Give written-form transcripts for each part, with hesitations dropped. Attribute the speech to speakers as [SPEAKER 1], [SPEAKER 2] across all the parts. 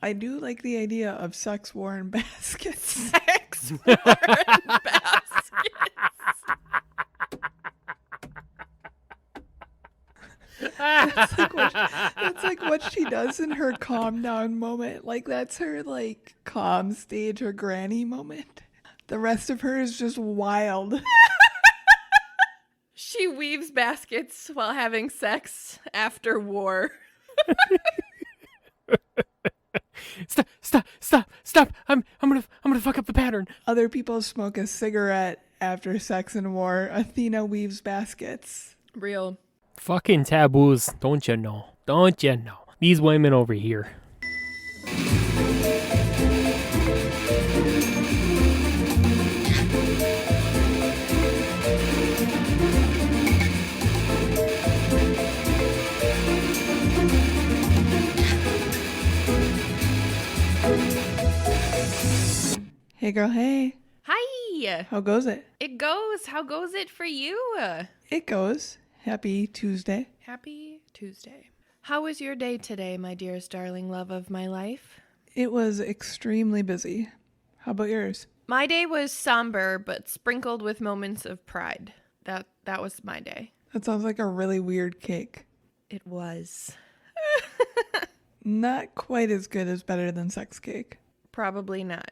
[SPEAKER 1] I do like the idea of sex war in baskets.
[SPEAKER 2] Sex war in baskets.
[SPEAKER 1] That's like what she does in her calm down moment. Like that's her like calm stage or granny moment. The rest of her is just wild.
[SPEAKER 2] She weaves baskets while having sex after war.
[SPEAKER 3] Stop. I'm gonna fuck up the pattern.
[SPEAKER 1] Other people smoke a cigarette after sex and war. Athena weaves baskets.
[SPEAKER 2] Real.
[SPEAKER 3] Fucking taboos, don't you know? These women over here.
[SPEAKER 1] Hey girl, hey.
[SPEAKER 2] Hi.
[SPEAKER 1] How goes it?
[SPEAKER 2] It goes. How goes it for you?
[SPEAKER 1] It goes. Happy Tuesday.
[SPEAKER 2] Happy Tuesday. How was your day today, my dearest darling love of my life?
[SPEAKER 1] It was extremely busy. How about yours?
[SPEAKER 2] My day was somber, but sprinkled with moments of pride. That was my day.
[SPEAKER 1] That sounds like a really weird cake.
[SPEAKER 2] It was.
[SPEAKER 1] Not quite as good as better than sex cake.
[SPEAKER 2] Probably not.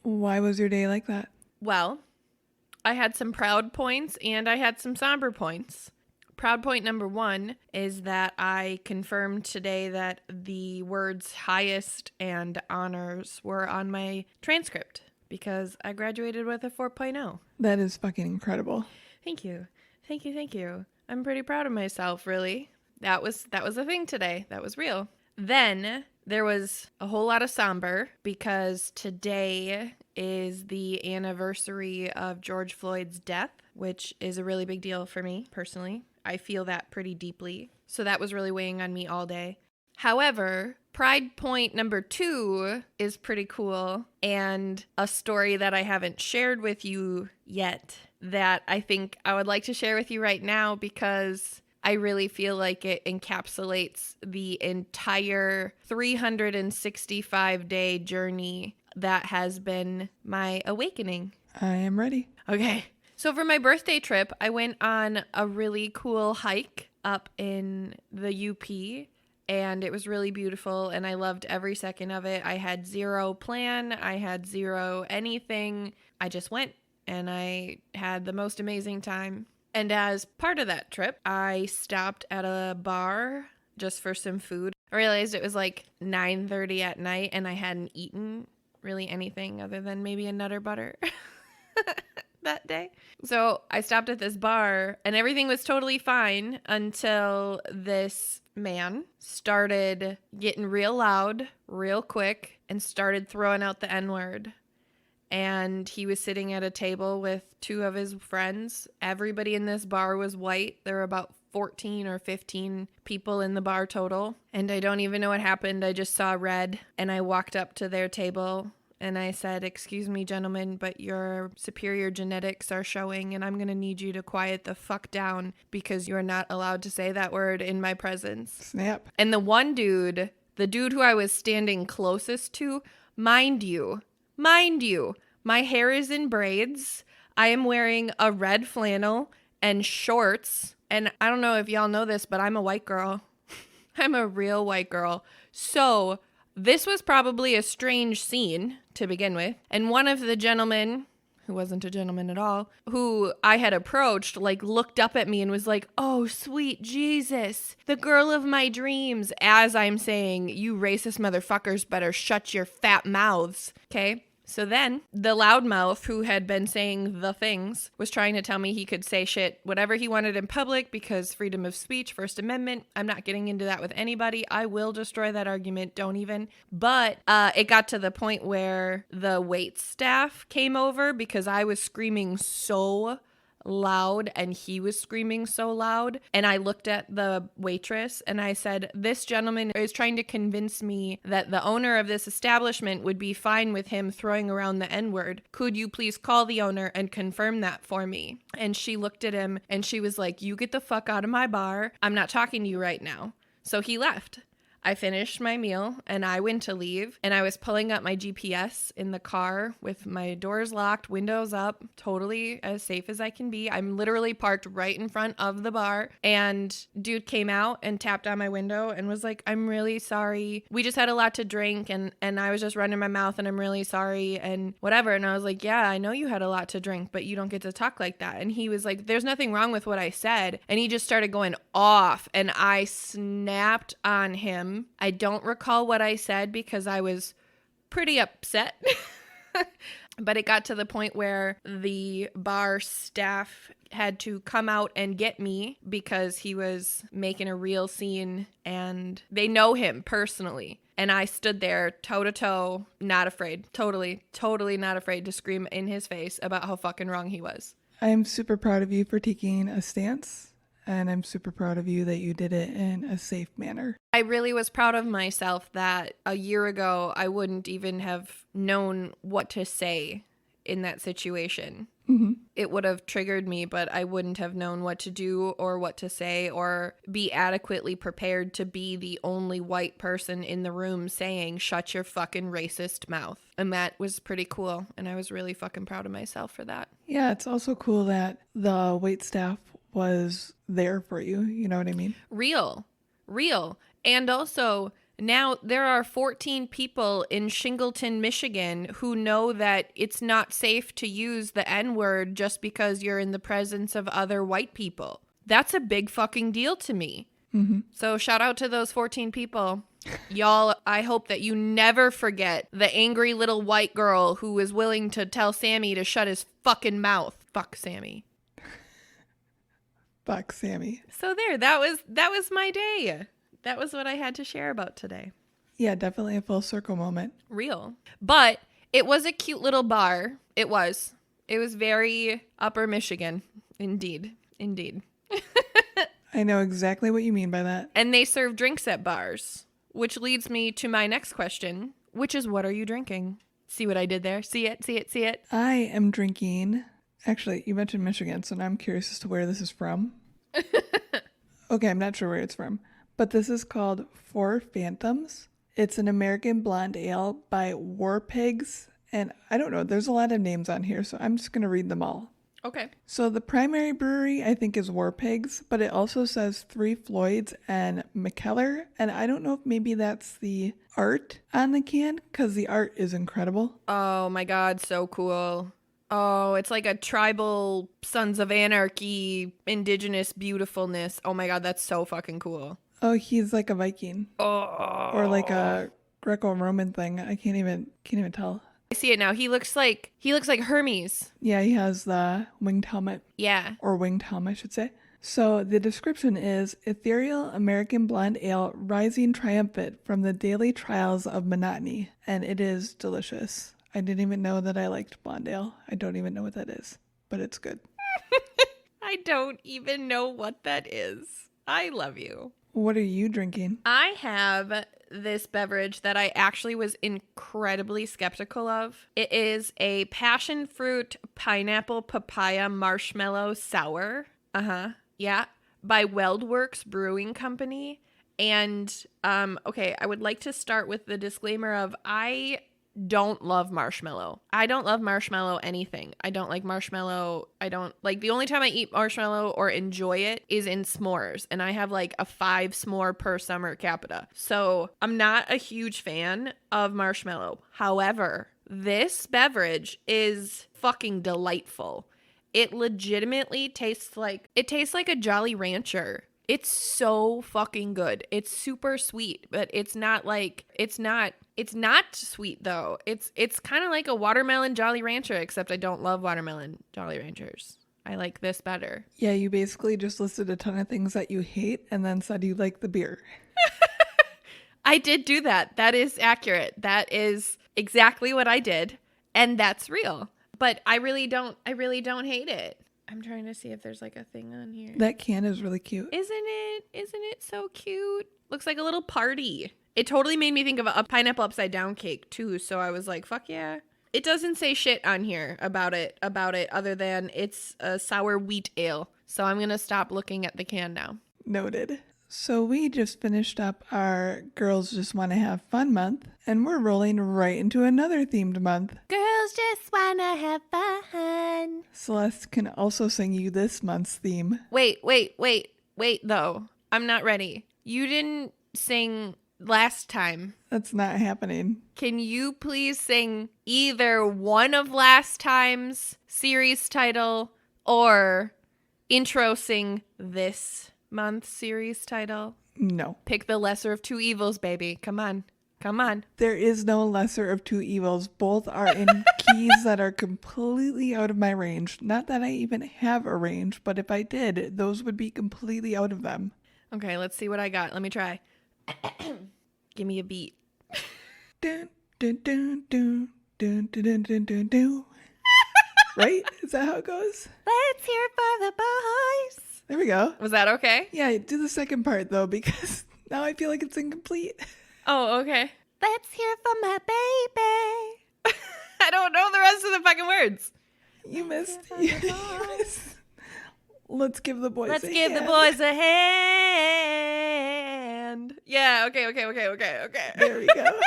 [SPEAKER 1] Why was your day like that?
[SPEAKER 2] Well, I had some proud points and I had some somber points. Proud point number 1 is that I confirmed today that the words highest and honors were on my transcript because I graduated with a 4.0.
[SPEAKER 1] That is fucking incredible.
[SPEAKER 2] Thank you. I'm pretty proud of myself, really. That was a thing today. That was real. Then there was a whole lot of somber because today is the anniversary of George Floyd's death, which is a really big deal for me personally. I feel that pretty deeply. So that was really weighing on me all day. However, pride point number 2 is pretty cool and a story that I haven't shared with you yet that I think I would like to share with you right now because I really feel like it encapsulates the entire 365-day journey that has been my awakening.
[SPEAKER 1] I am ready.
[SPEAKER 2] Okay. So for my birthday trip, I went on a really cool hike up in the UP, and it was really beautiful, and I loved every second of it. I had zero plan. I had zero anything. I just went, and I had the most amazing time. And as part of that trip, I stopped at a bar just for some food. I realized it was like 9:30 at night, and I hadn't eaten really anything other than maybe a Nutter Butter that day. So I stopped at this bar and everything was totally fine until this man started getting real loud, real quick, and started throwing out the N-word. And he was sitting at a table with 2 of his friends. Everybody in this bar was white. There were about 14 or 15 people in the bar total. And I don't even know what happened. I just saw red. And I walked up to their table and I said, "Excuse me, gentlemen, but your superior genetics are showing and I'm going to need you to quiet the fuck down because you're not allowed to say that word in my presence."
[SPEAKER 1] Snap.
[SPEAKER 2] And the one dude, the dude who I was standing closest to, mind you, my hair is in braids. I am wearing a red flannel and shorts. And I don't know if y'all know this, but I'm a white girl. I'm a real white girl. So this was probably a strange scene to begin with. And one of the gentlemen, who wasn't a gentleman at all, who I had approached, like looked up at me and was like, "Oh, sweet Jesus, the girl of my dreams," as I'm saying, "You racist motherfuckers better shut your fat mouths." Okay. So then the loudmouth who had been saying the things was trying to tell me he could say shit, whatever he wanted in public because freedom of speech, First Amendment. I'm not getting into that with anybody. I will destroy that argument. Don't even. But it got to the point where the wait staff came over because I was screaming so loud and he was screaming so loud. And I looked at the waitress and I said, "This gentleman is trying to convince me that the owner of this establishment would be fine with him throwing around the N-word. Could you please call the owner and confirm that for me?" And she looked at him and she was like, "You get the fuck out of my bar. I'm not talking to you right now." So he left. I finished my meal and I went to leave, and I was pulling up my GPS in the car with my doors locked, windows up, totally as safe as I can be. I'm literally parked right in front of the bar, and dude came out and tapped on my window and was like, I'm really sorry. We just had a lot to drink, and I was just running my mouth, and I'm really sorry and whatever. And I was like, yeah, I know you had a lot to drink, but you don't get to talk like that. And he was like, there's nothing wrong with what I said. And he just started going off, and I snapped on him. I don't recall what I said because I was pretty upset. But it got to the point where the bar staff had to come out and get me because he was making a real scene, and they know him personally. And I stood there toe to toe, not afraid, totally not afraid to scream in his face about how fucking wrong he was.
[SPEAKER 1] I'm super proud of you for taking a stance, and I'm super proud of you that you did it in a safe manner.
[SPEAKER 2] I really was proud of myself that a year ago I wouldn't even have known what to say in that situation.
[SPEAKER 1] Mm-hmm.
[SPEAKER 2] It would have triggered me, but I wouldn't have known what to do or what to say or be adequately prepared to be the only white person in the room saying, shut your fucking racist mouth. And that was pretty cool. And I was really fucking proud of myself for that.
[SPEAKER 1] Yeah, it's also cool that the wait staff was there for you. You know what I mean?
[SPEAKER 2] Real. And also, now there are 14 people in Shingleton, Michigan who know that it's not safe to use the N-word just because you're in the presence of other white people. That's a big fucking deal to me.
[SPEAKER 1] Mm-hmm.
[SPEAKER 2] So shout out to those 14 people. Y'all, I hope that you never forget the angry little white girl who was willing to tell Sammy to shut his fucking mouth. Fuck Sammy.
[SPEAKER 1] Fuck Sammy.
[SPEAKER 2] So there, that was my day. That was what I had to share about today.
[SPEAKER 1] Yeah, definitely a full circle moment.
[SPEAKER 2] Real. But it was a cute little bar. It was. It was very Upper Michigan. Indeed.
[SPEAKER 1] I know exactly what you mean by that.
[SPEAKER 2] And they serve drinks at bars, which leads me to my next question, which is, what are you drinking? See what I did there? See it?
[SPEAKER 1] I am drinking... Actually, you mentioned Michigan, so now I'm curious as to where this is from. Okay, I'm not sure where it's from. But this is called Four Phantoms. It's an American blonde ale by War Pigs. And I don't know, there's a lot of names on here, so I'm just going to read them all.
[SPEAKER 2] Okay.
[SPEAKER 1] So the primary brewery, I think, is War Pigs, but it also says Three Floyds and McKellar. And I don't know if maybe that's the art on the can, because the art is incredible.
[SPEAKER 2] Oh my God, so cool. Oh, it's like a tribal Sons of Anarchy, indigenous beautifulness. Oh my God, that's so fucking cool.
[SPEAKER 1] Oh, he's like a Viking.
[SPEAKER 2] Oh.
[SPEAKER 1] Or like a Greco-Roman thing. I can't even tell.
[SPEAKER 2] I see it now. He looks like Hermes.
[SPEAKER 1] Yeah, he has the winged helmet.
[SPEAKER 2] Yeah.
[SPEAKER 1] Or winged helm, I should say. So the description is ethereal American blonde ale rising triumphant from the daily trials of monotony. And it is delicious. I didn't even know that I liked blonde ale. I don't even know what that is, but it's good.
[SPEAKER 2] I don't even know what that is. I love you.
[SPEAKER 1] What are you drinking?
[SPEAKER 2] I have this beverage that I actually was incredibly skeptical of. It is a passion fruit pineapple papaya marshmallow sour. Yeah. By Weldworks Brewing Company. And okay, I would like to start with the disclaimer of I don't love marshmallow. I don't love marshmallow anything. I don't like marshmallow. I don't like, the only time I eat marshmallow or enjoy it is in s'mores. And I have like a 5 s'more per summer capita. So I'm not a huge fan of marshmallow. However, this beverage is fucking delightful. It legitimately tastes like a Jolly Rancher. It's so fucking good. It's super sweet, but it's not sweet though. It's kind of like a watermelon Jolly Rancher, except I don't love watermelon Jolly Ranchers. I like this better.
[SPEAKER 1] Yeah, you basically just listed a ton of things that you hate and then said you like the beer.
[SPEAKER 2] I did do that. That is accurate. That is exactly what I did, and that's real. But I really don't hate it. I'm trying to see if there's like a thing on here.
[SPEAKER 1] That can is really cute.
[SPEAKER 2] Isn't it so cute? Looks like a little party. It totally made me think of a pineapple upside down cake too. So I was like, fuck yeah. It doesn't say shit on here about it other than it's a sour wheat ale. So I'm going to stop looking at the can now.
[SPEAKER 1] Noted. So we just finished up our Girls Just Want to Have Fun month, and we're rolling right into another themed month.
[SPEAKER 2] Girls just wanna have fun.
[SPEAKER 1] Celeste can also sing you this month's theme.
[SPEAKER 2] Wait, though. I'm not ready. You didn't sing last time.
[SPEAKER 1] That's not happening.
[SPEAKER 2] Can you please sing either one of last time's series title or intro sing this month's series title?
[SPEAKER 1] No.
[SPEAKER 2] Pick the lesser of two evils, baby. Come on. Come on.
[SPEAKER 1] There is no lesser of two evils. Both are in keys that are completely out of my range. Not that I even have a range, but if I did, those would be completely out of them.
[SPEAKER 2] Okay, let's see what I got. Let me try. Give me a beat.
[SPEAKER 1] Dun, dun, dun, dun, dun, dun, dun, dun, dun, dun. Right? Is that how it goes?
[SPEAKER 2] Let's hear it for the boys.
[SPEAKER 1] There we go.
[SPEAKER 2] Was that okay?
[SPEAKER 1] Yeah, do the second part though, because now I feel like it's incomplete.
[SPEAKER 2] Oh, okay. Let's hear it from my baby. I don't know the rest of the fucking words.
[SPEAKER 1] You missed. You missed. Let's give the boys
[SPEAKER 2] Let's
[SPEAKER 1] a
[SPEAKER 2] give
[SPEAKER 1] hand.
[SPEAKER 2] the boys a hand. Yeah, okay.
[SPEAKER 1] There we go.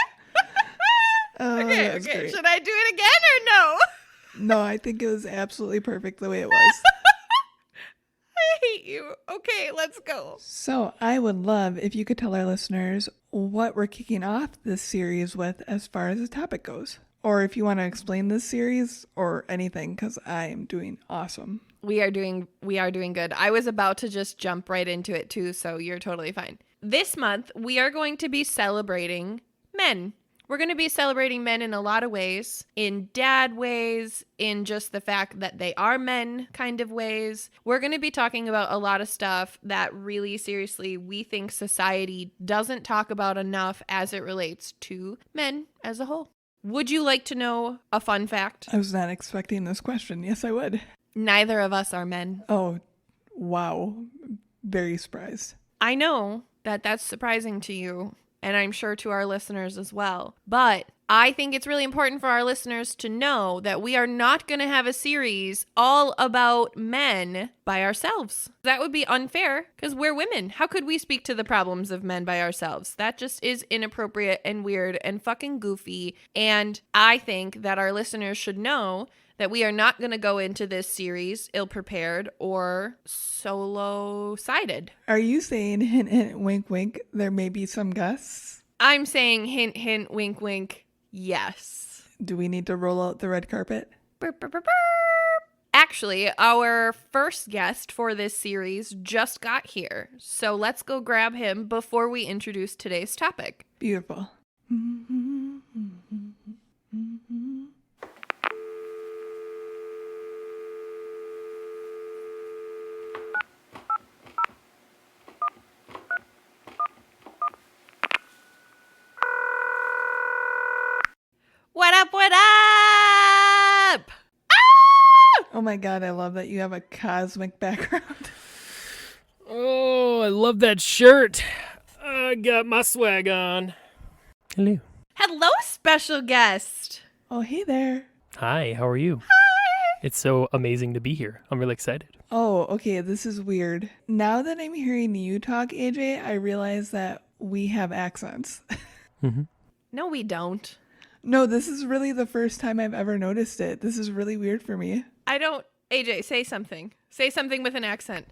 [SPEAKER 1] Oh, that was great.
[SPEAKER 2] Should I do it again or no?
[SPEAKER 1] No, I think it was absolutely perfect the way it was.
[SPEAKER 2] I hate you. Okay, let's go.
[SPEAKER 1] So I would love if you could tell our listeners what we're kicking off this series with as far as the topic goes. Or if you want to explain this series or anything, because I am doing awesome.
[SPEAKER 2] We are doing good. I was about to just jump right into it too, so you're totally fine. This month, we are going to be celebrating men. We're going to be celebrating men in a lot of ways, in dad ways, in just the fact that they are men kind of ways. We're going to be talking about a lot of stuff that really seriously we think society doesn't talk about enough as it relates to men as a whole. Would you like to know a fun fact?
[SPEAKER 1] I was not expecting this question. Yes, I would.
[SPEAKER 2] Neither of us are men.
[SPEAKER 1] Oh, wow. Very surprised.
[SPEAKER 2] I know that that's surprising to you, and I'm sure to our listeners as well. But I think it's really important for our listeners to know that we are not going to have a series all about men by ourselves. That would be unfair because we're women. How could we speak to the problems of men by ourselves? That just is inappropriate and weird and fucking goofy. And I think that our listeners should know that we are not going to go into this series ill-prepared or solo-sided.
[SPEAKER 1] Are you saying hint, hint, wink, wink, there may be some guests?
[SPEAKER 2] I'm saying hint, hint, wink, wink, yes.
[SPEAKER 1] Do we need to roll out the red carpet?
[SPEAKER 2] Burp, burp, burp, burp. Actually, our first guest for this series just got here, so let's go grab him before we introduce today's topic.
[SPEAKER 1] Beautiful.
[SPEAKER 2] What up, what up?
[SPEAKER 1] Oh my god, I love that you have a cosmic background.
[SPEAKER 3] Oh, I love that shirt. I got my swag on. Hello.
[SPEAKER 2] Hello, special guest.
[SPEAKER 1] Oh, hey there.
[SPEAKER 3] Hi, how are you? It's so amazing to be here. I'm really excited.
[SPEAKER 1] Oh, okay, this is weird. Now that I'm hearing you talk, AJ, I realize that we have accents.
[SPEAKER 3] Mm-hmm.
[SPEAKER 2] No, we don't.
[SPEAKER 1] No, this is really the first time I've ever noticed it. This is really weird for me.
[SPEAKER 2] I don't. AJ, say something. Say something with an accent.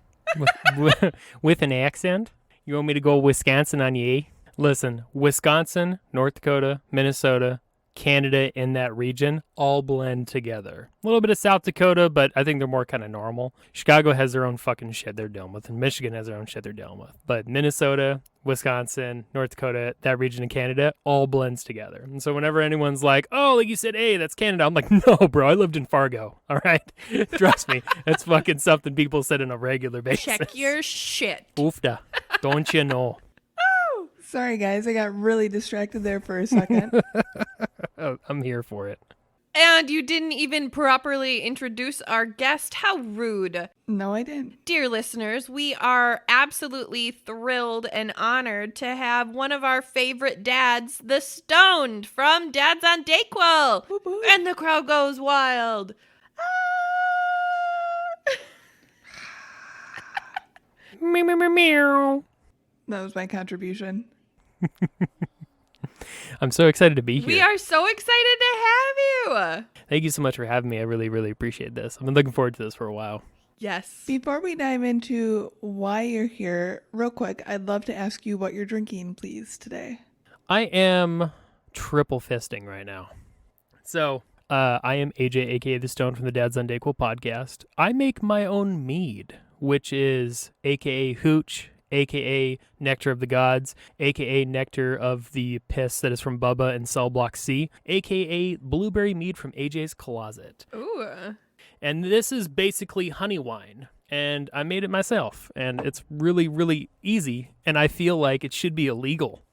[SPEAKER 3] With an accent? You want me to go Wisconsin on you? Listen, Wisconsin, North Dakota, Minnesota, Canada in that region all blend together. A little bit of South Dakota, but I think they're more kind of normal. Chicago has their own fucking shit they're dealing with, and Michigan has their own shit they're dealing with. But Minnesota, Wisconsin, North Dakota, that region in Canada all blends together. And so whenever anyone's like, oh, like you said, hey, that's Canada, I'm like, no, bro, I lived in Fargo, all right? Trust me, that's fucking something people said on a regular basis.
[SPEAKER 2] Check your shit.
[SPEAKER 3] Oofda. Don't you know?
[SPEAKER 1] Sorry, guys, I got really distracted there for a second.
[SPEAKER 3] Oh, I'm here for it.
[SPEAKER 2] And you didn't even properly introduce our guest. How rude.
[SPEAKER 1] No, I didn't.
[SPEAKER 2] Dear listeners, we are absolutely thrilled and honored to have one of our favorite dads, the Stoned from Dads on Dayquil.
[SPEAKER 1] Boop, boop.
[SPEAKER 2] And the crowd goes wild.
[SPEAKER 3] Meow, meow, meow, meow.
[SPEAKER 1] That was my contribution.
[SPEAKER 3] I'm so excited to be here.
[SPEAKER 2] We are so excited to have you.
[SPEAKER 3] Thank you so much for having me. I really, really appreciate this. I've been looking forward to this for a while.
[SPEAKER 2] Yes.
[SPEAKER 1] Before we dive into why you're here, real quick, I'd love to ask you what you're drinking, please, today.
[SPEAKER 3] I am triple fisting right now. So, I am AJ, aka The Stone from the Dad's on Dayquil podcast. I make my own mead, which is aka Hooch, aka Nectar of the Gods, aka Nectar of the Piss that is from Bubba and Cell Block C, aka Blueberry Mead from AJ's Closet.
[SPEAKER 2] Ooh.
[SPEAKER 3] And this is basically honey wine. And I made it myself. And it's really, really easy. And I feel like it should be illegal.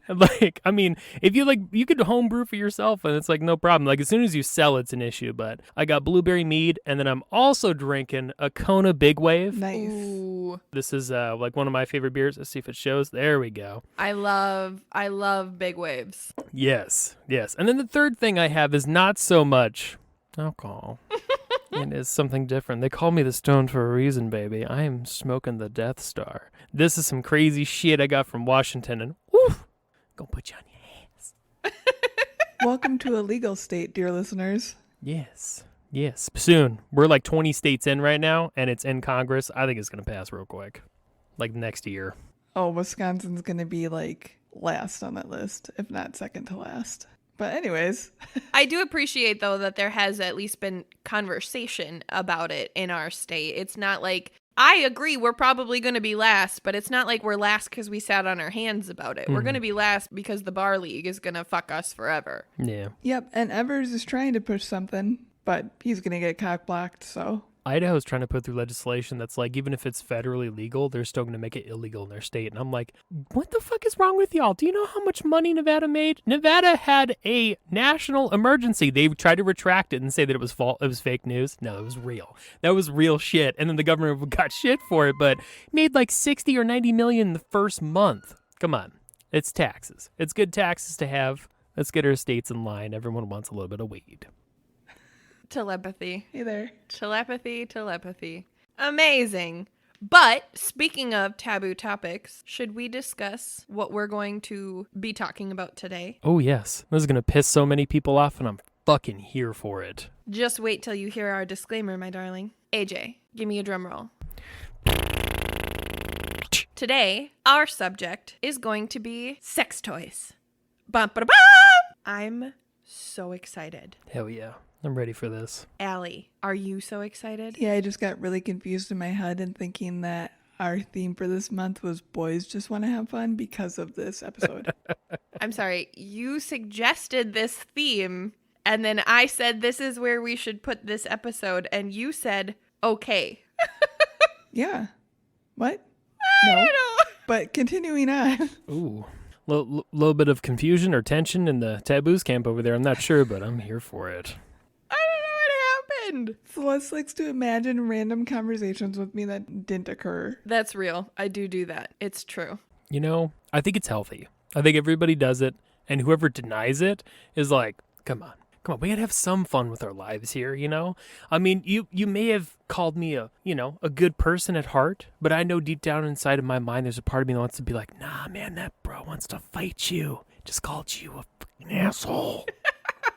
[SPEAKER 3] Like, I mean, if you like, you could homebrew for yourself and it's like no problem. Like, as soon as you sell, it's an issue. But I got blueberry mead. And then I'm also drinking a Kona Big Wave.
[SPEAKER 1] Nice.
[SPEAKER 2] Ooh.
[SPEAKER 3] This is like one of my favorite beers. Let's see if it shows. There we go.
[SPEAKER 2] I love big waves.
[SPEAKER 3] Yes. Yes. And then the third thing I have is not so much alcohol. It is something different. They call me the Stone for a reason, baby. I am smoking the Death Star. This is some crazy shit I got from Washington, and woof, gonna put you on your ass.
[SPEAKER 1] Welcome to a legal state, dear listeners.
[SPEAKER 3] Yes. Yes. Soon. We're like 20 states in right now, and it's in Congress. I think it's gonna pass real quick. Like next year.
[SPEAKER 1] Oh, Wisconsin's going to be like last on that list, if not second to last. But anyways,
[SPEAKER 2] I do appreciate, though, that there has at least been conversation about it in our state. It's not like, I agree, we're probably going to be last, but it's not like we're last because we sat on our hands about it. We're going to be last because the bar league is going to fuck us forever.
[SPEAKER 3] Yeah.
[SPEAKER 1] yep, and Evers is trying to push something, but he's going to get cock blocked, so.
[SPEAKER 3] Idaho's trying to put through legislation that's like, even if it's federally legal, they're still going to make it illegal in their state. And I'm like, what the fuck is wrong with y'all? Do you know how much money Nevada made? Nevada had a national emergency. They tried to retract it and say that it was fake news. No, it was real. That was real shit. And then the government got shit for it, but made like 60 or 90 million the first month. Come on. It's taxes. It's good taxes to have. Let's get our states in line. Everyone wants a little bit of weed.
[SPEAKER 2] Telepathy.
[SPEAKER 1] Hey there.
[SPEAKER 2] Telepathy. Amazing. But speaking of taboo topics, should we discuss what we're going to be talking about today?
[SPEAKER 3] Oh, yes. This is going to piss so many people off, and I'm fucking here for it.
[SPEAKER 2] Just wait till you hear our disclaimer, my darling. AJ, give me a drum roll. Today, our subject is going to be sex toys. Bum, ba, da, bum! I'm so excited.
[SPEAKER 3] Hell yeah. I'm ready for this.
[SPEAKER 2] Allie, are you so excited?
[SPEAKER 1] Yeah, I just got really confused in my head and thinking that our theme for this month was boys just want to have fun because of this episode.
[SPEAKER 2] I'm sorry, you suggested this theme, and then I said this is where we should put this episode, and you said, okay.
[SPEAKER 1] Yeah. What?
[SPEAKER 2] I
[SPEAKER 1] No.
[SPEAKER 2] don't know.
[SPEAKER 1] But continuing on.
[SPEAKER 3] Ooh. Little bit of confusion or tension in the taboos camp over there. I'm not sure, but I'm here for it.
[SPEAKER 2] I don't know what happened.
[SPEAKER 1] Celeste likes to imagine random conversations with me that didn't occur.
[SPEAKER 2] That's real. I do that. It's true.
[SPEAKER 3] You know, I think it's healthy. I think everybody does it, and whoever denies it is like, come on, we gotta have some fun with our lives here, you know? I mean, you may have called me a good person at heart, but I know deep down inside of my mind there's a part of me that wants to be like, nah, man, that bro wants to fight you. Just called you a fucking asshole.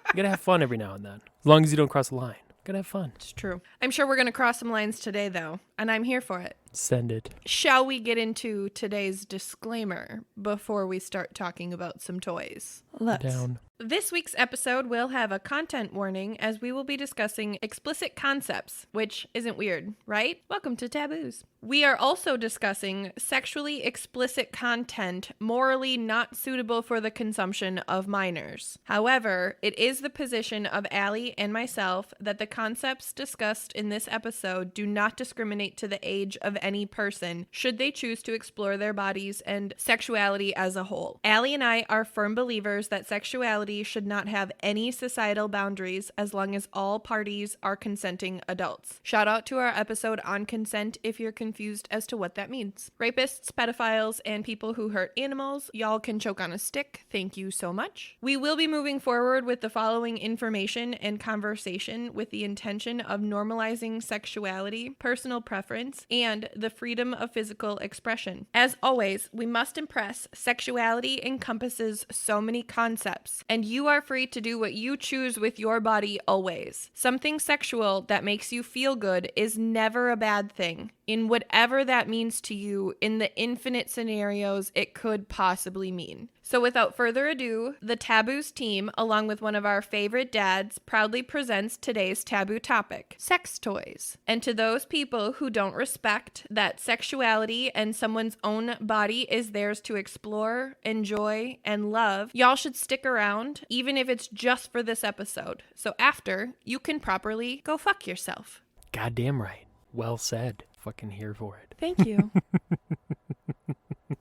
[SPEAKER 3] You gotta have fun every now and then, as long as you don't cross the line. Gotta have fun.
[SPEAKER 2] It's true. I'm sure we're going to cross some lines today, though, and I'm here for it.
[SPEAKER 3] Send it.
[SPEAKER 2] Shall we get into today's disclaimer before we start talking about some toys?
[SPEAKER 1] Let's.
[SPEAKER 3] Down.
[SPEAKER 2] This week's episode will have a content warning as we will be discussing explicit concepts, which isn't weird, right? Welcome to Taboos. We are also discussing sexually explicit content morally not suitable for the consumption of minors. However, it is the position of Allie and myself that the concepts discussed in this episode do not discriminate to the age of any person should they choose to explore their bodies and sexuality as a whole. Allie and I are firm believers ensures that sexuality should not have any societal boundaries as long as all parties are consenting adults. Shout out to our episode on consent if you're confused as to what that means. Rapists, pedophiles, and people who hurt animals, y'all can choke on a stick. Thank you so much. We will be moving forward with the following information and conversation with the intention of normalizing sexuality, personal preference, and the freedom of physical expression. As always, we must impress sexuality encompasses so many concepts, and you are free to do what you choose with your body always. Something sexual that makes you feel good is never a bad thing, in whatever that means to you in the infinite scenarios it could possibly mean. So without further ado, the Taboos team, along with one of our favorite dads, proudly presents today's taboo topic, sex toys. And to those people who don't respect that sexuality and someone's own body is theirs to explore, enjoy, and love, y'all should stick around, even if it's just for this episode. So after, you can properly go fuck yourself.
[SPEAKER 3] Goddamn right. Well said. Fucking here for it.
[SPEAKER 2] Thank you.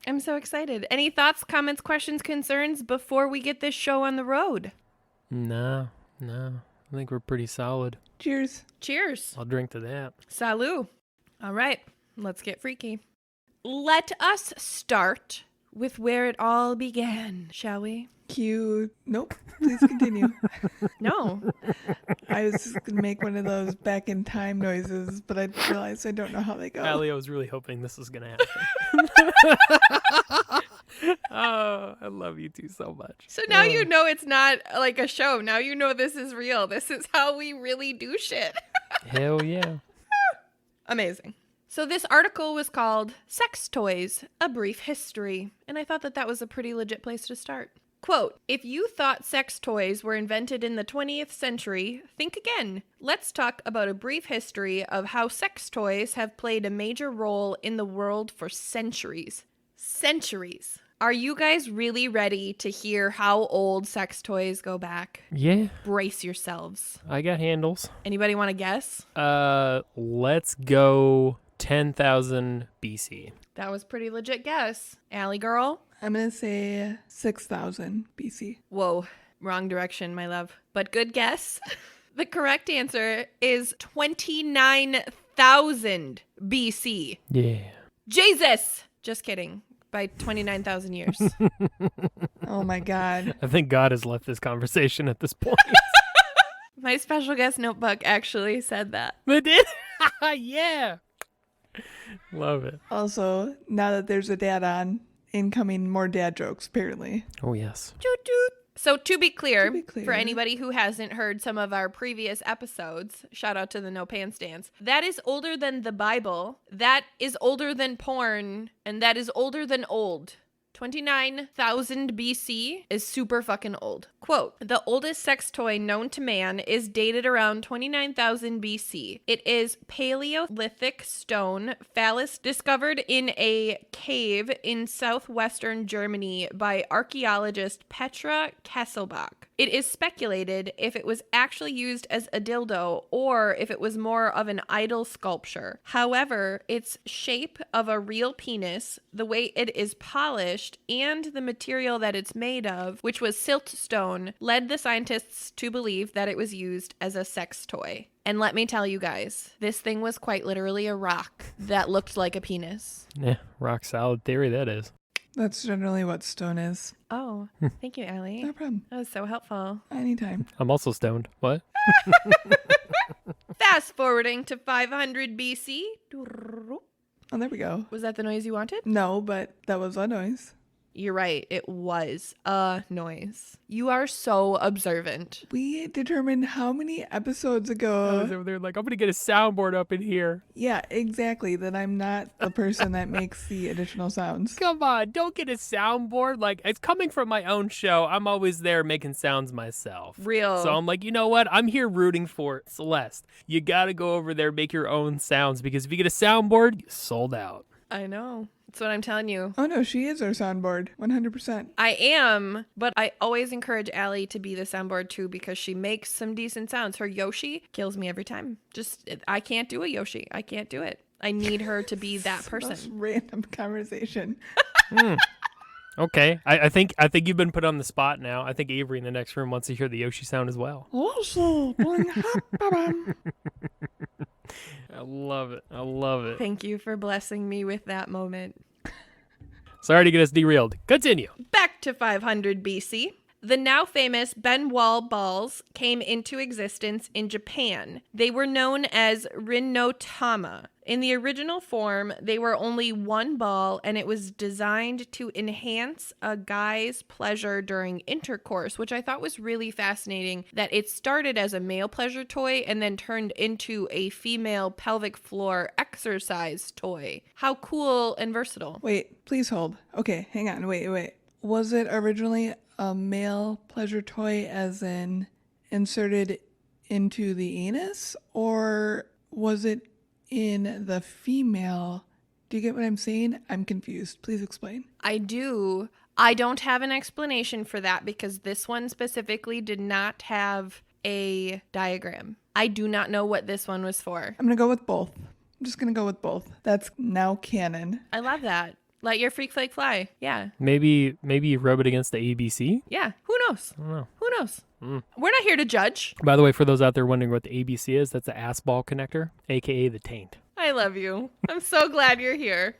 [SPEAKER 2] I'm so excited. Any thoughts, comments, questions, concerns before we get this show on the road?
[SPEAKER 3] No. I think we're pretty solid.
[SPEAKER 1] Cheers.
[SPEAKER 2] Cheers.
[SPEAKER 3] I'll drink to that.
[SPEAKER 2] Salut. All right, let's get freaky. Let us start with where it all began, shall we?
[SPEAKER 1] Cue. Nope. Please continue.
[SPEAKER 2] No.
[SPEAKER 1] I was just going to make one of those back in time noises, but I realized I don't know how they go.
[SPEAKER 3] Allie, I was really hoping this was going to happen. Oh, I love you two so much.
[SPEAKER 2] So now you know it's not like a show. Now you know this is real. This is how we really do shit.
[SPEAKER 3] Hell yeah.
[SPEAKER 2] Amazing. So this article was called Sex Toys, A Brief History, and I thought that that was a pretty legit place to start. Quote, if you thought sex toys were invented in the 20th century, think again. Let's talk about a brief history of how sex toys have played a major role in the world for centuries. Centuries. Are you guys really ready to hear how old sex toys go back?
[SPEAKER 3] Yeah.
[SPEAKER 2] Brace yourselves.
[SPEAKER 3] I got handles.
[SPEAKER 2] Anybody want to guess?
[SPEAKER 3] Let's go 10,000 BC.
[SPEAKER 2] That was pretty legit guess. Allie girl?
[SPEAKER 1] I'm going to say 6,000 BC.
[SPEAKER 2] Whoa, wrong direction, my love. But good guess. The correct answer is 29,000 BC.
[SPEAKER 3] Yeah.
[SPEAKER 2] Jesus! Just kidding. By 29,000 years.
[SPEAKER 1] Oh my God.
[SPEAKER 3] I think God has left this conversation at this point.
[SPEAKER 2] My special guest notebook actually said that.
[SPEAKER 3] It did? Yeah. Love it.
[SPEAKER 1] Also, now that there's a dad on, incoming more dad jokes, apparently.
[SPEAKER 3] Oh, yes.
[SPEAKER 2] Toot toot. So to be clear,
[SPEAKER 1] clear,
[SPEAKER 2] for anybody who hasn't heard some of our previous episodes, shout out to the No Pants Dance, that is older than the Bible, that is older than porn, and that is older than old. 29,000 BC is super fucking old. Quote, the oldest sex toy known to man is dated around 29,000 BC. It is Paleolithic stone phallus discovered in a cave in southwestern Germany by archaeologist Petra Kesselbach. It is speculated if it was actually used as a dildo or if it was more of an idol sculpture. However, its shape of a real penis, the way it is polished, and the material that it's made of, which was siltstone, led the scientists to believe that it was used as a sex toy. And let me tell you guys, this thing was quite literally a rock that looked like a penis.
[SPEAKER 3] Yeah, rock solid theory that is.
[SPEAKER 1] That's generally what stone is.
[SPEAKER 2] Oh, thank you, Allie.
[SPEAKER 1] No problem.
[SPEAKER 2] That was so helpful.
[SPEAKER 1] Anytime.
[SPEAKER 3] I'm also stoned. What?
[SPEAKER 2] Fast forwarding to 500 BC.
[SPEAKER 1] Oh, there we go.
[SPEAKER 2] Was that the noise you wanted?
[SPEAKER 1] No, but that was a noise.
[SPEAKER 2] You're right. It was a noise. You are so observant.
[SPEAKER 1] We determined how many episodes
[SPEAKER 3] I
[SPEAKER 1] ago.
[SPEAKER 3] was over there like, I'm going to get a soundboard up in here.
[SPEAKER 1] Yeah, exactly. That I'm not the person that makes the additional sounds.
[SPEAKER 3] Come on, don't get a soundboard. Like, it's coming from my own show. I'm always there making sounds myself.
[SPEAKER 2] Real.
[SPEAKER 3] So I'm like, you know what? I'm here rooting for Celeste. You got to go over there, make your own sounds, because if you get a soundboard, you sold out.
[SPEAKER 2] I know. That's what I'm telling you.
[SPEAKER 1] Oh no, she is our soundboard. 100%.
[SPEAKER 2] I am, but I always encourage Allie to be the soundboard too because she makes some decent sounds. Her Yoshi kills me every time. I can't do a Yoshi. I can't do it. I need her to be that
[SPEAKER 1] Most
[SPEAKER 2] person.
[SPEAKER 1] random conversation.
[SPEAKER 3] Okay, I think you've been put on the spot now. I think Avery in the next room wants to hear the Yoshi sound as well. I love it. I love it.
[SPEAKER 2] Thank you for blessing me with that moment.
[SPEAKER 3] Sorry to get us derailed. Continue.
[SPEAKER 2] Back to 500 BC. The now famous Benwall balls came into existence in Japan. They were known as Rinotama. In the original form, they were only one ball, and it was designed to enhance a guy's pleasure during intercourse, which I thought was really fascinating, that it started as a male pleasure toy and then turned into a female pelvic floor exercise toy. How cool and versatile.
[SPEAKER 1] Wait, please hold. Okay, hang on. Wait. Was it originally a male pleasure toy as in inserted into the anus, or was it in the female? Do you get what I'm saying? I'm confused. Please explain.
[SPEAKER 2] I do. I don't have an explanation for that because this one specifically did not have a diagram. I do not know what this one was for.
[SPEAKER 1] I'm going to go with both. I'm just going to go with both. That's now canon.
[SPEAKER 2] I love that. Let your freak flake fly. Yeah.
[SPEAKER 3] Maybe you rub it against the ABC?
[SPEAKER 2] Yeah. Who knows?
[SPEAKER 3] I don't know.
[SPEAKER 2] Who knows? We're not here to judge.
[SPEAKER 3] By the way, for those out there wondering what the ABC is, that's the ass ball connector, aka the taint.
[SPEAKER 2] I love you. I'm so glad you're here.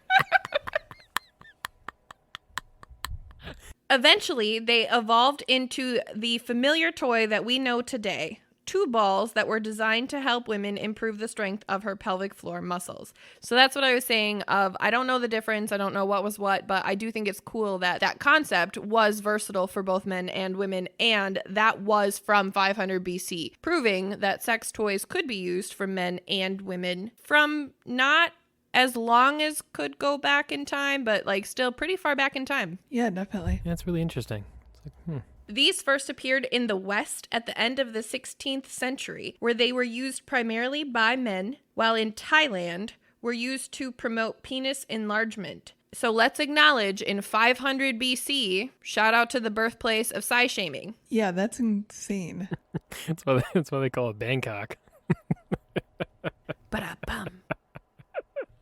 [SPEAKER 2] Eventually, they evolved into the familiar toy that we know today. 2 balls that were designed to help women improve the strength of her pelvic floor muscles. So that's what I was saying of, I don't know the difference. I don't know what was what, but I do think it's cool that that concept was versatile for both men and women. And that was from 500 BC, proving that sex toys could be used for men and women from not as long as could go back in time, but like still pretty far back in time.
[SPEAKER 1] Yeah, definitely.
[SPEAKER 3] Yeah, it's really interesting. It's like,
[SPEAKER 2] These first appeared in the West at the end of the 16th century, where they were used primarily by men, while in Thailand were used to promote penis enlargement. So let's acknowledge in 500 BC, shout out to the birthplace of size shaming.
[SPEAKER 1] Yeah, that's insane.
[SPEAKER 3] that's why they call it Bangkok.
[SPEAKER 2] Ba-da-bum.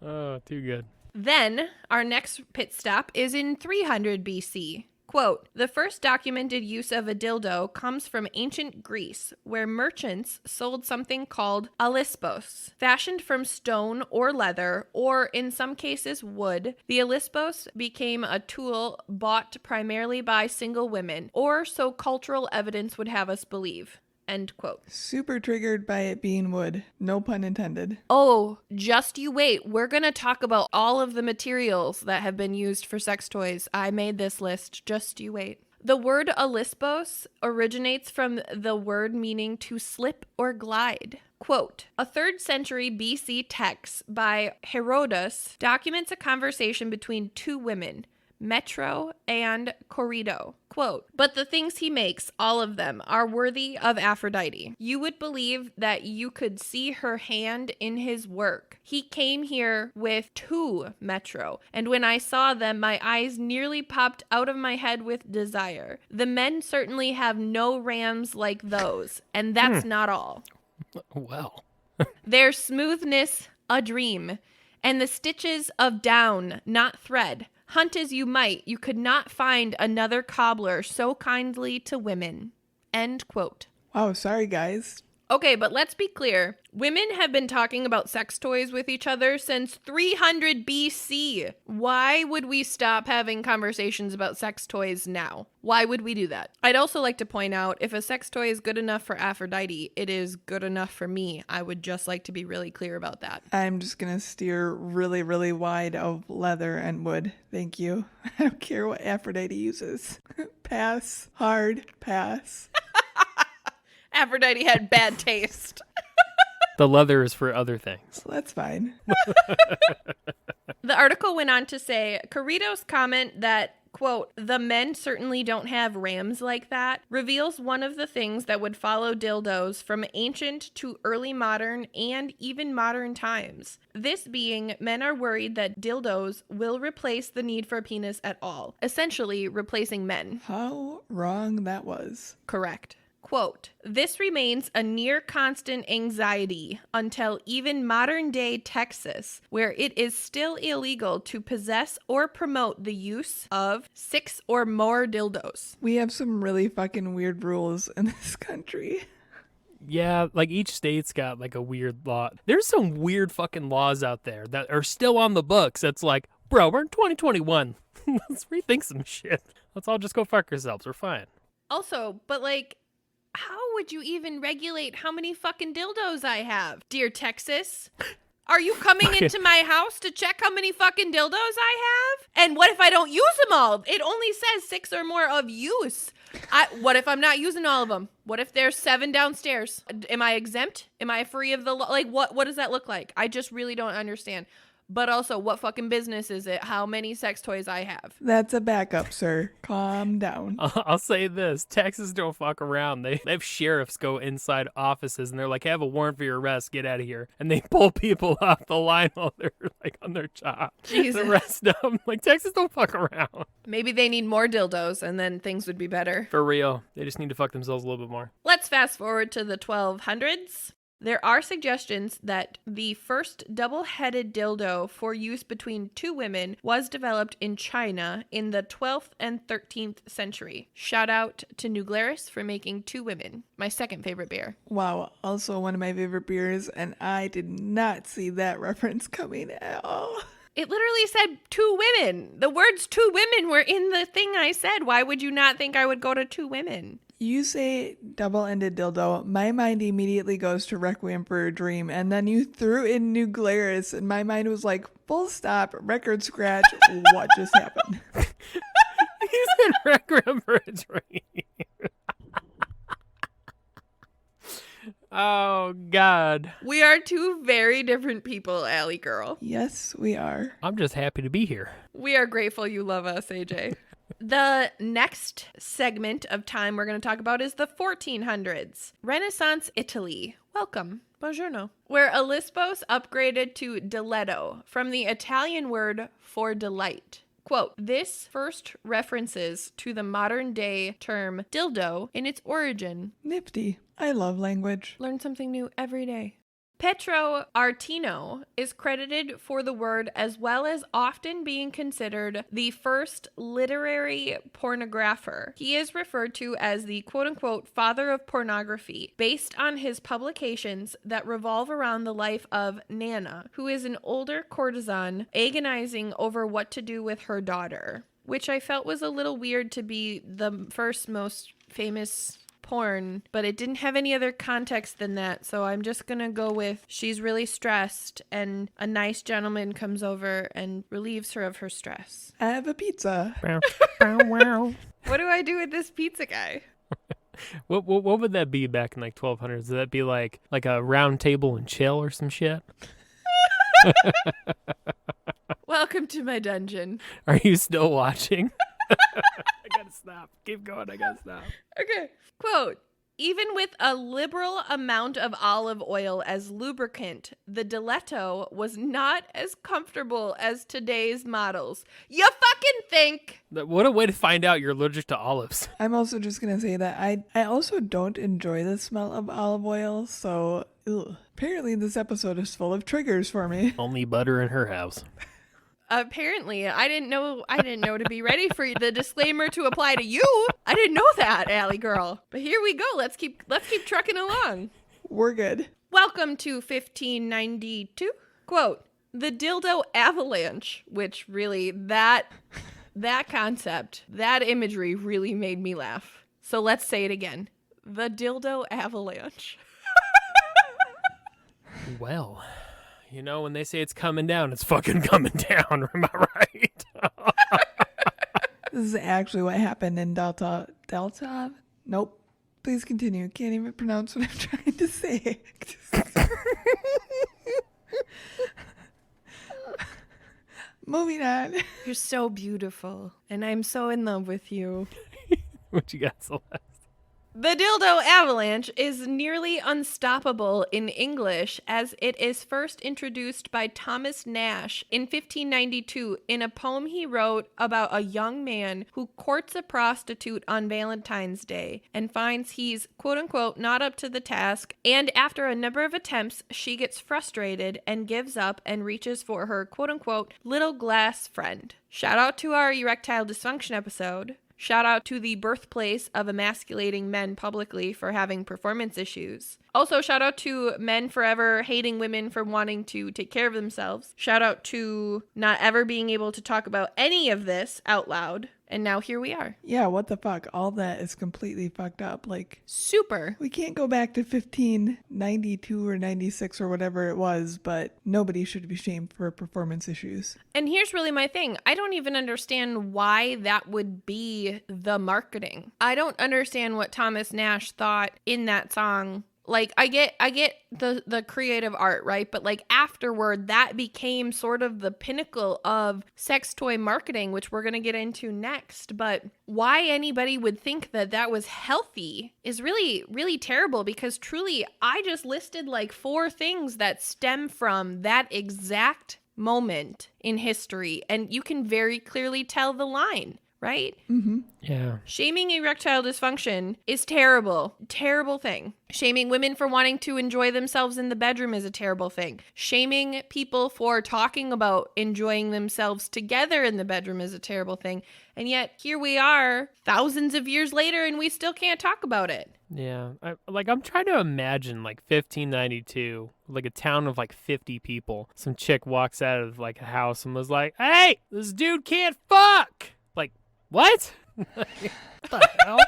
[SPEAKER 3] Oh, too good.
[SPEAKER 2] Then, our next pit stop is in 300 BC. Quote, the first documented use of a dildo comes from ancient Greece, where merchants sold something called alisbos. Fashioned from stone or leather, or in some cases wood, the alisbos became a tool bought primarily by single women, or so cultural evidence would have us believe. End quote.
[SPEAKER 1] Super triggered by it being wood. No pun intended.
[SPEAKER 2] Oh, just you wait. We're going to talk about all of the materials that have been used for sex toys. I made this list. Just you wait. The word alisbos originates from the word meaning to slip or glide. Quote, a 3rd century BC text by Herodotus documents a conversation between 2 women, Metro and Corrido. Quote, but the things he makes, all of them, are worthy of Aphrodite. You would believe that you could see her hand in his work. He came here with 2 Metro, and when I saw them, my eyes nearly popped out of my head with desire. The men certainly have no rams like those, and that's not all.
[SPEAKER 3] Well.
[SPEAKER 2] Their smoothness, a dream, and the stitches of down, not thread. Hunt as you might, you could not find another cobbler so kindly to women. End quote.
[SPEAKER 1] Wow, sorry guys.
[SPEAKER 2] Okay, but let's be clear. Women have been talking about sex toys with each other since 300 BC. Why would we stop having conversations about sex toys now? Why would we do that? I'd also like to point out, if a sex toy is good enough for Aphrodite, it is good enough for me. I would just like to be really clear about that.
[SPEAKER 1] I'm just going to steer really, really wide of leather and wood. Thank you. I don't care what Aphrodite uses. Pass. Hard. Pass.
[SPEAKER 2] Aphrodite had bad taste.
[SPEAKER 3] The leather is for other things.
[SPEAKER 1] So that's fine.
[SPEAKER 2] The article went on to say, Corrido's comment that, quote, the men certainly don't have rams like that, reveals one of the things that would follow dildos from ancient to early modern and even modern times. This being, men are worried that dildos will replace the need for a penis at all, essentially replacing men.
[SPEAKER 1] How wrong that was.
[SPEAKER 2] Correct. Quote, this remains a near constant anxiety until even modern day Texas, where it is still illegal to possess or promote the use of 6 or more dildos.
[SPEAKER 1] We have some really fucking weird rules in this country.
[SPEAKER 3] Yeah, like each state's got like a weird law. There's some weird fucking laws out there that are still on the books. That's like, bro, we're in 2021. Let's rethink some shit. Let's all just go fuck ourselves. We're fine.
[SPEAKER 2] Also, but like, how would you even regulate how many fucking dildos I have? Dear Texas, are you coming into my house to check how many fucking dildos I have? And what if I don't use them all? It only says 6 or more of use. What if I'm not using all of them? What if there's 7 downstairs? Am I exempt? Am I free of the law? Like, what does that look like? I just really don't understand. But also, what fucking business is it? How many sex toys I have?
[SPEAKER 1] That's a backup, sir. Calm down.
[SPEAKER 3] I'll say this. Texas don't fuck around. They have sheriffs go inside offices and they're like, I have a warrant for your arrest. Get out of here. And they pull people off the line while they're like on their job.
[SPEAKER 2] Jesus.
[SPEAKER 3] Arrest them. Like, Texas don't fuck around.
[SPEAKER 2] Maybe they need more dildos and then things would be better.
[SPEAKER 3] For real. They just need to fuck themselves a little bit more.
[SPEAKER 2] Let's fast forward to the 1200s. There are suggestions that the first double-headed dildo for use between 2 women was developed in China in the 12th and 13th century. Shout out to New Glarus for making 2 women, my second favorite beer.
[SPEAKER 1] Wow, also one of my favorite beers, and I did not see that reference coming at all.
[SPEAKER 2] It literally said 2 women. The words 2 women were in the thing I said. Why would you not think I would go to 2 women?
[SPEAKER 1] You say double-ended dildo, my mind immediately goes to Requiem for a Dream, and then you threw in New Glarus, and my mind was like, full stop, record scratch, what just happened?
[SPEAKER 3] You said Requiem for a Dream. Oh, God.
[SPEAKER 2] We are 2 very different people, Allie girl.
[SPEAKER 1] Yes, we are.
[SPEAKER 3] I'm just happy to be here.
[SPEAKER 2] We are grateful you love us, AJ. The next segment of time we're going to talk about is the 1400s. Renaissance Italy. Welcome. Buongiorno. Where Olympos upgraded to diletto from the Italian word for delight. Quote, this first references to the modern day term dildo in its origin.
[SPEAKER 1] Nifty. I love language.
[SPEAKER 2] Learn something new every day. Petro Artino is credited for the word as well as often being considered the first literary pornographer. He is referred to as the quote-unquote father of pornography based on his publications that revolve around the life of Nana, who is an older courtesan agonizing over what to do with her daughter, which I felt was a little weird to be the first most famous porn, but it didn't have any other context than that, so I'm just gonna go with she's really stressed and a nice gentleman comes over and relieves her of her stress.
[SPEAKER 1] I have a pizza.
[SPEAKER 2] What do I do with this pizza guy?
[SPEAKER 3] What would that be back in like 1200s? Would that be like a round table and chill or some shit?
[SPEAKER 2] Welcome to my dungeon.
[SPEAKER 3] Are you still watching? I gotta stop. Keep going. I gotta stop.
[SPEAKER 2] Okay. Quote, even with a liberal amount of olive oil as lubricant, the diletto was not as comfortable as today's models. You fucking think?
[SPEAKER 3] What a way to find out you're allergic to olives.
[SPEAKER 1] I'm also just going to say that I also don't enjoy the smell of olive oil, so apparently this episode is full of triggers for me.
[SPEAKER 3] Only butter in her house.
[SPEAKER 2] Apparently, I didn't know to be ready for the disclaimer to apply to you. I didn't know that, Allie girl. But here we go. Let's keep trucking along.
[SPEAKER 1] We're good.
[SPEAKER 2] Welcome to 1592. Quote, the dildo avalanche, which really that concept, that imagery really made me laugh. So let's say it again. The dildo avalanche.
[SPEAKER 3] Well, you know, when they say it's coming down, it's fucking coming down. Am I right?
[SPEAKER 1] This is actually what happened in Delta? Nope. Please continue. Can't even pronounce what I'm trying to say. Moving on.
[SPEAKER 2] You're so beautiful, and I'm so in love with you.
[SPEAKER 3] What you got, Celeste?
[SPEAKER 2] The dildo avalanche is nearly unstoppable in English, as it is first introduced by Thomas Nash in 1592 in a poem he wrote about a young man who courts a prostitute on Valentine's Day and finds he's quote-unquote not up to the task, and after a number of attempts, she gets frustrated and gives up and reaches for her quote-unquote little glass friend. Shout out to our erectile dysfunction episode. Shout out to the birthplace of emasculating men publicly for having performance issues. Also, shout out to men forever hating women for wanting to take care of themselves. Shout out to not ever being able to talk about any of this out loud. And now here we are.
[SPEAKER 1] Yeah, what the fuck? All that is completely fucked up. Like,
[SPEAKER 2] Super.
[SPEAKER 1] we can't go back to 1592 or 96 or whatever it was, but nobody should be shamed for performance issues.
[SPEAKER 2] And here's really my thing. I don't even understand why that would be the marketing. I don't understand what Thomas Nash thought in that song. Like, I get the creative art, right? But like afterward, that became sort of the pinnacle of sex toy marketing, which we're going to get into next. But why anybody would think that that was healthy is really, really terrible, because truly, I just listed like 4 things that stem from that exact moment in history. And you can very clearly tell the line. Right?
[SPEAKER 1] Mm-hmm.
[SPEAKER 3] Yeah.
[SPEAKER 2] Shaming erectile dysfunction is terrible. Terrible thing. Shaming women for wanting to enjoy themselves in the bedroom is a terrible thing. Shaming people for talking about enjoying themselves together in the bedroom is a terrible thing. And yet, here we are, thousands of years later, and we still can't talk about it.
[SPEAKER 3] Yeah. I'm trying to imagine, like, 1592, like a town of, like, 50 people. Some chick walks out of, like, a house and was like, hey, this dude can't fuck! Like, what? What the hell?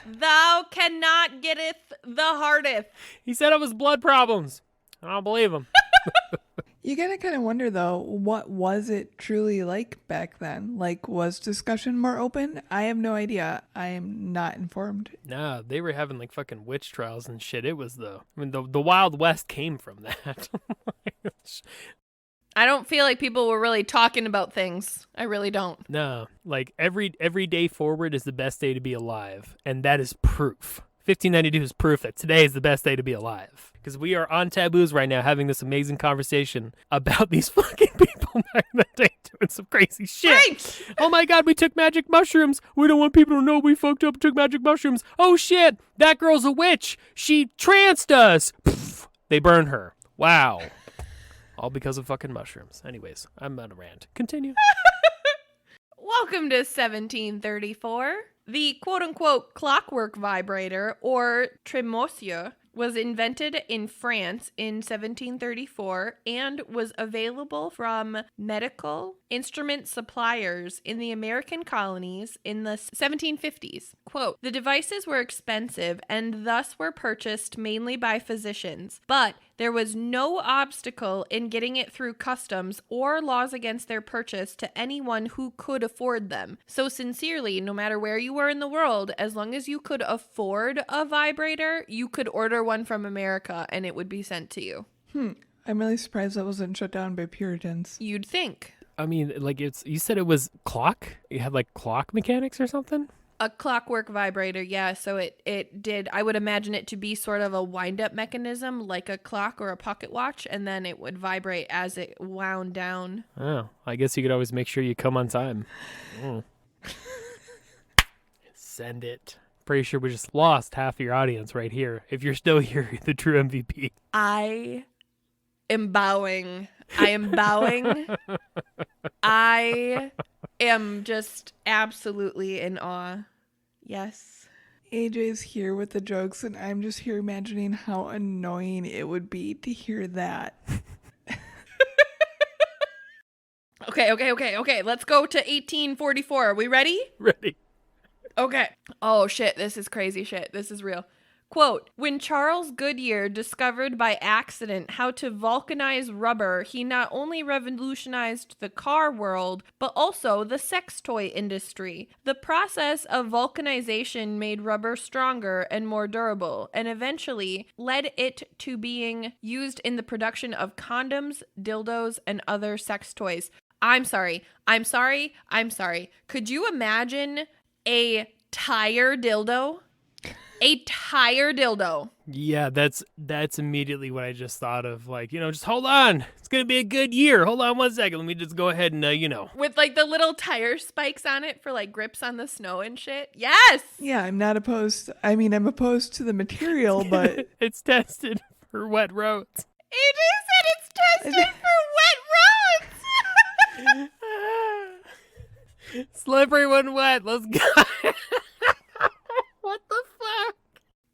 [SPEAKER 2] Thou cannot getteth the hardeth.
[SPEAKER 3] He said it was blood problems. I don't believe him.
[SPEAKER 1] You gotta kind of wonder, though, what was it truly like back then? Like, was discussion more open? I have no idea. I am not informed.
[SPEAKER 3] Nah, they were having, like, fucking witch trials and shit. It was the Wild West came from that.
[SPEAKER 2] I don't feel like people were really talking about things. I really don't.
[SPEAKER 3] No, like every day forward is the best day to be alive, and that is proof. 1592 is proof that today is the best day to be alive, because we are on Taboos right now having this amazing conversation about these fucking people back in the day doing some crazy shit.
[SPEAKER 2] Right.
[SPEAKER 3] Oh my god, we took magic mushrooms. We don't want people to know we fucked up and took magic mushrooms. Oh shit, that girl's a witch. She tranced us. Pff, they burned her. Wow. All because of fucking mushrooms. Anyways, I'm on a rant. Continue.
[SPEAKER 2] Welcome to 1734. The quote-unquote clockwork vibrator, or tremousseau, was invented in France in 1734 and was available from medical instrument suppliers in the American colonies in the 1750s. Quote, the devices were expensive and thus were purchased mainly by physicians, but there was no obstacle in getting it through customs or laws against their purchase to anyone who could afford them. So sincerely, no matter where you were in the world, as long as you could afford a vibrator, you could order one from America and it would be sent to you.
[SPEAKER 1] I'm really surprised that wasn't shut down by Puritans.
[SPEAKER 2] You'd think.
[SPEAKER 3] I mean, like, you said it was clock? You had, like, clock mechanics or something?
[SPEAKER 2] A clockwork vibrator, yeah. So it did, I would imagine it to be sort of a wind-up mechanism, like a clock or a pocket watch, and then it would vibrate as it wound down.
[SPEAKER 3] Oh, I guess you could always make sure you come on time. Send it. Pretty sure we just lost half your audience right here. If you're still here, you're the true MVP.
[SPEAKER 2] I am bowing. I am bowing. I am just absolutely in awe. Yes.
[SPEAKER 1] AJ's here with the jokes, and I'm just here imagining how annoying it would be to hear that.
[SPEAKER 2] Okay. Let's go to 1844. Are we ready?
[SPEAKER 3] Ready.
[SPEAKER 2] Okay. Oh, shit. This is crazy shit. This is real. Quote, when Charles Goodyear discovered by accident how to vulcanize rubber, he not only revolutionized the car world, but also the sex toy industry. The process of vulcanization made rubber stronger and more durable, and eventually led it to being used in the production of condoms, dildos, and other sex toys. I'm sorry. Could you imagine a tire dildo? A tire dildo.
[SPEAKER 3] Yeah, that's immediately what I just thought of. Like, just hold on. It's going to be a good year. Hold on 1 second. Let me just go ahead and,
[SPEAKER 2] With like the little tire spikes on it for like grips on the snow and shit. Yes!
[SPEAKER 1] Yeah, I'm not opposed. I'm opposed to the material, but
[SPEAKER 3] it's tested for wet roads.
[SPEAKER 2] AJ said it's tested for wet roads!
[SPEAKER 3] Slippery when wet. Let's go. What the fuck?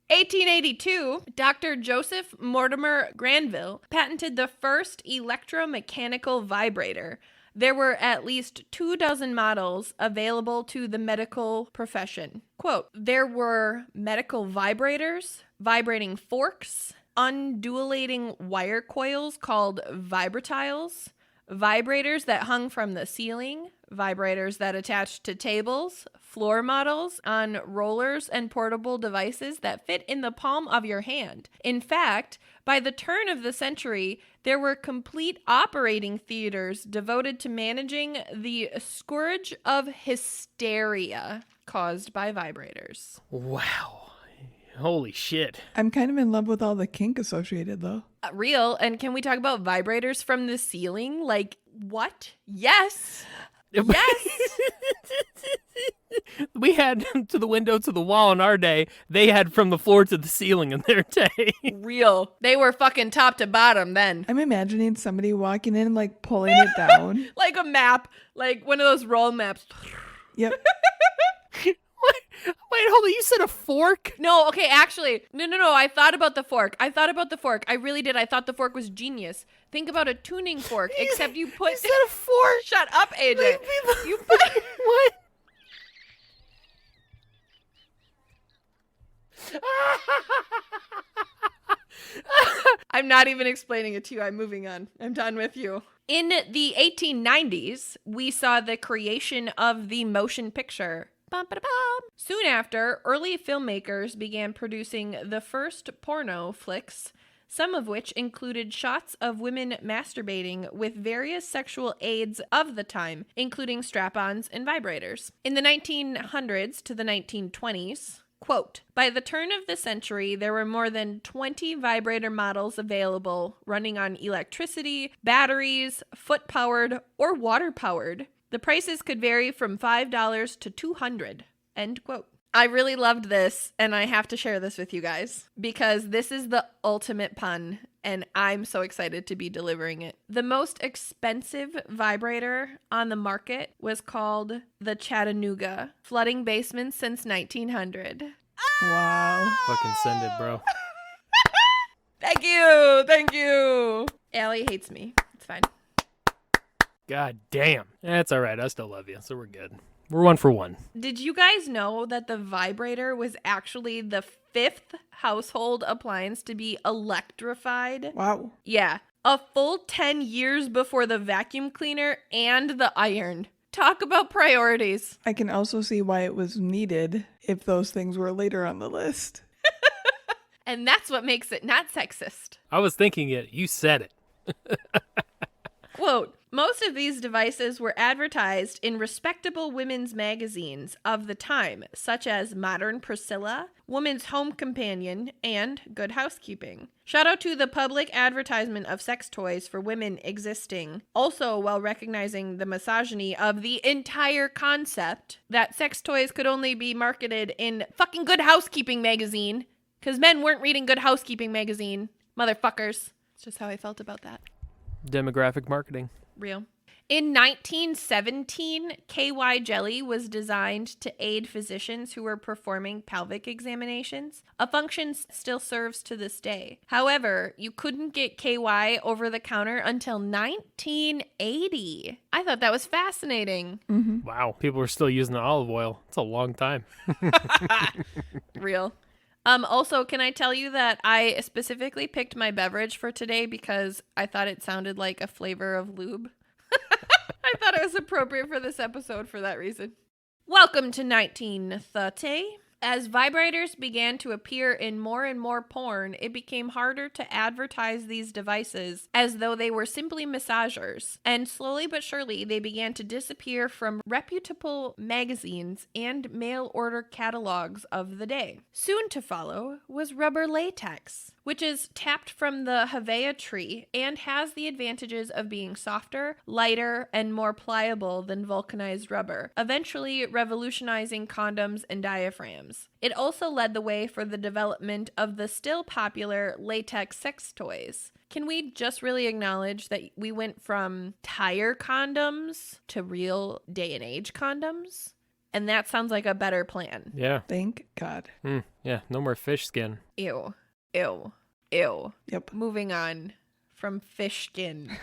[SPEAKER 2] 1882, Dr. Joseph Mortimer Granville patented the first electromechanical vibrator. There were at least 24 models available to the medical profession. Quote, there were medical vibrators, vibrating forks, undulating wire coils called vibratiles, vibrators that hung from the ceiling, vibrators that attached to tables, floor models on rollers, and portable devices that fit in the palm of your hand. In fact, by the turn of the century, there were complete operating theaters devoted to managing the scourge of hysteria caused by vibrators.
[SPEAKER 3] Wow. Holy shit.
[SPEAKER 1] I'm kind of in love with all the kink associated, though.
[SPEAKER 2] Real. And can we talk about vibrators from the ceiling? Like, what? Yes. Yes.
[SPEAKER 3] We had to the window to the wall in our day. They had from the floor to the ceiling in their day.
[SPEAKER 2] Real. They were fucking top to bottom then.
[SPEAKER 1] I'm imagining somebody walking in, like, pulling it down.
[SPEAKER 2] Like a map. Like one of those roll maps.
[SPEAKER 1] Yep.
[SPEAKER 3] Wait, hold on. You said a fork?
[SPEAKER 2] No, okay, actually. No. I thought about the fork. I really did. I thought the fork was genius. Think about a tuning fork, except you put...
[SPEAKER 3] You said a fork?
[SPEAKER 2] Shut up, AJ. You put...
[SPEAKER 3] What?
[SPEAKER 2] I'm not even explaining it to you. I'm moving on. I'm done with you. In the 1890s, we saw the creation of the motion picture. Soon after, early filmmakers began producing the first porno flicks, some of which included shots of women masturbating with various sexual aids of the time, including strap-ons and vibrators. In the 1900s to the 1920s, quote, by the turn of the century, there were more than 20 vibrator models available running on electricity, batteries, foot-powered, or water-powered. The prices could vary from $5 to $200, end quote. I really loved this, and I have to share this with you guys, because this is the ultimate pun, and I'm so excited to be delivering it. The most expensive vibrator on the market was called the Chattanooga, flooding basements since 1900.
[SPEAKER 1] Wow.
[SPEAKER 3] Fucking send it, bro.
[SPEAKER 2] Thank you. Allie hates me. It's fine.
[SPEAKER 3] God damn. That's all right. I still love you, so we're good. We're 1 for 1.
[SPEAKER 2] Did you guys know that the vibrator was actually the 5th household appliance to be electrified?
[SPEAKER 1] Wow.
[SPEAKER 2] Yeah. A full 10 years before the vacuum cleaner and the iron. Talk about priorities.
[SPEAKER 1] I can also see why it was needed if those things were later on the list.
[SPEAKER 2] And that's what makes it not sexist.
[SPEAKER 3] I was thinking it. You said it.
[SPEAKER 2] Quote, most of these devices were advertised in respectable women's magazines of the time, such as Modern Priscilla, Woman's Home Companion, and Good Housekeeping. Shout out to the public advertisement of sex toys for women existing, also while recognizing the misogyny of the entire concept that sex toys could only be marketed in fucking Good Housekeeping magazine, because men weren't reading Good Housekeeping magazine. Motherfuckers. It's just how I felt about that.
[SPEAKER 3] Demographic marketing.
[SPEAKER 2] Real. In 1917, KY jelly was designed to aid physicians who were performing pelvic examinations, a function still serves to this day. However, you couldn't get KY over the counter until 1980. I thought that was fascinating.
[SPEAKER 1] Mm-hmm.
[SPEAKER 3] Wow, people are still using the olive oil. It's a long time.
[SPEAKER 2] Real. Also, can I tell you that I specifically picked my beverage for today because I thought it sounded like a flavor of lube? I thought it was appropriate for this episode for that reason. Welcome to 1930. As vibrators began to appear in more and more porn, it became harder to advertise these devices as though they were simply massagers. And slowly but surely, they began to disappear from reputable magazines and mail order catalogs of the day. Soon to follow was rubber latex, which is tapped from the Hevea tree and has the advantages of being softer, lighter, and more pliable than vulcanized rubber, eventually revolutionizing condoms and diaphragms. It also led the way for the development of the still popular latex sex toys. Can we just really acknowledge that we went from tire condoms to real day and age condoms? And that sounds like a better plan.
[SPEAKER 3] Yeah.
[SPEAKER 1] Thank God.
[SPEAKER 3] Yeah, no more fish skin.
[SPEAKER 2] Ew. Ew. Ew.
[SPEAKER 1] Yep.
[SPEAKER 2] Moving on from fish skin.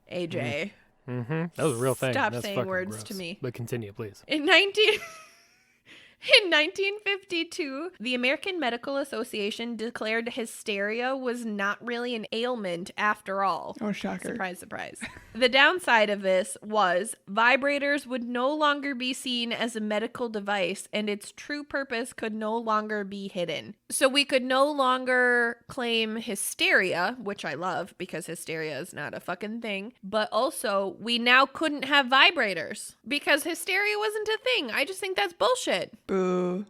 [SPEAKER 2] AJ.
[SPEAKER 3] Mm-hmm. That was a real thing.
[SPEAKER 2] Stop
[SPEAKER 3] That's
[SPEAKER 2] saying
[SPEAKER 3] fucking
[SPEAKER 2] words
[SPEAKER 3] gross.
[SPEAKER 2] to me.
[SPEAKER 3] But continue, please.
[SPEAKER 2] In 1952, the American Medical Association declared hysteria was not really an ailment after all.
[SPEAKER 1] Oh, shocker.
[SPEAKER 2] Surprise, surprise. The downside of this was vibrators would no longer be seen as a medical device and its true purpose could no longer be hidden. So we could no longer claim hysteria, which I love because hysteria is not a fucking thing, but also we now couldn't have vibrators because hysteria wasn't a thing. I just think that's bullshit.
[SPEAKER 1] Boo.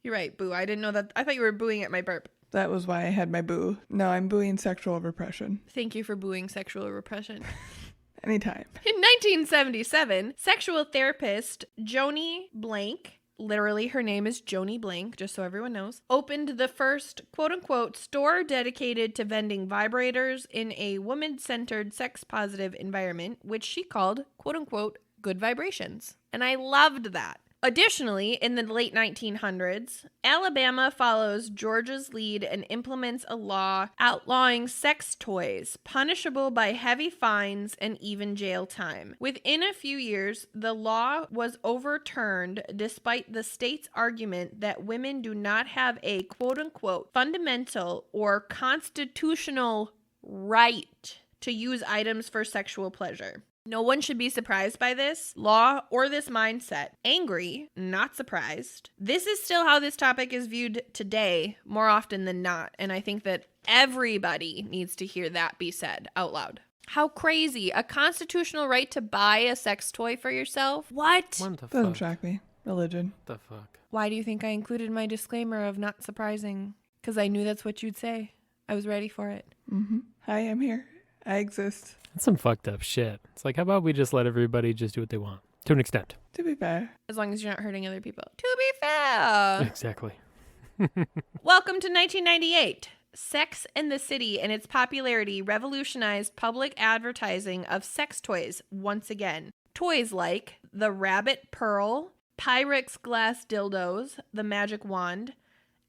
[SPEAKER 2] You're right, boo. I didn't know that. I thought you were booing at my burp.
[SPEAKER 1] That was why I had my boo. No, I'm booing sexual repression.
[SPEAKER 2] Thank you for booing sexual repression.
[SPEAKER 1] Anytime.
[SPEAKER 2] In 1977, sexual therapist Joni Blank, literally her name is Joni Blank, just so everyone knows, opened the first quote-unquote store dedicated to vending vibrators in a woman-centered sex-positive environment, which she called quote-unquote good vibrations. And I loved that. Additionally, in the late 1900s, Alabama follows Georgia's lead and implements a law outlawing sex toys, punishable by heavy fines and even jail time. Within a few years, the law was overturned despite the state's argument that women do not have a quote-unquote fundamental or constitutional right to use items for sexual pleasure. No one should be surprised by this law or this mindset. Angry, not surprised. This is still how this topic is viewed today, more often than not. And I think that everybody needs to hear that be said out loud. How crazy. A constitutional right to buy a sex toy for yourself? What?
[SPEAKER 3] What the
[SPEAKER 1] Doesn't
[SPEAKER 3] fuck?
[SPEAKER 1] shock me. Religion.
[SPEAKER 3] What the fuck?
[SPEAKER 2] Why do you think I included my disclaimer of not surprising? Because I knew that's what you'd say. I was ready for it.
[SPEAKER 1] Mm-hmm. Hi, I'm here. I exist.
[SPEAKER 3] That's some fucked up shit. It's like, how about we just let everybody just do what they want? To an extent.
[SPEAKER 1] To be fair.
[SPEAKER 2] As long as you're not hurting other people. To be fair.
[SPEAKER 3] Exactly.
[SPEAKER 2] Welcome to 1998. Sex and the City and its popularity revolutionized public advertising of sex toys once again. Toys like the Rabbit Pearl, Pyrex glass dildos, the Magic Wand,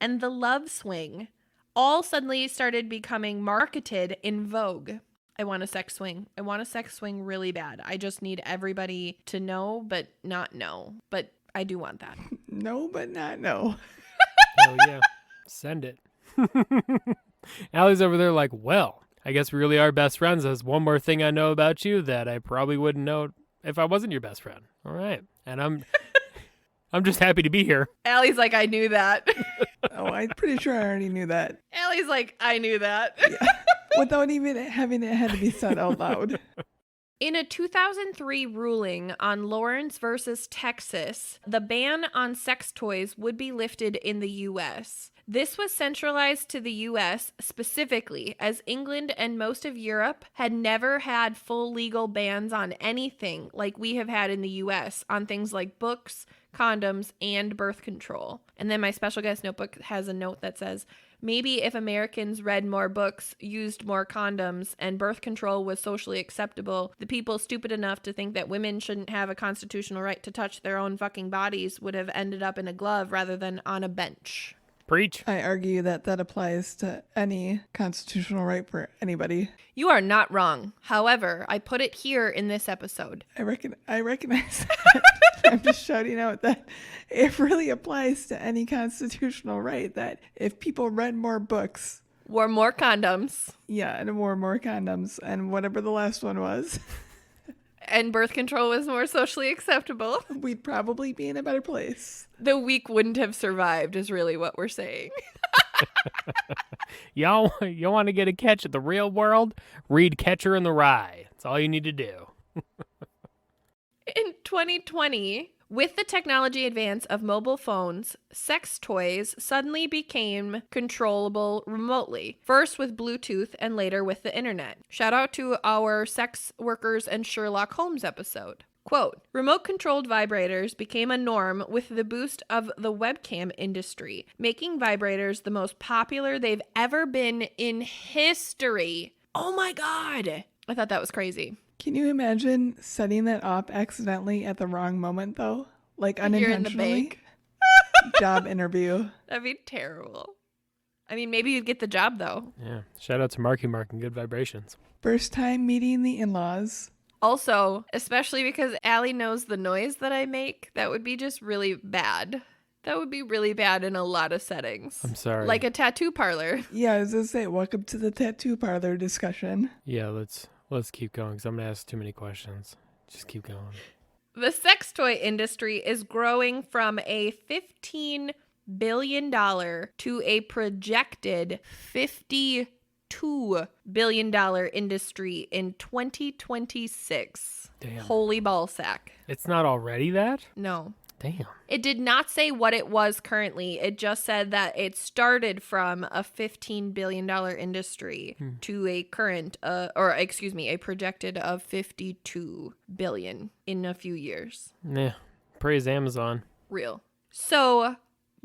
[SPEAKER 2] and the Love Swing all suddenly started becoming marketed in vogue. I want a sex swing. I want a sex swing really bad. I just need everybody to know, but not know. But I do want that.
[SPEAKER 1] No, but not no.
[SPEAKER 3] Hell yeah. Send it. Allie's over there like, well, I guess we really are best friends. There's one more thing I know about you that I probably wouldn't know if I wasn't your best friend. All right. And I'm just happy to be here.
[SPEAKER 2] Allie's like, I knew that.
[SPEAKER 1] Oh, I'm pretty sure I already knew that.
[SPEAKER 2] Allie's like, I knew that.
[SPEAKER 1] Yeah. Without even having it had to be said out loud.
[SPEAKER 2] In a 2003 ruling on Lawrence versus Texas, the ban on sex toys would be lifted in the U.S. This was centralized to the U.S. specifically, as England and most of Europe had never had full legal bans on anything like we have had in the U.S. on things like books, condoms, and birth control. And then my special guest notebook has a note that says, maybe if Americans read more books, used more condoms, and birth control was socially acceptable, the people stupid enough to think that women shouldn't have a constitutional right to touch their own fucking bodies would have ended up in a glove rather than on a bench.
[SPEAKER 3] Preach.
[SPEAKER 1] I argue that applies to any constitutional right for anybody.
[SPEAKER 2] You are not wrong. However, I put it here in this episode.
[SPEAKER 1] I recognize that. I'm just shouting out that it really applies to any constitutional right, that if people read more books,
[SPEAKER 2] Wore more condoms.
[SPEAKER 1] yeah, and wore more condoms, and whatever the last one was.
[SPEAKER 2] and birth control was more socially acceptable,
[SPEAKER 1] we'd probably be in a better place.
[SPEAKER 2] the weak wouldn't have survived is really what we're saying.
[SPEAKER 3] Y'all, you want to get a catch at the real world? Read Catcher in the Rye. That's all you need to do.
[SPEAKER 2] In 2020, with the technology advance of mobile phones, sex toys suddenly became controllable remotely, first with Bluetooth and later with the internet. Shout out to our Sex Workers and Sherlock Holmes episode. Quote, remote-controlled vibrators became a norm with the boost of the webcam industry, making vibrators the most popular they've ever been in history. Oh my God. I thought that was crazy.
[SPEAKER 1] Can you imagine setting that up accidentally at the wrong moment, though? Like
[SPEAKER 2] You're in the
[SPEAKER 1] unintentionally?
[SPEAKER 2] bank.
[SPEAKER 1] Job interview.
[SPEAKER 2] That'd be terrible. I mean, maybe you'd get the job, though.
[SPEAKER 3] Yeah. Shout out to Marky Mark and Good Vibrations.
[SPEAKER 1] First time meeting the in-laws.
[SPEAKER 2] Also, especially because Allie knows the noise that I make, that would be just really bad. That would be really bad in a lot of settings.
[SPEAKER 3] I'm sorry.
[SPEAKER 2] Like a tattoo parlor.
[SPEAKER 1] Yeah, I was going to say, welcome to the tattoo parlor discussion.
[SPEAKER 3] Yeah, let's keep going because I'm going to ask too many questions. Just keep going.
[SPEAKER 2] The sex toy industry is growing from a $15 billion to a projected $52 billion industry in 2026.
[SPEAKER 3] Damn.
[SPEAKER 2] Holy ballsack.
[SPEAKER 3] It's not already that?
[SPEAKER 2] No.
[SPEAKER 3] Damn.
[SPEAKER 2] It did not say what it was currently. It just said that it started from a $15 billion industry to a current, a projected of $52 billion in a few years.
[SPEAKER 3] Yeah. Praise Amazon.
[SPEAKER 2] Real. So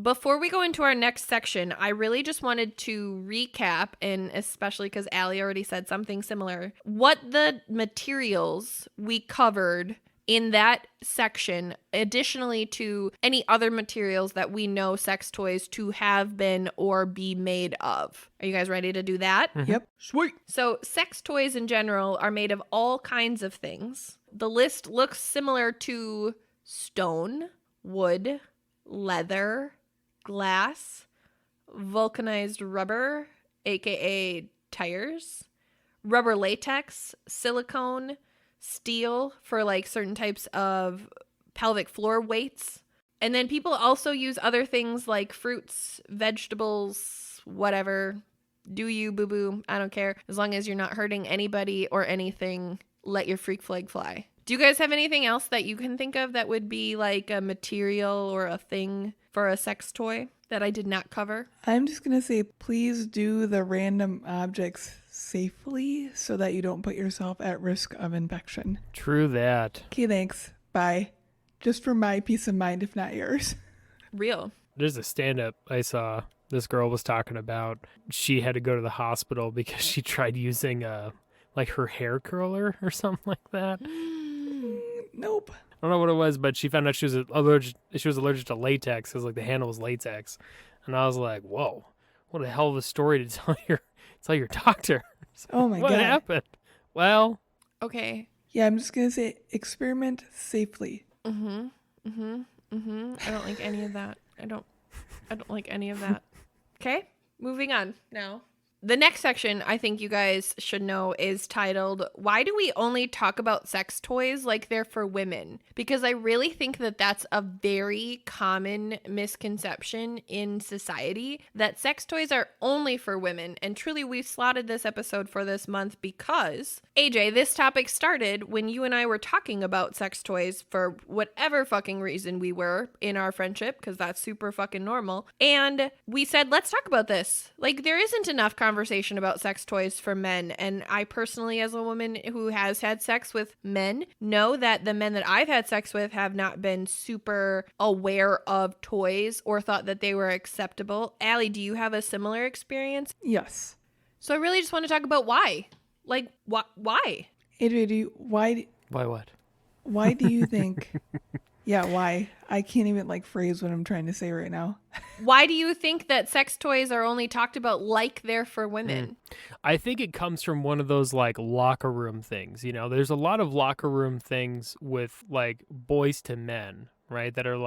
[SPEAKER 2] before we go into our next section, I really just wanted to recap, and especially because Allie already said something similar, what the materials we covered in that section, additionally to any other materials that we know sex toys to have been or be made of. Are you guys ready to do that?
[SPEAKER 3] Mm-hmm.
[SPEAKER 1] Yep.
[SPEAKER 3] Sweet.
[SPEAKER 2] So sex toys in general are made of all kinds of things. The list looks similar to stone, wood, leather, glass, vulcanized rubber, aka tires, rubber latex, silicone, steel for like certain types of pelvic floor weights. And then people also use other things like fruits, vegetables, whatever. Do you, boo-boo? I don't care. As long as you're not hurting anybody or anything, let your freak flag fly. Do you guys have anything else that you can think of that would be like a material or a thing for a sex toy that I did not cover?
[SPEAKER 1] I'm just going to say, please do the random objects safely so that you don't put yourself at risk of infection.
[SPEAKER 3] True that.
[SPEAKER 1] Okay, thanks. Bye. Just for my peace of mind, if not yours.
[SPEAKER 2] Real.
[SPEAKER 3] There's a stand-up I saw. This girl was talking about she had to go to the hospital because she tried using like her hair curler or something like that.
[SPEAKER 1] Nope.
[SPEAKER 3] I don't know what it was, but she found out she was allergic to latex because like the handle was latex. And I was like, whoa, what a hell of a story to tell your doctor.
[SPEAKER 1] Oh my
[SPEAKER 3] what
[SPEAKER 1] God.
[SPEAKER 3] happened? Well,
[SPEAKER 2] Okay.
[SPEAKER 1] Yeah, I'm just going to say experiment safely.
[SPEAKER 2] I don't like any of that. I don't like any of that. Okay, moving on now. The next section I think you guys should know is titled, Why Do We Only Talk About Sex Toys Like They're for Women? Because I really think that that's a very common misconception in society, that sex toys are only for women. And truly, we slotted this episode for this month because, AJ, this topic started when you and I were talking about sex toys for whatever fucking reason we were in our friendship, because that's super fucking normal. And we said, let's talk about this. Like, there isn't enough conversation about sex toys for men, and I personally, as a woman who has had sex with men, know that the men that I've had sex with have not been super aware of toys or thought that they were acceptable. Allie, do you have a similar experience?
[SPEAKER 1] Yes.
[SPEAKER 2] So I really just want to talk about why. Like, why?
[SPEAKER 1] AJ,
[SPEAKER 3] why what?
[SPEAKER 1] why do you think... Yeah, why? I can't even phrase what I'm trying to say right now.
[SPEAKER 2] Why do you think that sex toys are only talked about like they're for women?
[SPEAKER 3] I think it comes from one of those locker room things. You know, there's a lot of locker room things with boys to men, right? That are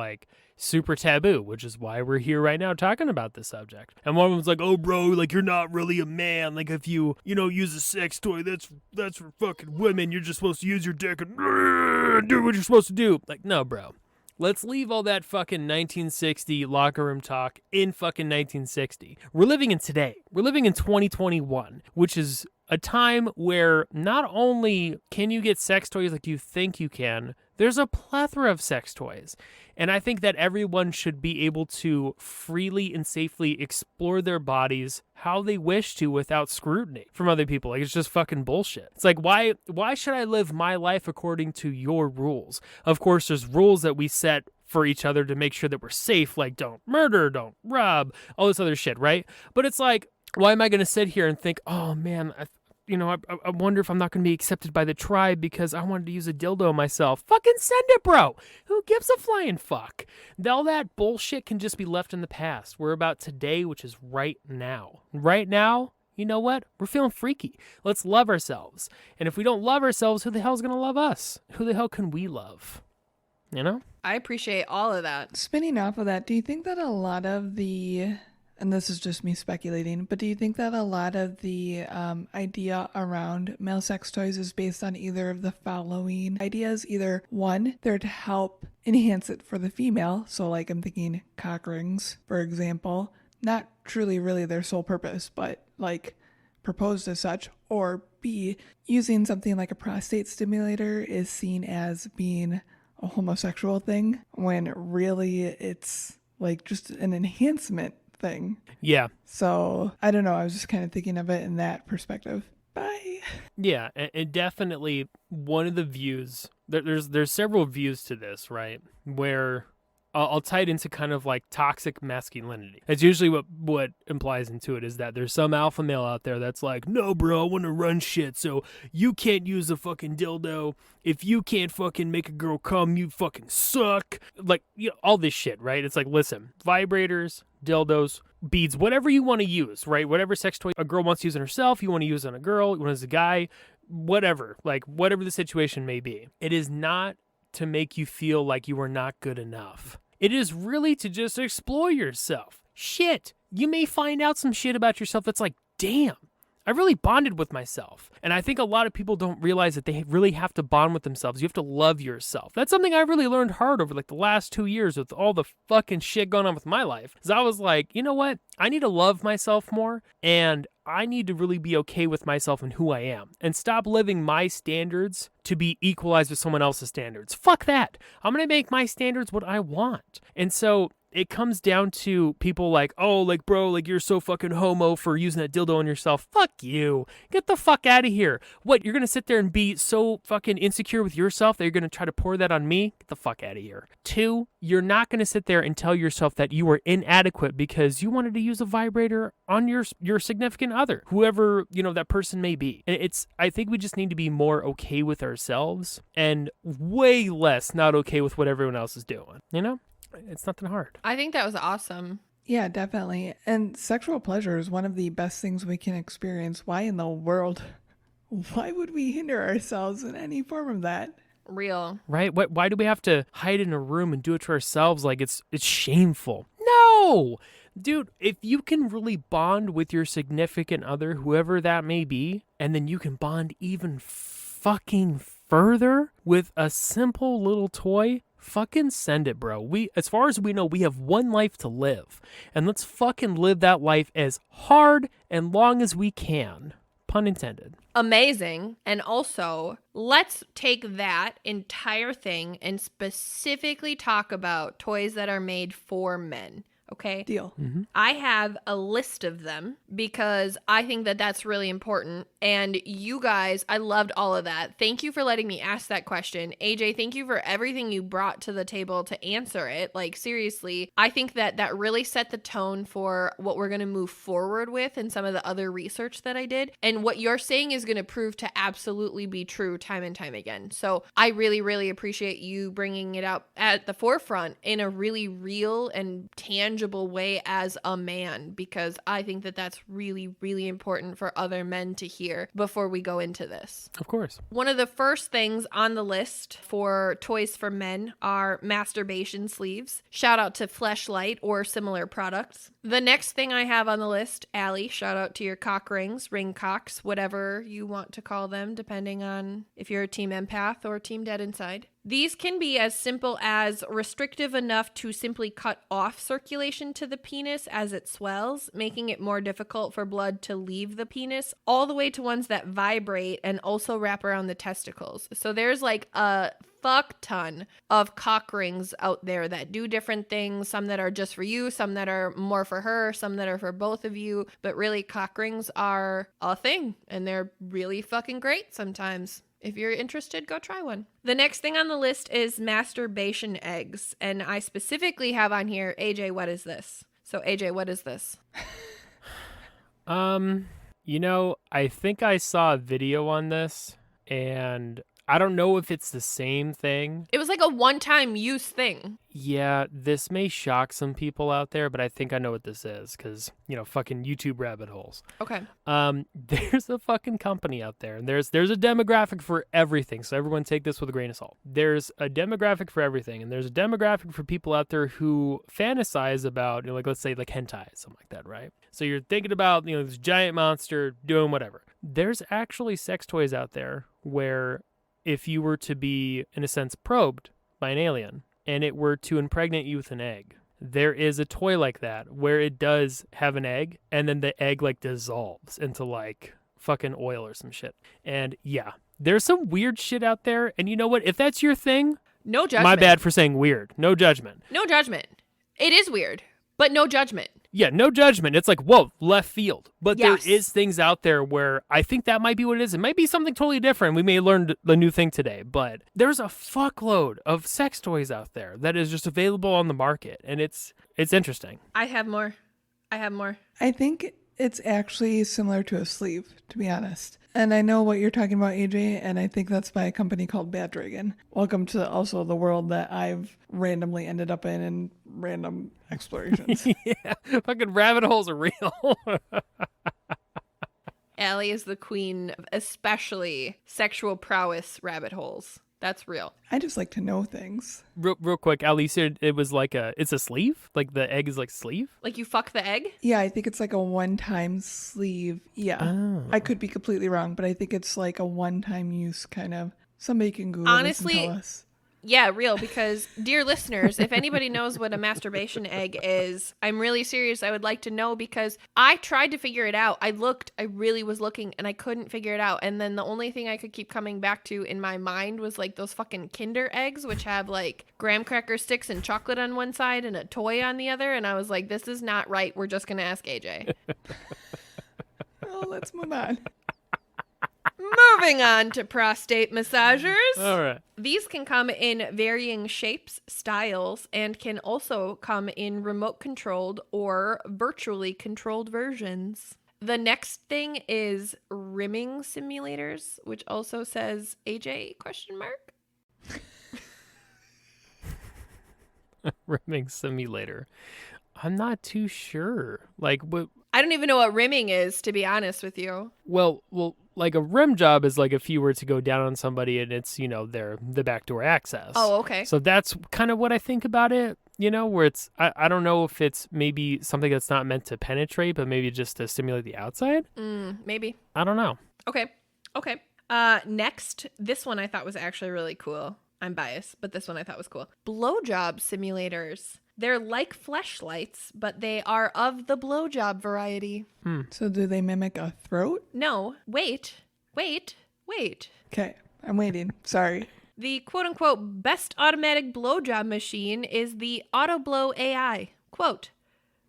[SPEAKER 3] super taboo, which is why we're here right now talking about this subject. And one of them's like, oh, bro, like, you're not really a man. Like, if you, use a sex toy, that's for fucking women. You're just supposed to use your dick and do what you're supposed to do. Like, no, bro. Let's leave all that fucking 1960 locker room talk in fucking 1960. We're living in today. We're living in 2021, which is a time where not only can you get sex toys like you think you can, there's a plethora of sex toys. And I think that everyone should be able to freely and safely explore their bodies how they wish to without scrutiny from other people. Like, it's just fucking bullshit. It's like, why should I live my life according to your rules? Of course, there's rules that we set for each other to make sure that we're safe, like don't murder, don't rob, all this other shit, right? But it's like, why am I going to sit here and think, oh man, I wonder if I'm not going to be accepted by the tribe because I wanted to use a dildo myself. Fucking send it, bro. Who gives a flying fuck? All that bullshit can just be left in the past. We're about today, which is right now. Right now, you know what? We're feeling freaky. Let's love ourselves. And if we don't love ourselves, who the hell's going to love us? Who the hell can we love? You know?
[SPEAKER 2] I appreciate all of that.
[SPEAKER 1] Spinning off of that, do you think that a lot of the, and this is just me speculating, but do you think that a lot of the idea around male sex toys is based on either of the following ideas? Either one, they're to help enhance it for the female. So like I'm thinking cock rings, for example, not truly really their sole purpose, but like proposed as such. Or B, using something like a prostate stimulator is seen as being a homosexual thing when really it's like just an enhancement thing.
[SPEAKER 3] Yeah.
[SPEAKER 1] So I don't know. I was just kind of thinking of it in that perspective. Bye.
[SPEAKER 3] Yeah, and definitely one of the views, there's several views to this, right? Where I'll tie it into kind of like toxic masculinity. That's usually what implies into it, is that there's some alpha male out there that's like, no, bro, I want to run shit, so you can't use a fucking dildo. If you can't fucking make a girl come, you fucking suck. Like, all this shit, right? It's like, listen, vibrators, dildos, beads, whatever you want to use, right? Whatever sex toy a girl wants to use on herself, you want to use on a girl, you want to use a guy, whatever. Like, whatever the situation may be. It is not to make you feel like you are not good enough. It is really to just explore yourself. Shit, you may find out some shit about yourself that's like, damn, I really bonded with myself. And I think a lot of people don't realize that they really have to bond with themselves. You have to love yourself. That's something I really learned hard over like the last 2 years with all the fucking shit going on with my life. Because I was like, you know what? I need to love myself more, and I need to really be okay with myself and who I am, and stop living my standards to be equalized with someone else's standards. Fuck that. I'm going to make my standards what I want. And so it comes down to people like, oh, like, bro, like, you're so fucking homo for using that dildo on yourself. Fuck you. Get the fuck out of here. What, you're going to sit there and be so fucking insecure with yourself that you're going to try to pour that on me? Get the fuck out of here. 2, you're not going to sit there and tell yourself that you were inadequate because you wanted to use a vibrator on your significant other, whoever, that person may be. And I think we just need to be more okay with ourselves and way less not okay with what everyone else is doing, It's nothing hard.
[SPEAKER 2] I think that was awesome.
[SPEAKER 1] Yeah, definitely. And sexual pleasure is one of the best things we can experience. Why in the world? Why would we hinder ourselves in any form of that?
[SPEAKER 2] Real.
[SPEAKER 3] Right? Why do we have to hide in a room and do it to ourselves like it's shameful? No! Dude, if you can really bond with your significant other, whoever that may be, and then you can bond even fucking further with a simple little toy, fucking send it, bro. As far as we know, we have one life to live. And let's fucking live that life as hard and long as we can. Pun intended.
[SPEAKER 2] Amazing. And also, let's take that entire thing and specifically talk about toys that are made for men. Okay?
[SPEAKER 1] Deal.
[SPEAKER 3] Mm-hmm.
[SPEAKER 2] I have a list of them because I think that that's really important. And you guys, I loved all of that. Thank you for letting me ask that question. AJ, thank you for everything you brought to the table to answer it. Like, seriously, I think that really set the tone for what we're going to move forward with and some of the other research that I did. And what you're saying is going to prove to absolutely be true time and time again. So I really, really appreciate you bringing it out at the forefront in a really real and tangible tangible way as a man, because I think that that's really, really important for other men to hear before we go into this.
[SPEAKER 3] Of course.
[SPEAKER 2] One of the first things on the list for toys for men are masturbation sleeves. Shout out to Fleshlight or similar products. The next thing I have on the list, Allie, shout out to your cock rings, ring cocks, whatever you want to call them, depending on if you're a team empath or team dead inside. These can be as simple as restrictive enough to simply cut off circulation to the penis as it swells, making it more difficult for blood to leave the penis, all the way to ones that vibrate and also wrap around the testicles. So there's like a fuck ton of cock rings out there that do different things, some that are just for you, some that are more for her, some that are for both of you, but really cock rings are a thing and they're really fucking great sometimes. If you're interested, go try one. The next thing on the list is masturbation eggs. And I specifically have on here, AJ, what is this? So AJ, what is this?
[SPEAKER 3] I think I saw a video on this, and I don't know if it's the same thing.
[SPEAKER 2] It was like a one-time use thing.
[SPEAKER 3] Yeah, this may shock some people out there, but I think I know what this is because, fucking YouTube rabbit holes.
[SPEAKER 2] Okay.
[SPEAKER 3] There's a fucking company out there, and there's a demographic for everything, so everyone take this with a grain of salt. There's a demographic for everything, and there's a demographic for people out there who fantasize about, let's say like hentai, something like that, right? So you're thinking about, this giant monster doing whatever. There's actually sex toys out there where if you were to be, in a sense, probed by an alien and it were to impregnate you with an egg, there is a toy like that where it does have an egg and then the egg like dissolves into like fucking oil or some shit. And yeah, there's some weird shit out there. And you know what? If that's your thing,
[SPEAKER 2] no judgment.
[SPEAKER 3] My bad for saying weird. No judgment.
[SPEAKER 2] No judgment. It is weird, but no judgment.
[SPEAKER 3] Yeah, no judgment. It's like, whoa, left field. But
[SPEAKER 2] Yes.
[SPEAKER 3] There is things out there where I think that might be what it is. It might be something totally different. We may learn the new thing today, but there's a fuckload of sex toys out there that is just available on the market, and it's interesting.
[SPEAKER 2] I have more.
[SPEAKER 1] I think it's actually similar to a sleeve, to be honest. And I know what you're talking about, AJ, and I think that's by a company called Bad Dragon. Welcome to also the world that I've randomly ended up in random explorations.
[SPEAKER 3] Yeah, fucking rabbit holes are real.
[SPEAKER 2] Allie is the queen of especially sexual prowess rabbit holes. That's real.
[SPEAKER 1] I just like to know things.
[SPEAKER 3] Real quick, Ali said it was like it's a sleeve? Like the egg is like sleeve?
[SPEAKER 2] Like you fuck the egg?
[SPEAKER 1] Yeah, I think it's like a one-time sleeve. Yeah.
[SPEAKER 3] Oh.
[SPEAKER 1] I could be completely wrong, but I think it's like a one-time use kind of. Somebody can Google
[SPEAKER 2] Honestly,
[SPEAKER 1] this and tell us.
[SPEAKER 2] Yeah, real, because dear listeners, if anybody knows what a masturbation egg is, I'm really serious. I would like to know because I tried to figure it out. I really was looking and I couldn't figure it out. And then the only thing I could keep coming back to in my mind was like those fucking Kinder eggs, which have like graham cracker sticks and chocolate on one side and a toy on the other. And I was like, this is not right. We're just going to ask AJ.
[SPEAKER 1] Well, let's move on.
[SPEAKER 2] Moving on to prostate massagers.
[SPEAKER 3] All right.
[SPEAKER 2] These can come in varying shapes, styles, and can also come in remote controlled or virtually controlled versions. The next thing is rimming simulators, which also says AJ ?
[SPEAKER 3] Rimming simulator. I'm not too sure. Like what?
[SPEAKER 2] I don't even know what rimming is, to be honest with you.
[SPEAKER 3] Well, like a rim job is like if you were to go down on somebody and it's, the backdoor access.
[SPEAKER 2] Oh, okay.
[SPEAKER 3] So that's kind of what I think about it, where it's, I don't know if it's maybe something that's not meant to penetrate, but maybe just to stimulate the outside.
[SPEAKER 2] Maybe.
[SPEAKER 3] I don't know.
[SPEAKER 2] Okay. Next, this one I thought was actually really cool. I'm biased, but this one I thought was cool. Blowjob simulators. They're like fleshlights, but they are of the blowjob variety.
[SPEAKER 1] So do they mimic a throat?
[SPEAKER 2] No, wait.
[SPEAKER 1] Okay, I'm waiting. Sorry.
[SPEAKER 2] The quote-unquote best automatic blowjob machine is the AutoBlow AI. Quote,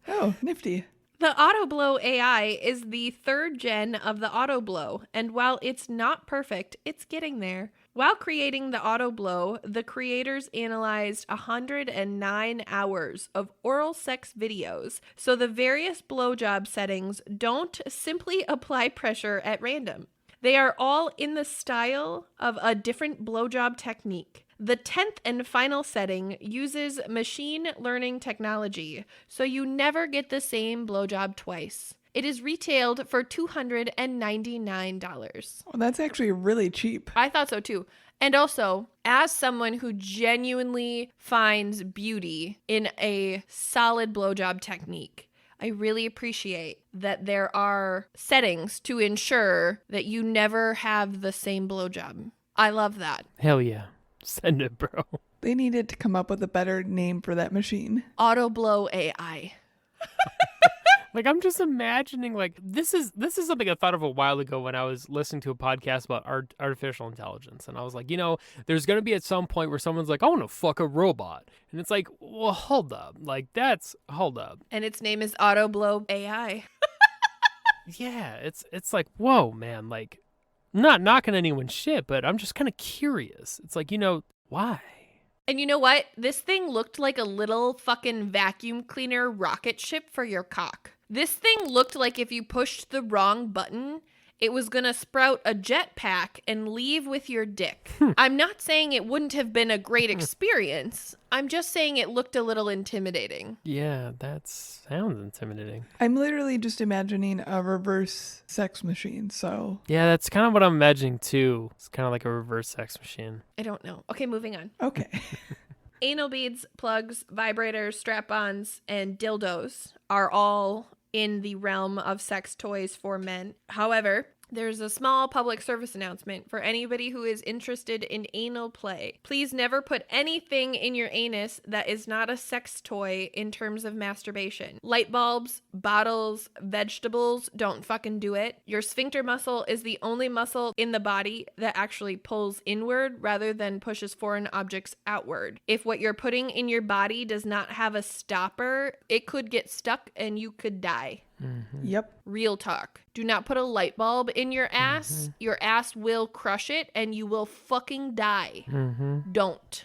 [SPEAKER 1] Oh, nifty.
[SPEAKER 2] the AutoBlow AI is the third gen of the AutoBlow, and while it's not perfect, it's getting there. While creating the AutoBlow, the creators analyzed 109 hours of oral sex videos, so the various blowjob settings don't simply apply pressure at random. They are all in the style of a different blowjob technique. The 10th and final setting uses machine learning technology, so you never get the same blowjob twice. It is retailed for $299.
[SPEAKER 1] Well, that's actually really cheap.
[SPEAKER 2] I thought so too. And also, as someone who genuinely finds beauty in a solid blowjob technique, I really appreciate that there are settings to ensure that you never have the same blowjob. I love that.
[SPEAKER 3] Hell yeah. Send it, bro.
[SPEAKER 1] They needed to come up with a better name for that machine.
[SPEAKER 2] Auto blow AI.
[SPEAKER 3] Like, I'm just imagining, like, this is something I thought of a while ago when I was listening to a podcast about artificial intelligence. And I was like, you know, there's going to be at some point where someone's like, I want to fuck a robot. And it's like, well, hold up. Like, hold up.
[SPEAKER 2] And its name is Auto blow AI.
[SPEAKER 3] Yeah, it's like, whoa, man. Like, not knocking anyone's shit, but I'm just kind of curious. It's like, you know, why?
[SPEAKER 2] And you know what? This thing looked like a little fucking vacuum cleaner rocket ship for your cock. This thing looked like if you pushed the wrong button, it was going to sprout a jetpack and leave with your dick. I'm not saying it wouldn't have been a great experience. I'm just saying it looked a little intimidating.
[SPEAKER 3] Yeah, that sounds intimidating.
[SPEAKER 1] I'm literally just imagining a reverse sex machine, so...
[SPEAKER 3] Yeah, that's kind of what I'm imagining too. It's kind of like a reverse sex machine.
[SPEAKER 2] I don't know. Okay, moving on.
[SPEAKER 1] Okay.
[SPEAKER 2] Anal beads, plugs, vibrators, strap-ons, and dildos are all in the realm of sex toys for men. However, there's a small public service announcement for anybody who is interested in anal play. Please never put anything in your anus that is not a sex toy in terms of masturbation. Light bulbs, bottles, vegetables, don't fucking do it. Your sphincter muscle is the only muscle in the body that actually pulls inward rather than pushes foreign objects outward. If what you're putting in your body does not have a stopper, it could get stuck and you could die.
[SPEAKER 3] Mm-hmm.
[SPEAKER 1] Yep.
[SPEAKER 2] Real talk. Do not put a light bulb in your ass.
[SPEAKER 3] Mm-hmm.
[SPEAKER 2] Your ass will crush it and you will fucking die.
[SPEAKER 3] Mm-hmm.
[SPEAKER 2] Don't.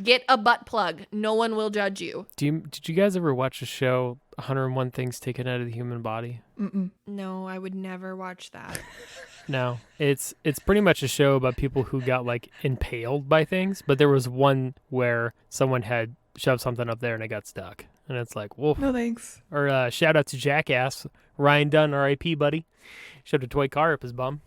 [SPEAKER 2] Get a butt plug. No one will judge you.
[SPEAKER 3] Did you guys ever watch the show 101 Things Taken Out of the Human Body?
[SPEAKER 1] Mm-mm.
[SPEAKER 2] No, I would never watch that.
[SPEAKER 3] No, it's pretty much a show about people who got like impaled by things, but there was one where someone had shoved something up there and it got stuck. And it's like, whoa.
[SPEAKER 1] No thanks.
[SPEAKER 3] Or shout out to Jackass, Ryan Dunn, R.I.P. buddy. Shoved a toy car up his bum.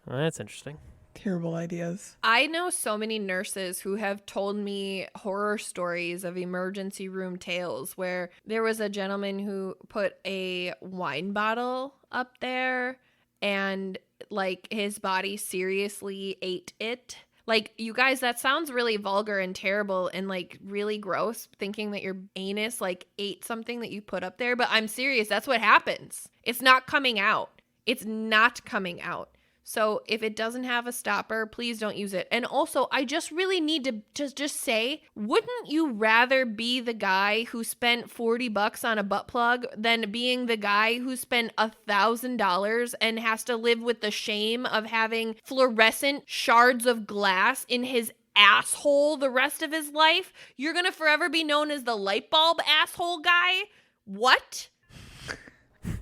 [SPEAKER 3] Well, that's interesting.
[SPEAKER 1] Terrible ideas.
[SPEAKER 2] I know so many nurses who have told me horror stories of emergency room tales where there was a gentleman who put a wine bottle up there and like his body seriously ate it. Like, you guys, that sounds really vulgar and terrible and like really gross, thinking that your anus like ate something that you put up there. But I'm serious. That's what happens. It's not coming out. It's not coming out. So if it doesn't have a stopper, please don't use it. And also, I just really need to just say, wouldn't you rather be the guy who spent $40 on a butt plug than being the guy who spent $1,000 and has to live with the shame of having fluorescent shards of glass in his asshole the rest of his life? You're going to forever be known as the light bulb asshole guy? What?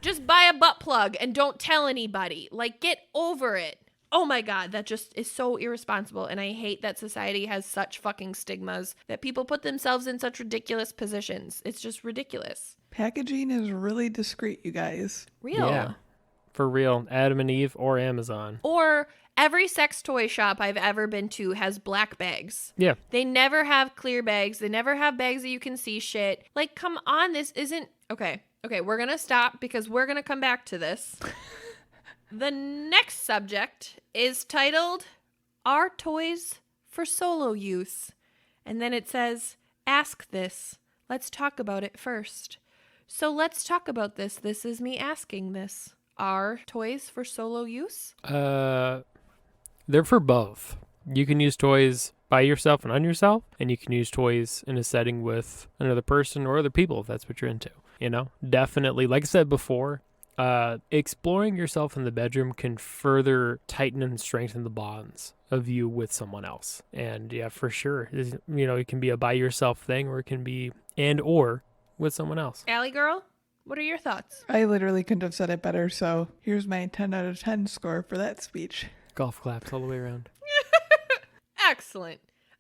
[SPEAKER 2] Just buy a butt plug and don't tell anybody. Like, get over it. Oh my God, that just is so irresponsible. And I hate that society has such fucking stigmas that people put themselves in such ridiculous positions. It's just ridiculous.
[SPEAKER 1] Packaging is really discreet, you guys.
[SPEAKER 2] Real.
[SPEAKER 3] Yeah, for real. Adam and Eve or Amazon.
[SPEAKER 2] Or every sex toy shop I've ever been to has black bags.
[SPEAKER 3] Yeah.
[SPEAKER 2] They never have clear bags. They never have bags that you can see shit. Like, come on, this isn't... Okay, we're going to stop because we're going to come back to this. The next subject is titled, Are Toys for Solo Use? And then it says, ask this. Let's talk about it first. So let's talk about this. This is me asking this. Are toys for solo use?
[SPEAKER 3] They're for both. You can use toys by yourself and on yourself, and you can use toys in a setting with another person or other people if that's what you're into. You know, definitely, like I said before, exploring yourself in the bedroom can further tighten and strengthen the bonds of you with someone else. And yeah, for sure, you know, it can be a by yourself thing, or it can be or with someone else.
[SPEAKER 2] Allie girl, what are your thoughts?
[SPEAKER 1] I literally couldn't have said it better, so here's my 10 out of 10 score for that speech.
[SPEAKER 3] Golf claps all the way around.
[SPEAKER 2] Excellent.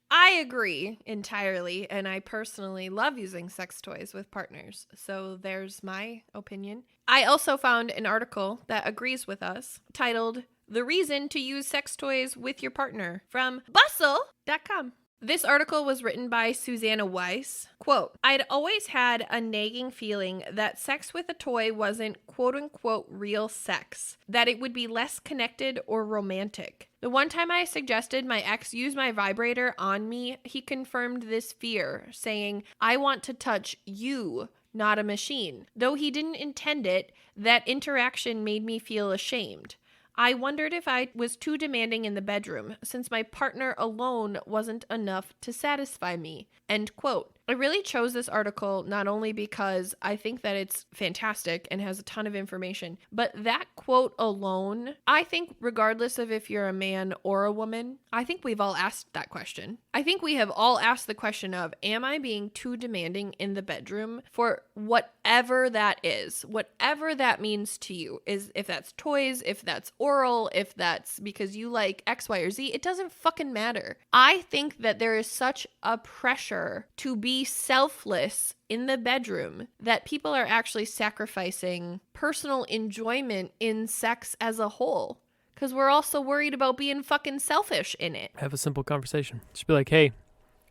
[SPEAKER 2] I agree entirely, and I personally love using sex toys with partners. So there's my opinion. I also found an article that agrees with us titled "The Reason to Use Sex Toys with Your Partner" from bustle.com. This article was written by Susanna Weiss. Quote, "I'd always had a nagging feeling that sex with a toy wasn't quote unquote real sex, that it would be less connected or romantic. The one time I suggested my ex use my vibrator on me, he confirmed this fear, saying, 'I want to touch you, not a machine.' Though he didn't intend it, that interaction made me feel ashamed. I wondered if I was too demanding in the bedroom, since my partner alone wasn't enough to satisfy me." End quote. I really chose this article not only because I think that it's fantastic and has a ton of information, but that quote alone, I think regardless of if you're a man or a woman, I think we've all asked that question. I think we have all asked the question of, am I being too demanding in the bedroom for whatever that is, whatever that means to you, is if that's toys, if that's oral, if that's because you like X, Y, or Z, it doesn't fucking matter. I think that there is such a pressure to be selfless in the bedroom that people are actually sacrificing personal enjoyment in sex as a whole because we're also worried about being fucking selfish in it.
[SPEAKER 3] Have a simple conversation. Just be like, hey,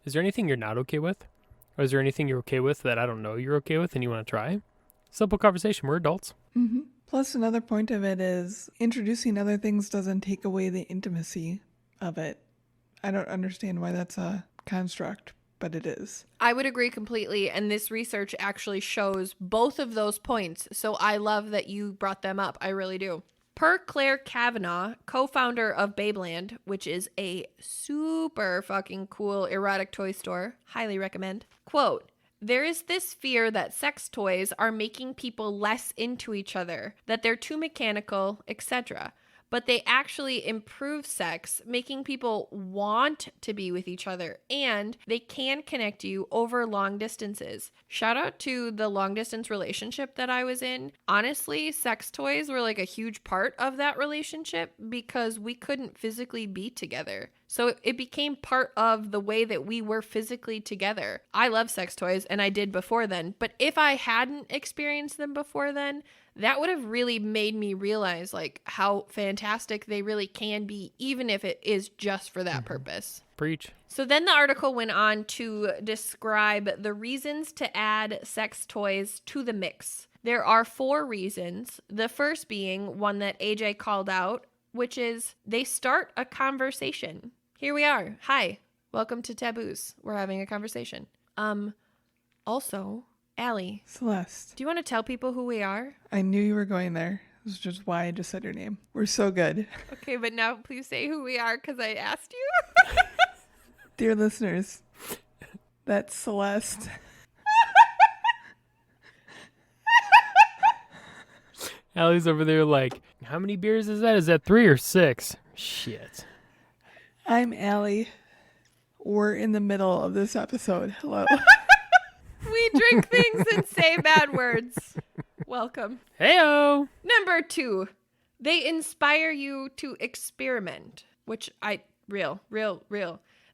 [SPEAKER 3] is there anything you're not okay with? Or is there anything you're okay with that I don't know you're okay with and you want to try? Simple conversation. We're adults.
[SPEAKER 1] Mm-hmm. Plus, another point of it is introducing other things doesn't take away the intimacy of it. I don't understand why that's a construct, but it is.
[SPEAKER 2] I would agree completely, and this research actually shows both of those points, so I love that you brought them up. I really do. Per Claire Kavanaugh, co-founder of Babeland, which is a super fucking cool erotic toy store, highly recommend, quote, "There is this fear that sex toys are making people less into each other, that they're too mechanical, etc., but they actually improve sex, making people want to be with each other, and they can connect you over long distances." Shout out to the long distance relationship that I was in. Honestly, sex toys were like a huge part of that relationship because we couldn't physically be together. So it became part of the way that we were physically together. I love sex toys, and I did before then, but if I hadn't experienced them before then, that would have really made me realize like how fantastic they really can be, even if it is just for that purpose.
[SPEAKER 3] Preach.
[SPEAKER 2] So then the article went on to describe the reasons to add sex toys to the mix. There are 4 reasons. The first being one that AJ called out, which is they start a conversation. Here we are. Hi, welcome to Taboos. We're having a conversation. Also, Allie,
[SPEAKER 1] Celeste.
[SPEAKER 2] do you want to tell people who we are?
[SPEAKER 1] I knew you were going there. This is just why I just said your name. We're so good.
[SPEAKER 2] Okay, but now please say who we are because I asked you.
[SPEAKER 1] Dear listeners, that's Celeste.
[SPEAKER 3] Allie's over there like, how many beers is that? Is that 3 or 6? Shit.
[SPEAKER 1] I'm Allie. We're in the middle of this episode. Hello.
[SPEAKER 2] We drink things and say bad words. Welcome.
[SPEAKER 3] Heyo.
[SPEAKER 2] Number 2, they inspire you to experiment, which real.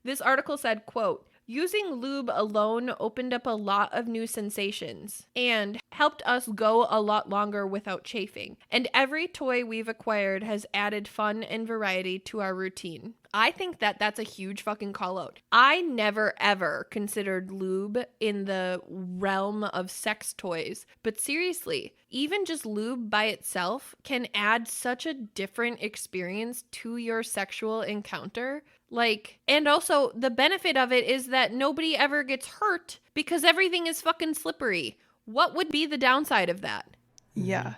[SPEAKER 2] This article said, quote, "Using lube alone opened up a lot of new sensations and helped us go a lot longer without chafing. And every toy we've acquired has added fun and variety to our routine." I think that that's a huge fucking call out. I never ever considered lube in the realm of sex toys, but seriously, even just lube by itself can add such a different experience to your sexual encounter. And also the benefit of it is that nobody ever gets hurt because everything is fucking slippery. What would be the downside of that?
[SPEAKER 1] Yeah.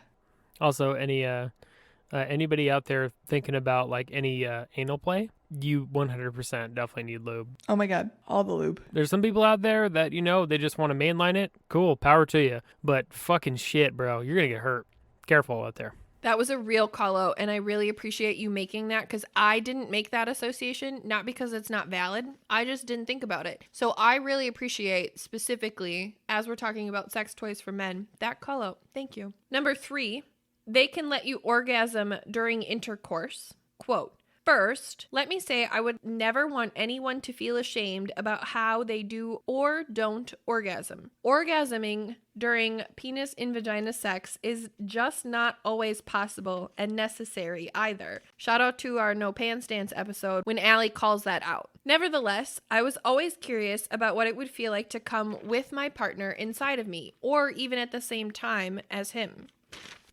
[SPEAKER 3] Also, anybody out there thinking about like any anal play, you 100% definitely need lube.
[SPEAKER 1] Oh my God. All the lube.
[SPEAKER 3] There's some people out there that, they just want to mainline it. Cool. Power to you. But fucking shit, bro. You're going to get hurt. Careful out there.
[SPEAKER 2] That was a real call out, and I really appreciate you making that because I didn't make that association, not because it's not valid. I just didn't think about it. So I really appreciate specifically, as we're talking about sex toys for men, that call out. Thank you. Number 3, they can let you orgasm during intercourse. Quote, First, let me say I would never want anyone to feel ashamed about how they do or don't orgasm. Orgasming during penis in vagina sex is just not always possible and necessary either. Shout out to our No Pants Dance episode when Allie calls that out. Nevertheless, I was always curious about what it would feel like to come with my partner inside of me, or even at the same time as him.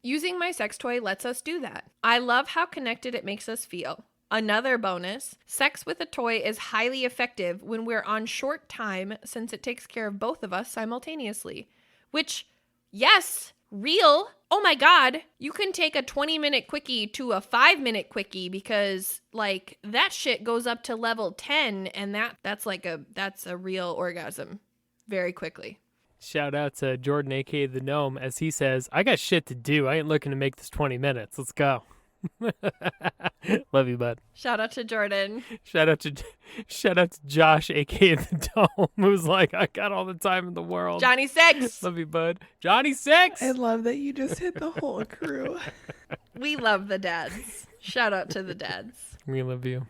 [SPEAKER 2] Using my sex toy lets us do that. I love how connected it makes us feel. Another bonus, sex with a toy is highly effective when we're on short time since it takes care of both of us simultaneously. Which, yes, real. Oh my God, you can take a 20-minute quickie to a 5-minute quickie because like that shit goes up to level 10 and that's a real orgasm very quickly.
[SPEAKER 3] Shout out to Jordan, aka the Gnome, as he says, I got shit to do. I ain't looking to make this 20 minutes. Let's go. Love you, bud.
[SPEAKER 2] Shout out to Jordan.
[SPEAKER 3] Shout out to Josh, aka the Dome, who's like, I got all the time in the world.
[SPEAKER 2] Johnny Six.
[SPEAKER 3] Love you, bud. Johnny Six.
[SPEAKER 1] I love that you just hit the whole crew.
[SPEAKER 2] We love the dads. Shout out to the dads.
[SPEAKER 3] We love you.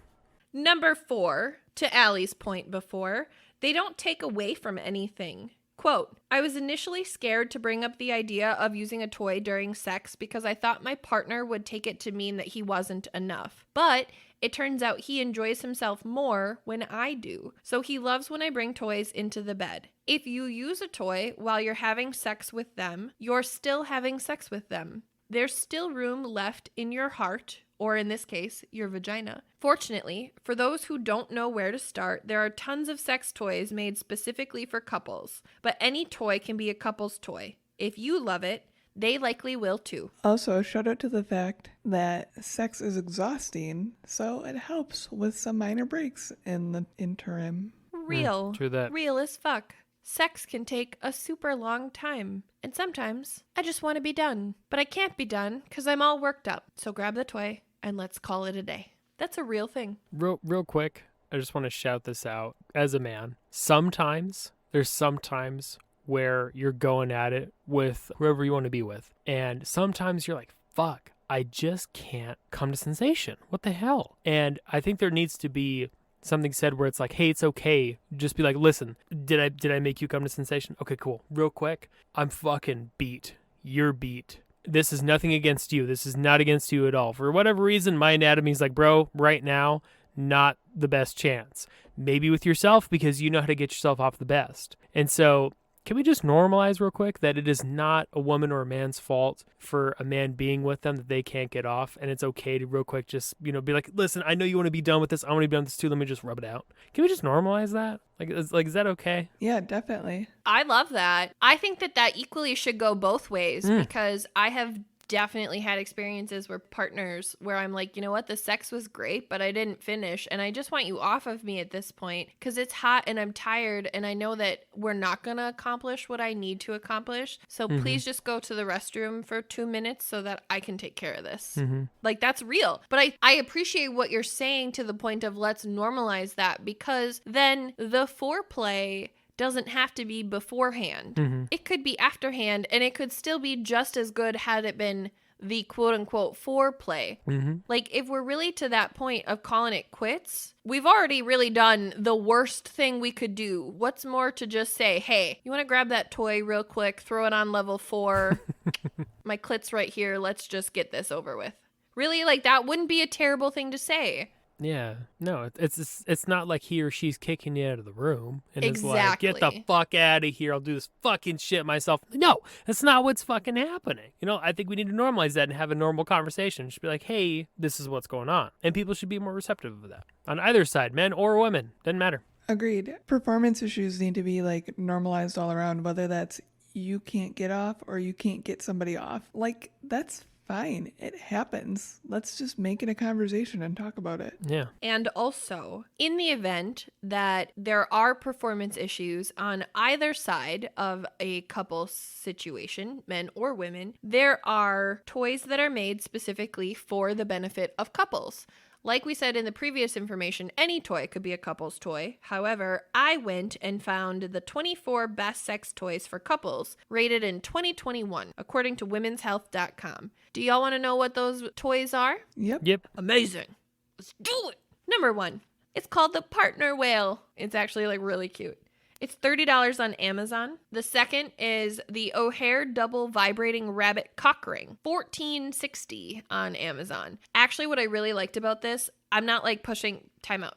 [SPEAKER 2] Number 4, to Allie's point before, they don't take away from anything. Quote, I was initially scared to bring up the idea of using a toy during sex because I thought my partner would take it to mean that he wasn't enough. But it turns out he enjoys himself more when I do. So he loves when I bring toys into the bed. If you use a toy while you're having sex with them, you're still having sex with them. There's still room left in your heart, or in this case, your vagina. Fortunately, for those who don't know where to start, there are tons of sex toys made specifically for couples, but any toy can be a couple's toy. If you love it, they likely will too.
[SPEAKER 1] Also, shout out to the fact that sex is exhausting, so it helps with some minor breaks in the interim.
[SPEAKER 2] Real.
[SPEAKER 3] True that.
[SPEAKER 2] Real as fuck. Sex can take a super long time, and sometimes I just want to be done. But I can't be done because I'm all worked up. So grab the toy and let's call it a day. That's a real thing.
[SPEAKER 3] Real quick, I just want to shout this out as a man. There's sometimes where you're going at it with whoever you want to be with. And sometimes you're like, fuck, I just can't come to sensation. What the hell? And I think there needs to be something said where it's like, hey, it's okay. Just be like, listen, did I make you come to sensation? Okay, cool. Real quick, I'm fucking beat. You're beat. This is nothing against you. This is not against you at all. For whatever reason, my anatomy's like, bro, right now, not the best chance. Maybe with yourself because you know how to get yourself off the best. And so can we just normalize real quick that it is not a woman or a man's fault for a man being with them that they can't get off, and it's okay to real quick just, be like, listen, I know you want to be done with this. I want to be done with this too. Let me just rub it out. Can we just normalize that? Is that okay?
[SPEAKER 1] Yeah, definitely.
[SPEAKER 2] I love that. I think that equally should go both ways because I have definitely had experiences where partners where I'm like, you know what, the sex was great, but I didn't finish and I just want you off of me at this point because it's hot and I'm tired and I know that we're not gonna accomplish what I need to accomplish, so please just go to the restroom for 2 minutes so that I can take care of this. Like, that's real. But I appreciate what you're saying to the point of let's normalize that, because then the foreplay doesn't have to be beforehand. It could be afterhand, and it could still be just as good had it been the quote-unquote foreplay. Like, if we're really to that point of calling it quits, we've already really done the worst thing we could do. What's more to just say, hey, you want to grab that toy real quick, throw it on level 4, my clit's right here, let's just get this over with. Really, like, that wouldn't be a terrible thing to say.
[SPEAKER 3] Yeah, no, it's not like he or she's kicking you out of the room and
[SPEAKER 2] Exactly.
[SPEAKER 3] it's like, get the fuck out of here. I'll do this fucking shit myself. No, that's not what's fucking happening. I think we need to normalize that and have a normal conversation. Just be like, hey, this is what's going on. And people should be more receptive of that on either side, men or women. Doesn't matter.
[SPEAKER 1] Agreed. Performance issues need to be like normalized all around, whether that's you can't get off or you can't get somebody off. Like, that's fine. It happens. Let's just make it a conversation and talk about it.
[SPEAKER 3] Yeah.
[SPEAKER 2] And also, in the event that there are performance issues on either side of a couple situation, men or women, there are toys that are made specifically for the benefit of couples. Like we said in the previous information, any toy could be a couple's toy. However, I went and found the 24 best sex toys for couples rated in 2021, according to womenshealth.com. Do y'all want to know what those toys are?
[SPEAKER 1] Yep.
[SPEAKER 3] Yep.
[SPEAKER 2] Amazing. Let's do it. Number 1. It's called the partner whale. It's actually like really cute. It's $30 on Amazon. The second is the O'Hare double vibrating rabbit cock ring, $14.60 on Amazon. Actually, what I really liked about this, I'm not like pushing time out.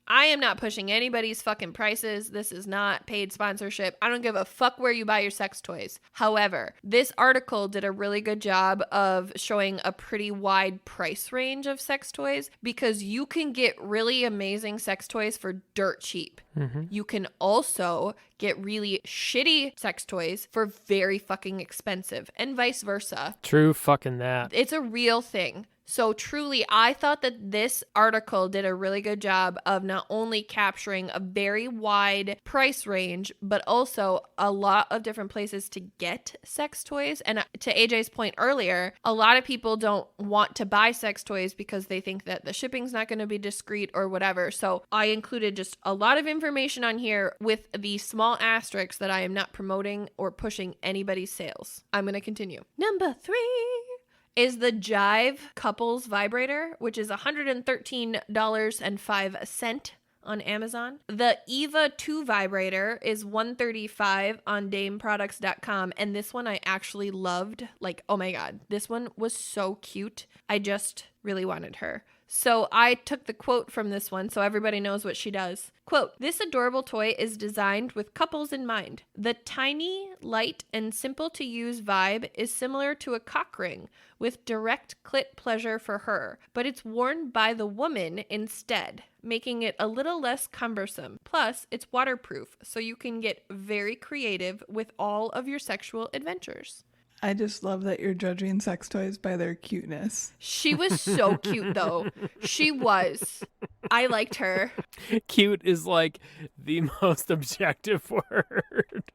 [SPEAKER 2] I am not pushing anybody's fucking prices. This is not paid sponsorship. I don't give a fuck where you buy your sex toys. However, this article did a really good job of showing a pretty wide price range of sex toys because you can get really amazing sex toys for dirt cheap.
[SPEAKER 3] Mm-hmm.
[SPEAKER 2] You can also get really shitty sex toys for very fucking expensive and vice versa.
[SPEAKER 3] True fucking that.
[SPEAKER 2] It's a real thing. So truly, I thought that this article did a really good job of not only capturing a very wide price range, but also a lot of different places to get sex toys. And to AJ's point earlier, a lot of people don't want to buy sex toys because they think that the shipping's not going to be discreet or whatever. So I included just a lot of information on here with the small asterisks that I am not promoting or pushing anybody's sales. I'm going to continue. Number 3 is the Jive Couples Vibrator, which is $113.05 on Amazon. The Eva 2 vibrator is $135 on dameproducts.com, and this one I actually loved. Like, oh my god, this one was so cute. I just really wanted her. So I took the quote from this one so everybody knows what she does. Quote, "This adorable toy is designed with couples in mind. The tiny, light, and simple to use vibe is similar to a cock ring with direct clit pleasure for her, but it's worn by the woman instead, making it a little less cumbersome. Plus, it's waterproof, so you can get very creative with all of your sexual adventures."
[SPEAKER 1] I just love that you're judging sex toys by their cuteness.
[SPEAKER 2] She was so cute, though. She was. I liked her.
[SPEAKER 3] Cute is like the most objective word.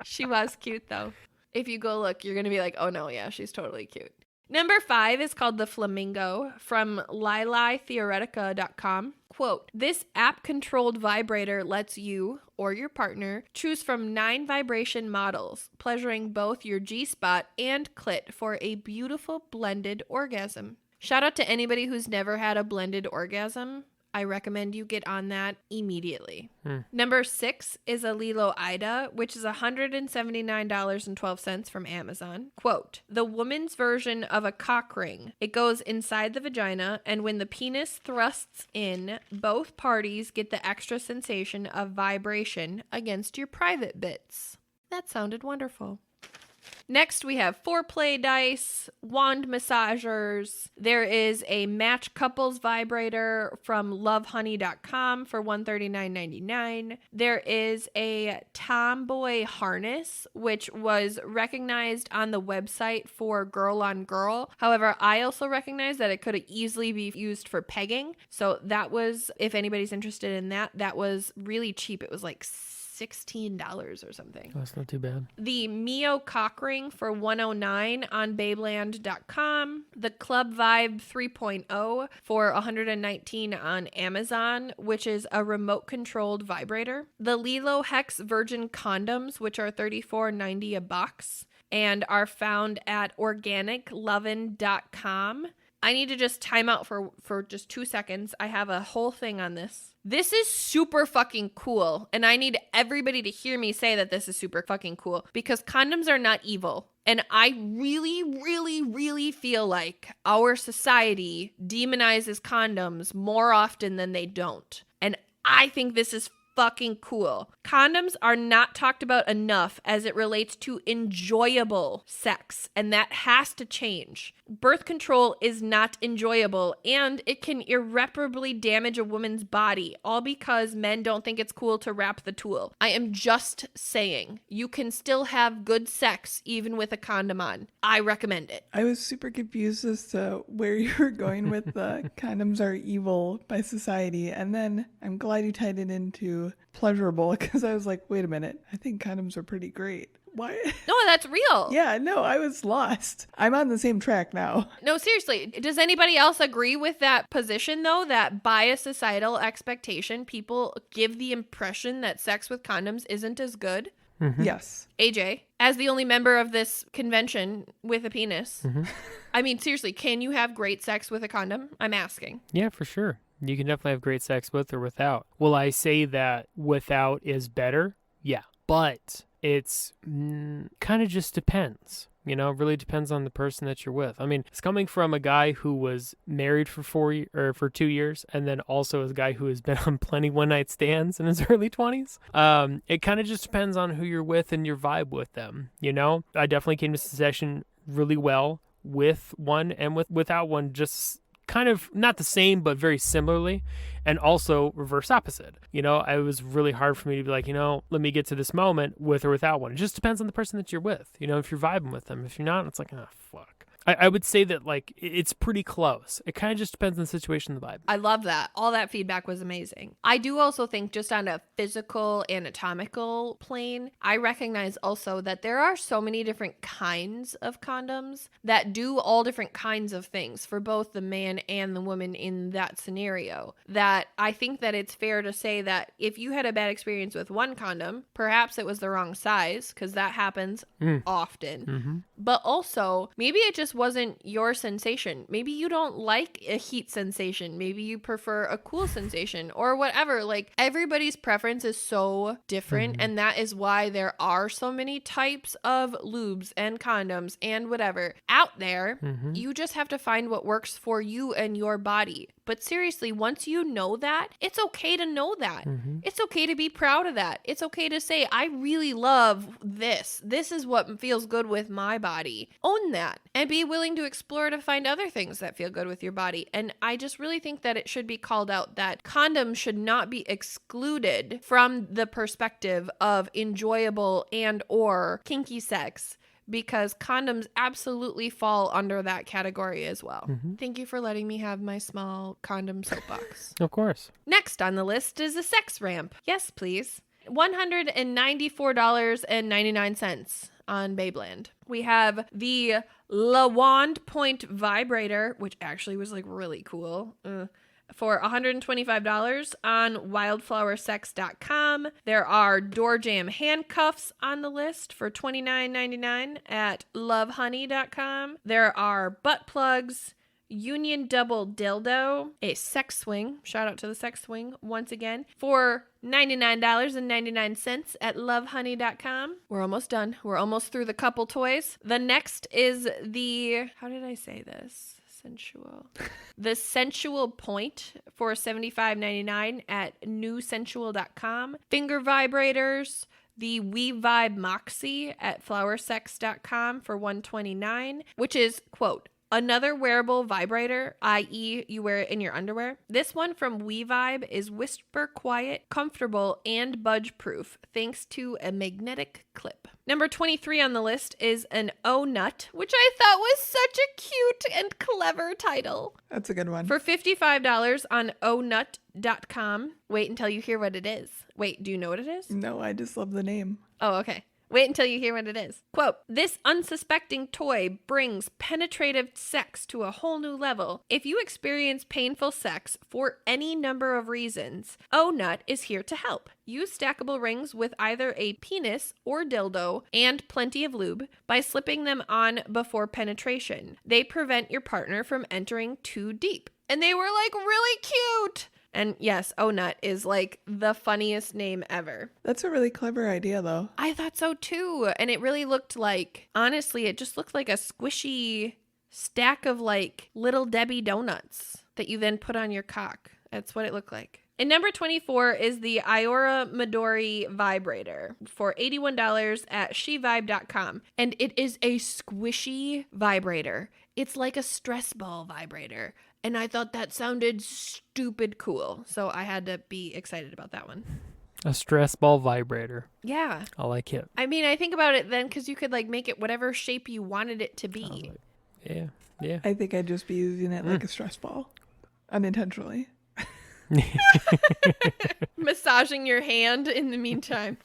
[SPEAKER 2] She was cute, though. If you go look, you're going to be like, oh no, yeah, she's totally cute. Number 5 is called the Flamingo from lilitheoretica.com. Quote, "This app-controlled vibrator lets you or your partner choose from 9 vibration models, pleasuring both your G-spot and clit for a beautiful blended orgasm." Shout out to anybody who's never had a blended orgasm. I recommend you get on that immediately. Number 6 is a Lilo Ida, which is $179.12 from Amazon. Quote, "The woman's version of a cock ring. It goes inside the vagina, and when the penis thrusts in, both parties get the extra sensation of vibration against your private bits." That sounded wonderful. Next, we have foreplay dice, wand massagers. There is a match couples vibrator from lovehoney.com for $139.99. There is a tomboy harness, which was recognized on the website for girl on girl. However, I also recognize that it could easily be used for pegging. So that was, if anybody's interested in that, that was really cheap. It was like $16 or something.
[SPEAKER 3] Oh, that's not too bad.
[SPEAKER 2] The Mio cock ring for $109 on babeland.com. The Club Vibe 3.0 for $119 on Amazon, which is a remote controlled vibrator. The Lilo Hex Virgin condoms, which are $34.90 a box and are found at organiclovin.com. I need to just time out for just 2 seconds. I have a whole thing on this. This is super fucking cool. And I need everybody to hear me say that this is super fucking cool because condoms are not evil. And I really, really, really feel like our society demonizes condoms more often than they don't. And I think this is fucking cool. Condoms are not talked about enough as it relates to enjoyable sex, and that has to change. Birth control is not enjoyable, and it can irreparably damage a woman's body, all because men don't think it's cool to wrap the tool. I am just saying, you can still have good sex even with a condom on. I recommend it.
[SPEAKER 1] I was super confused as to where you were going with the condoms are evil by society, and then I'm glad you tied it into pleasurable because I was like, wait a minute, I think condoms are pretty great. Why?
[SPEAKER 2] No, that's real.
[SPEAKER 1] Yeah, no, I was lost. I'm on the same track now.
[SPEAKER 2] No, seriously. Does anybody else agree with that position, though, that by a societal expectation, people give the impression that sex with condoms isn't as good?
[SPEAKER 1] Yes.
[SPEAKER 2] AJ, as the only member of this convention with a penis, I mean, seriously, can you have great sex with a condom? I'm asking.
[SPEAKER 3] Yeah, for sure. You can definitely have great sex with or without. Will I say that without is better? Yeah. But it's kind of just depends. You know, it really depends on the person that you're with. I mean, it's coming from a guy who was married for 2 years, and then also as a guy who has been on plenty one-night stands in his early 20s. It kind of just depends on who you're with and your vibe with them. You know, I definitely came to session really well with one and without one, just kind of not the same, but very similarly, and also reverse opposite. You know, it was really hard for me to be like, you know, let me get to this moment with or without one. It just depends on the person that you're with. You know, if you're vibing with them. If you're not, it's like, oh, fuck. I would say that, like, it's pretty close. It kind of just depends on the situation and the vibe.
[SPEAKER 2] I love that. All that feedback was amazing. I do also think, just on a physical, anatomical plane, I recognize also that there are so many different kinds of condoms that do all different kinds of things for both the man and the woman in that scenario, that I think that it's fair to say that if you had a bad experience with one condom, perhaps it was the wrong size, because that happens often. But also, maybe it just wasn't your sensation. Maybe you don't like a heat sensation. Maybe you prefer a cool sensation or whatever. Like, everybody's preference is so different. And that is why there are so many types of lubes and condoms and whatever out there. You just have to find what works for you and your body. But seriously, once you know that, it's okay to know that. It's okay to be proud of that. It's okay to say, I really love this. This is what feels good with my body. Own that and be willing to explore to find other things that feel good with your body. And I just really think that it should be called out that condoms should not be excluded from the perspective of enjoyable and or kinky sex, because condoms absolutely fall under that category as well. Thank you for letting me have my small condom soapbox.
[SPEAKER 3] Of course.
[SPEAKER 2] Next on the list is a sex ramp. Yes, please. $194.99 on Babeland. We have the La Wand Point Vibrator, which actually was like really cool. For $125 on wildflowersex.com. There are Door Jam handcuffs on the list for $29.99 at lovehoney.com. There are butt plugs, Union Double Dildo, a sex swing, shout out to the sex swing once again, for $99.99 at lovehoney.com. We're almost done. We're almost through the couple toys. The next is the, how did I say this? The Sensual Point for $75.99 at newsensual.com. Finger vibrators, the We Vibe Moxie at flowersex.com for $129, which is, quote, another wearable vibrator, i.e. you wear it in your underwear. This one from We Vibe is whisper quiet, comfortable, and budge proof thanks to a magnetic clip. Number 23 on the list is an O Nut, which I thought was such a cute and clever title.
[SPEAKER 1] That's a good one.
[SPEAKER 2] For $55 on onut.com. Wait until you hear what it is. Wait, do you know what it is?
[SPEAKER 1] No, I just love the name.
[SPEAKER 2] Oh, okay. Wait until you hear what it is. Quote, this unsuspecting toy brings penetrative sex to a whole new level. If you experience painful sex for any number of reasons, O-Nut is here to help. Use stackable rings with either a penis or dildo and plenty of lube by slipping them on before penetration. They prevent your partner from entering too deep. And they were like really cute. And yes, O-Nut is like the funniest name ever.
[SPEAKER 1] That's a really clever idea, though.
[SPEAKER 2] I thought so too. And it really looked like, honestly, it just looked like a squishy stack of like little Debbie donuts that you then put on your cock. That's what it looked like. And number 24 is the Iora Midori vibrator for $81 at shevibe.com. And it is a squishy vibrator. It's like a stress ball vibrator. And I thought that sounded stupid cool. So I had to be excited about that one.
[SPEAKER 3] A stress ball vibrator.
[SPEAKER 2] Yeah.
[SPEAKER 3] I like it.
[SPEAKER 2] I mean, I think about it then because you could like make it whatever shape you wanted it to be.
[SPEAKER 3] Yeah. Yeah.
[SPEAKER 1] I think I'd just be using it like a stress ball. Unintentionally.
[SPEAKER 2] Massaging your hand in the meantime.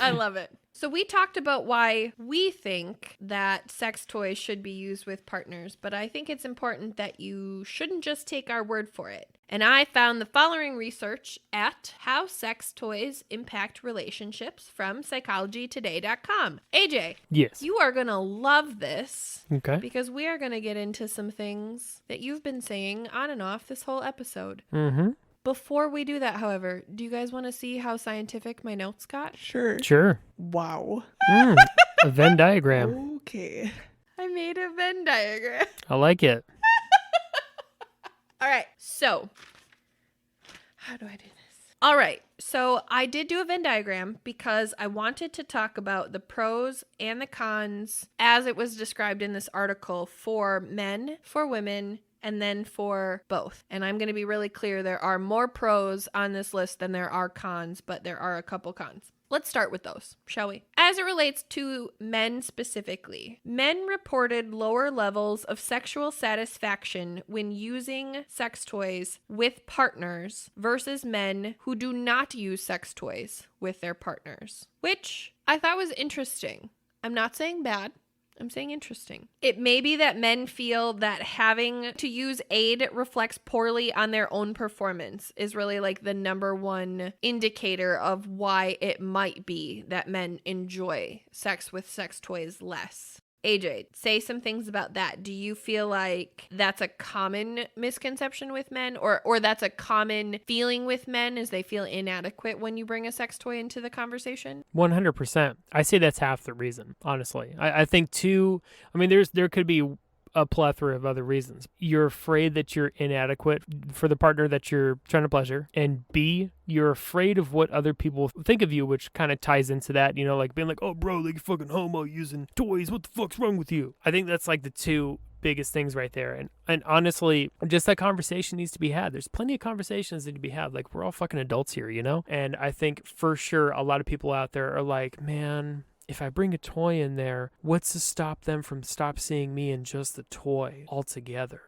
[SPEAKER 2] I love it. So we talked about why we think that sex toys should be used with partners, but I think it's important that you shouldn't just take our word for it. And I found the following research at How Sex Toys Impact Relationships from psychologytoday.com. AJ,
[SPEAKER 3] Yes.
[SPEAKER 2] you are going to love this
[SPEAKER 3] Okay.
[SPEAKER 2] because we are going to get into some things that you've been saying on and off this whole episode.
[SPEAKER 3] Mm-hmm.
[SPEAKER 2] Before we do that, however, do you guys want to see how scientific my notes got?
[SPEAKER 1] Sure.
[SPEAKER 3] Sure.
[SPEAKER 1] Wow.
[SPEAKER 3] A Venn diagram.
[SPEAKER 1] Okay.
[SPEAKER 2] I made a Venn diagram.
[SPEAKER 3] I like it.
[SPEAKER 2] All right, so how do I do this? All right, so I did do a Venn diagram because I wanted to talk about the pros and the cons as it was described in this article for men, for women, and then for both. And I'm going to be really clear, there are more pros on this list than there are cons, but there are a couple cons. Let's start with those, shall we? As it relates to men specifically, men reported lower levels of sexual satisfaction when using sex toys with partners versus men who do not use sex toys with their partners, which I thought was interesting. I'm not saying bad. I'm saying interesting. It may be that men feel that having to use aid reflects poorly on their own performance is really like the number one indicator of why it might be that men enjoy sex with sex toys less. AJ, say some things about that. Do you feel like that's a common misconception with men or that's a common feeling with men as they feel inadequate when you bring a sex toy into the conversation?
[SPEAKER 3] 100%. I say that's half the reason, honestly. I think too, I mean, there could be a plethora of other reasons. You're afraid that you're inadequate for the partner that you're trying to pleasure. And B, you're afraid of what other people think of you, which kind of ties into that, you know, like being like, oh, bro, like fucking homo using toys. What the fuck's wrong with you? I think that's like the two biggest things right there. And honestly, just that conversation needs to be had. There's plenty of conversations that need to be had. Like, we're all fucking adults here, you know? And I think for sure a lot of people out there are like, man, if I bring a toy in there, what's to stop them from stop seeing me in just the toy altogether?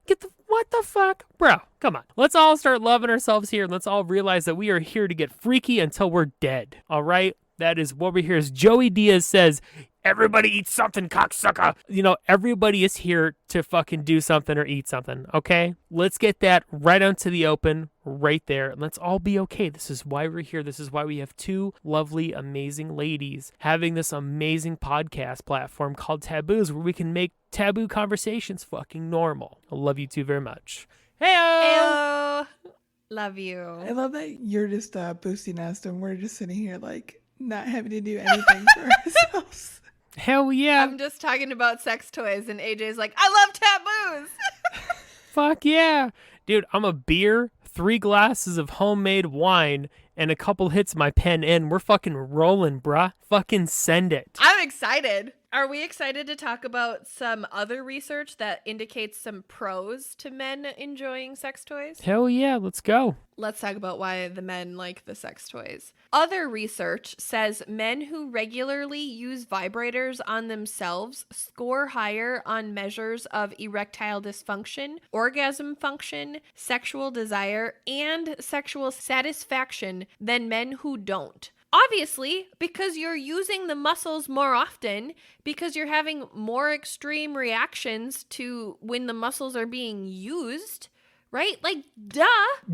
[SPEAKER 3] What the fuck? Bro, come on. Let's all start loving ourselves here and let's all realize that we are here to get freaky until we're dead. All right? That is what we're here. As Joey Diaz says, everybody eat something, cocksucker. You know, everybody is here to fucking do something or eat something, okay? Let's get that right onto the open right there. And let's all be okay. This is why we're here. This is why we have two lovely, amazing ladies having this amazing podcast platform called Taboos where we can make taboo conversations fucking normal. I love you two very much. Heyo!
[SPEAKER 2] Heyo! Love you.
[SPEAKER 1] I love that you're just boosting us and we're just sitting here like not having to do anything for ourselves.
[SPEAKER 3] Hell yeah.
[SPEAKER 2] I'm just talking about sex toys and AJ's like, I love taboos.
[SPEAKER 3] Fuck yeah. Dude, I'm a beer, 3 glasses of homemade wine, and a couple hits of my pen in. We're fucking rolling, bruh. Fucking send it.
[SPEAKER 2] I'm excited. Are we excited to talk about some other research that indicates some pros to men enjoying sex toys?
[SPEAKER 3] Hell yeah, let's go.
[SPEAKER 2] Let's talk about why the men like the sex toys. Other research says men who regularly use vibrators on themselves score higher on measures of erectile dysfunction, orgasm function, sexual desire, and sexual satisfaction than men who don't. Obviously, because you're using the muscles more often, because you're having more extreme reactions to when the muscles are being used, right? Like, duh.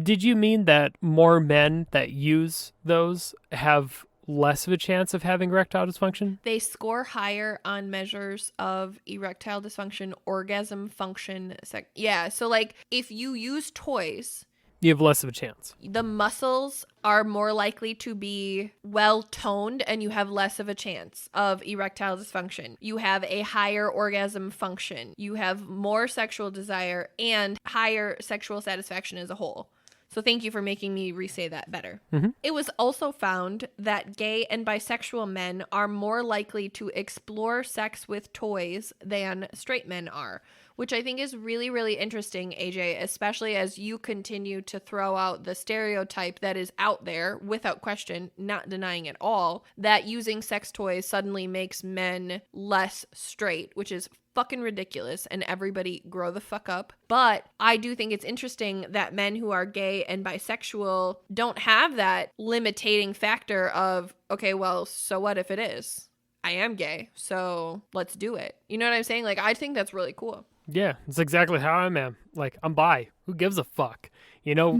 [SPEAKER 3] Did you mean that more men that use those have less of a chance of having erectile dysfunction?
[SPEAKER 2] They score higher on measures of erectile dysfunction, orgasm function. Yeah, so like if you use toys,
[SPEAKER 3] you have less of a chance.
[SPEAKER 2] The muscles are more likely to be well toned and you have less of a chance of erectile dysfunction. You have a higher orgasm function. You have more sexual desire and higher sexual satisfaction as a whole. So thank you for making me re-say that better.
[SPEAKER 3] Mm-hmm.
[SPEAKER 2] It was also found that gay and bisexual men are more likely to explore sex with toys than straight men are, which I think is really, really interesting, AJ, especially as you continue to throw out the stereotype that is out there, without question, not denying at all, that using sex toys suddenly makes men less straight, which is fucking ridiculous, and everybody grow the fuck up. But I do think it's interesting that men who are gay and bisexual don't have that limiting factor of, okay, well, so what if it is? I am gay, so let's do it. You know what I'm saying? Like, I think that's really cool.
[SPEAKER 3] Yeah, it's exactly how I am. Like, I'm bi. Who gives a fuck? You know,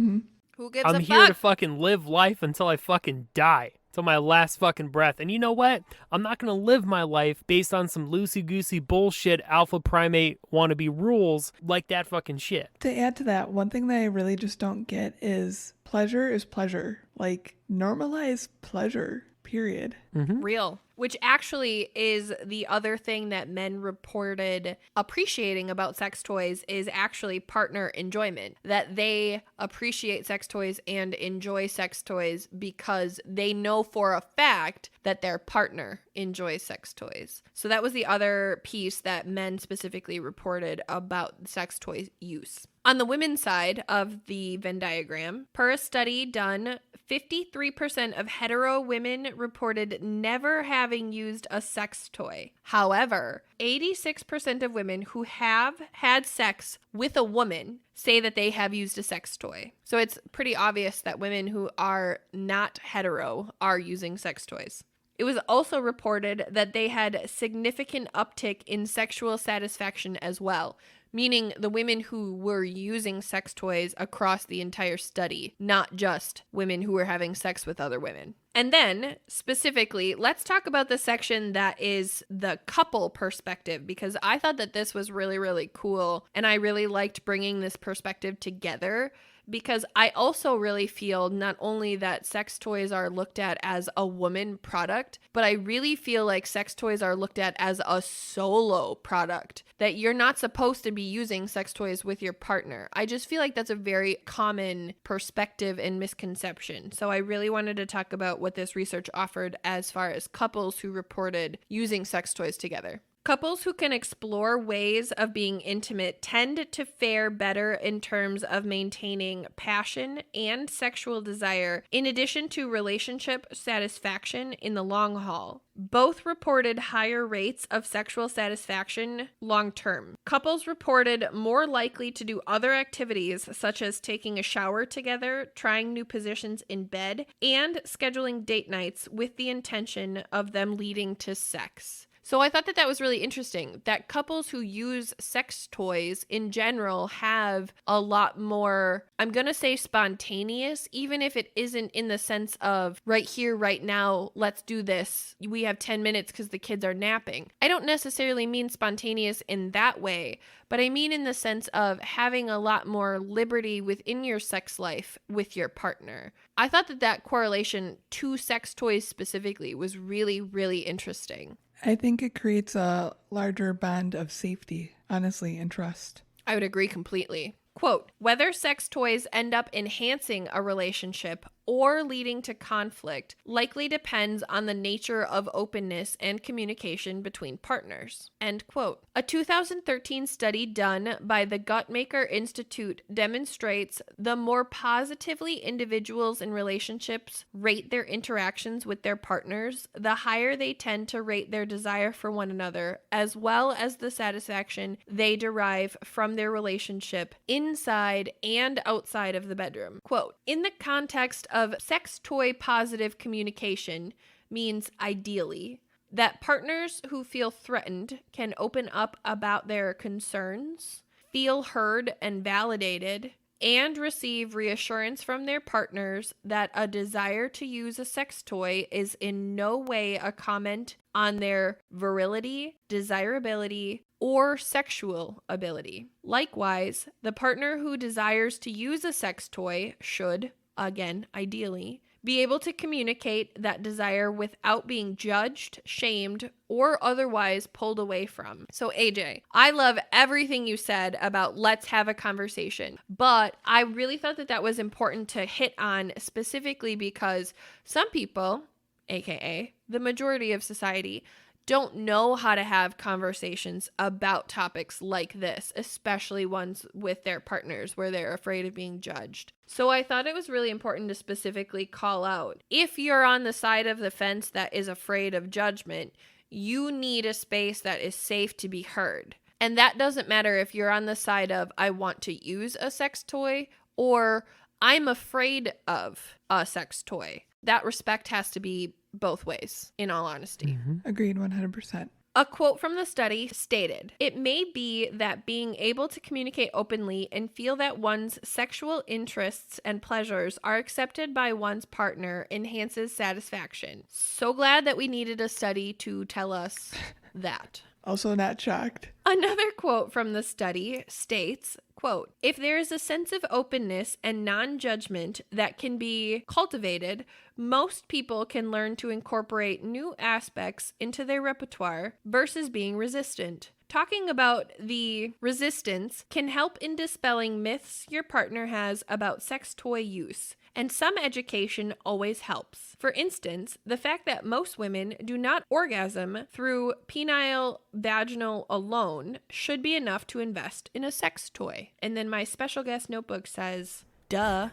[SPEAKER 2] Who gives
[SPEAKER 3] I'm
[SPEAKER 2] a
[SPEAKER 3] here to
[SPEAKER 2] fuck?
[SPEAKER 3] fucking live life until I fucking die. Till my last fucking breath. And you know what? I'm not going to live my life based on some loosey-goosey bullshit alpha primate wannabe rules like that fucking shit.
[SPEAKER 1] To add to that, one thing that I really just don't get is pleasure. Like, normalize pleasure, period.
[SPEAKER 2] Real. Which actually is the other thing that men reported appreciating about sex toys is actually partner enjoyment. That they appreciate sex toys and enjoy sex toys because they know for a fact that their partner enjoys sex toys. So that was the other piece that men specifically reported about sex toy use. On the women's side of the Venn diagram, per a study done, 53% of hetero women reported never having used a sex toy. However, 86% of women who have had sex with a woman say that they have used a sex toy. So it's pretty obvious that women who are not hetero are using sex toys. It was also reported that they had significant uptick in sexual satisfaction as well, meaning the women who were using sex toys across the entire study, not just women who were having sex with other women. And then, specifically, let's talk about the section that is the couple perspective, because I thought that this was really, really cool, and I really liked bringing this perspective together. Because I also really feel not only that sex toys are looked at as a woman product, but I really feel like sex toys are looked at as a solo product, that you're not supposed to be using sex toys with your partner. I just feel like that's a very common perspective and misconception. So I really wanted to talk about what this research offered as far as couples who reported using sex toys together. Couples who can explore ways of being intimate tend to fare better in terms of maintaining passion and sexual desire, in addition to relationship satisfaction in the long haul. Both reported higher rates of sexual satisfaction long term. Couples reported more likely to do other activities such as taking a shower together, trying new positions in bed, and scheduling date nights with the intention of them leading to sex. So I thought that was really interesting, that couples who use sex toys in general have a lot more, I'm going to say spontaneous, even if it isn't in the sense of right here, right now, let's do this. We have 10 minutes because the kids are napping. I don't necessarily mean spontaneous in that way, but I mean in the sense of having a lot more liberty within your sex life with your partner. I thought that correlation to sex toys specifically was really, really interesting.
[SPEAKER 1] I think it creates a larger bond of safety, honestly, and trust.
[SPEAKER 2] I would agree completely. Quote, whether sex toys end up enhancing a relationship or leading to conflict likely depends on the nature of openness and communication between partners. End quote. A 2013 study done by the Guttmacher Institute demonstrates the more positively individuals in relationships rate their interactions with their partners, the higher they tend to rate their desire for one another, as well as the satisfaction they derive from their relationship inside and outside of the bedroom. Quote, in the context of sex toy positive communication means ideally that partners who feel threatened can open up about their concerns, feel heard and validated, and receive reassurance from their partners that a desire to use a sex toy is in no way a comment on their virility, desirability, or sexual ability. Likewise, the partner who desires to use a sex toy should, again, ideally, be able to communicate that desire without being judged, shamed, or otherwise pulled away from. So AJ, I love everything you said about let's have a conversation, but I really thought that was important to hit on specifically because some people, aka the majority of society, don't know how to have conversations about topics like this, especially ones with their partners where they're afraid of being judged. So I thought it was really important to specifically call out, if you're on the side of the fence that is afraid of judgment, you need a space that is safe to be heard. And that doesn't matter if you're on the side of, I want to use a sex toy, or I'm afraid of a sex toy. That respect has to be both ways, in all honesty.
[SPEAKER 1] Agreed 100%.
[SPEAKER 2] A quote from the study stated, "It may be that being able to communicate openly and feel that one's sexual interests and pleasures are accepted by one's partner enhances satisfaction." So glad that we needed a study to tell us that.
[SPEAKER 1] Also not shocked.
[SPEAKER 2] Another quote from the study states, quote, "If there is a sense of openness and non-judgment that can be cultivated, most people can learn to incorporate new aspects into their repertoire versus being resistant. Talking about the resistance can help in dispelling myths your partner has about sex toy use, and some education always helps. For instance, the fact that most women do not orgasm through penile vaginal alone should be enough to invest in a sex toy." And then my special guest notebook says, duh.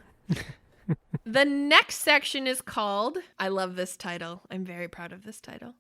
[SPEAKER 2] The next section is called, I love this title, I'm very proud of this title,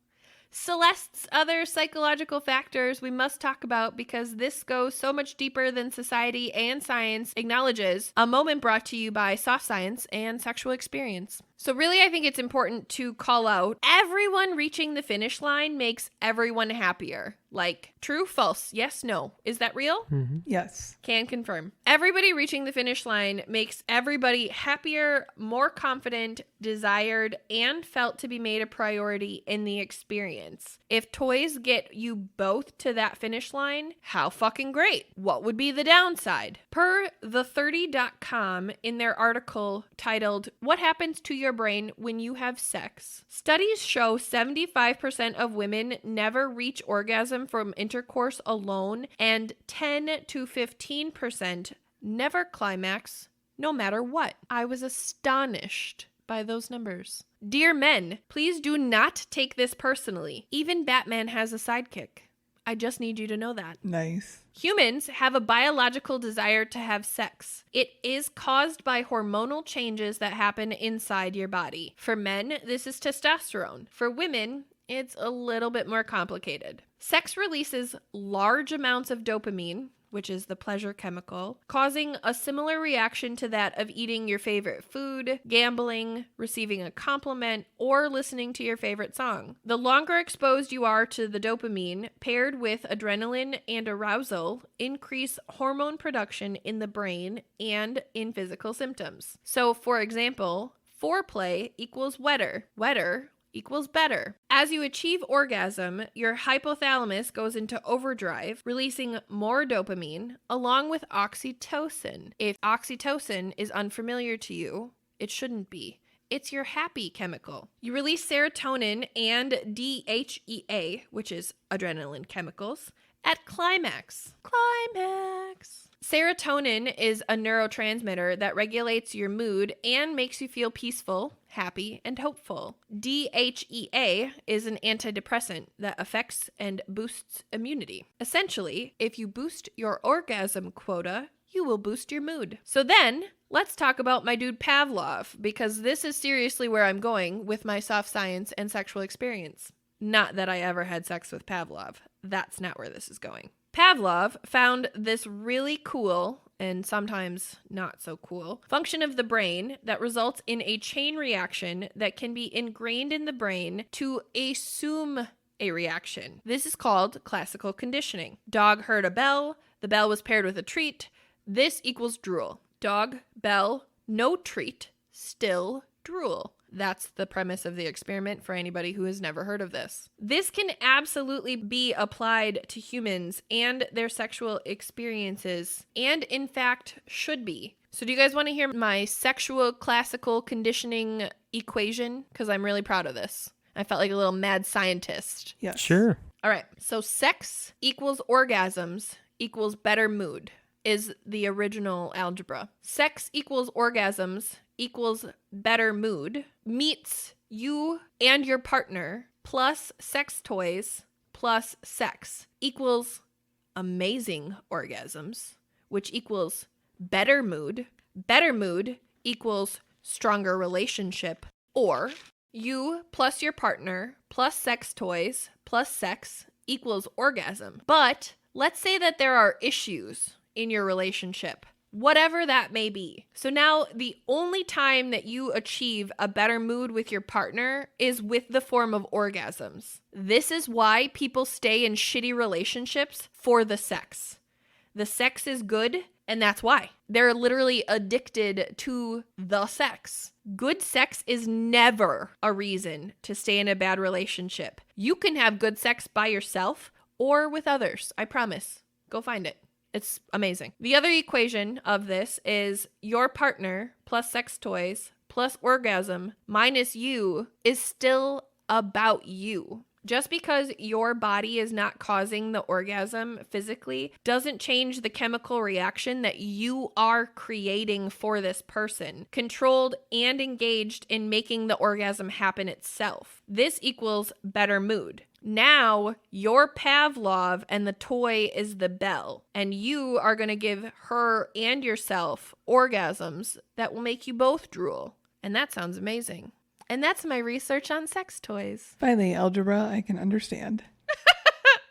[SPEAKER 2] Celeste's Other Psychological Factors We Must Talk About, because this goes so much deeper than society and science acknowledges. A moment brought to you by Soft Science and Sexual Experience. So really, I think it's important to call out everyone reaching the finish line makes everyone happier. Like, true, false, yes, no. Is that real?
[SPEAKER 1] Yes.
[SPEAKER 2] Can confirm. Everybody reaching the finish line makes everybody happier, more confident, desired, and felt to be made a priority in the experience. If toys get you both to that finish line, how fucking great. What would be the downside? Per the30.com in their article titled, "What Happens to Your Brain When You Have Sex?" Studies show 75% of women never reach orgasm from intercourse alone, and 10 to 15% never climax no matter what. I was astonished by those numbers. Dear men, please do not take this personally. Even Batman has a sidekick. I just need you to know that.
[SPEAKER 1] Nice.
[SPEAKER 2] Humans have a biological desire to have sex. It is caused by hormonal changes that happen inside your body. For men, this is testosterone. For women, it's a little bit more complicated. Sex releases large amounts of dopamine, which is the pleasure chemical, causing a similar reaction to that of eating your favorite food, gambling, receiving a compliment, or listening to your favorite song. The longer exposed you are to the dopamine, paired with adrenaline and arousal, increase hormone production in the brain and in physical symptoms. So, for example, foreplay equals wetter. Wetter equals better. As you achieve orgasm, your hypothalamus goes into overdrive, releasing more dopamine along with oxytocin. If oxytocin is unfamiliar to you, it shouldn't be. It's your happy chemical. You release serotonin and DHEA, which is adrenaline chemicals, at climax. Climax. Serotonin is a neurotransmitter that regulates your mood and makes you feel peaceful, happy, and hopeful. DHEA is an antidepressant that affects and boosts immunity. Essentially, if you boost your orgasm quota, you will boost your mood. So then, let's talk about my dude Pavlov, because this is seriously where I'm going with my soft science and sexual experience. Not that I ever had sex with Pavlov. That's not where this is going. Pavlov found this really cool, and sometimes not so cool, function of the brain that results in a chain reaction that can be ingrained in the brain to assume a reaction. This is called classical conditioning. Dog heard a bell. The bell was paired with a treat. This equals drool. Dog, bell, no treat, still drool. That's the premise of the experiment for anybody who has never heard of this. This can absolutely be applied to humans and their sexual experiences, and in fact should be. So do you guys want to hear my sexual classical conditioning equation? Because I'm really proud of this. I felt like a little mad scientist.
[SPEAKER 1] Yes.
[SPEAKER 3] Sure.
[SPEAKER 2] All right. So sex equals orgasms equals better mood is the original algebra. Sex equals orgasms equals better mood meets you and your partner plus sex toys plus sex equals amazing orgasms, which equals better mood. Better mood equals stronger relationship, or you plus your partner plus sex toys plus sex equals orgasm. But let's say that there are issues in your relationship. whatever that may be. So now the only time that you achieve a better mood with your partner is with the form of orgasms. This is why people stay in shitty relationships for the sex. The sex is good, and that's why. They're literally addicted to the sex. Good sex is never a reason to stay in a bad relationship. You can have good sex by yourself or with others. I promise. Go find it. It's amazing. The other equation of this is your partner plus sex toys plus orgasm minus you is still about you. Just because your body is not causing the orgasm physically doesn't change the chemical reaction that you are creating for this person, controlled and engaged in making the orgasm happen itself. This equals better mood. Now, your Pavlov and the toy is the bell, and you are going to give her and yourself orgasms that will make you both drool. And that sounds amazing. And that's my research on sex toys.
[SPEAKER 1] Finally, algebra I can understand.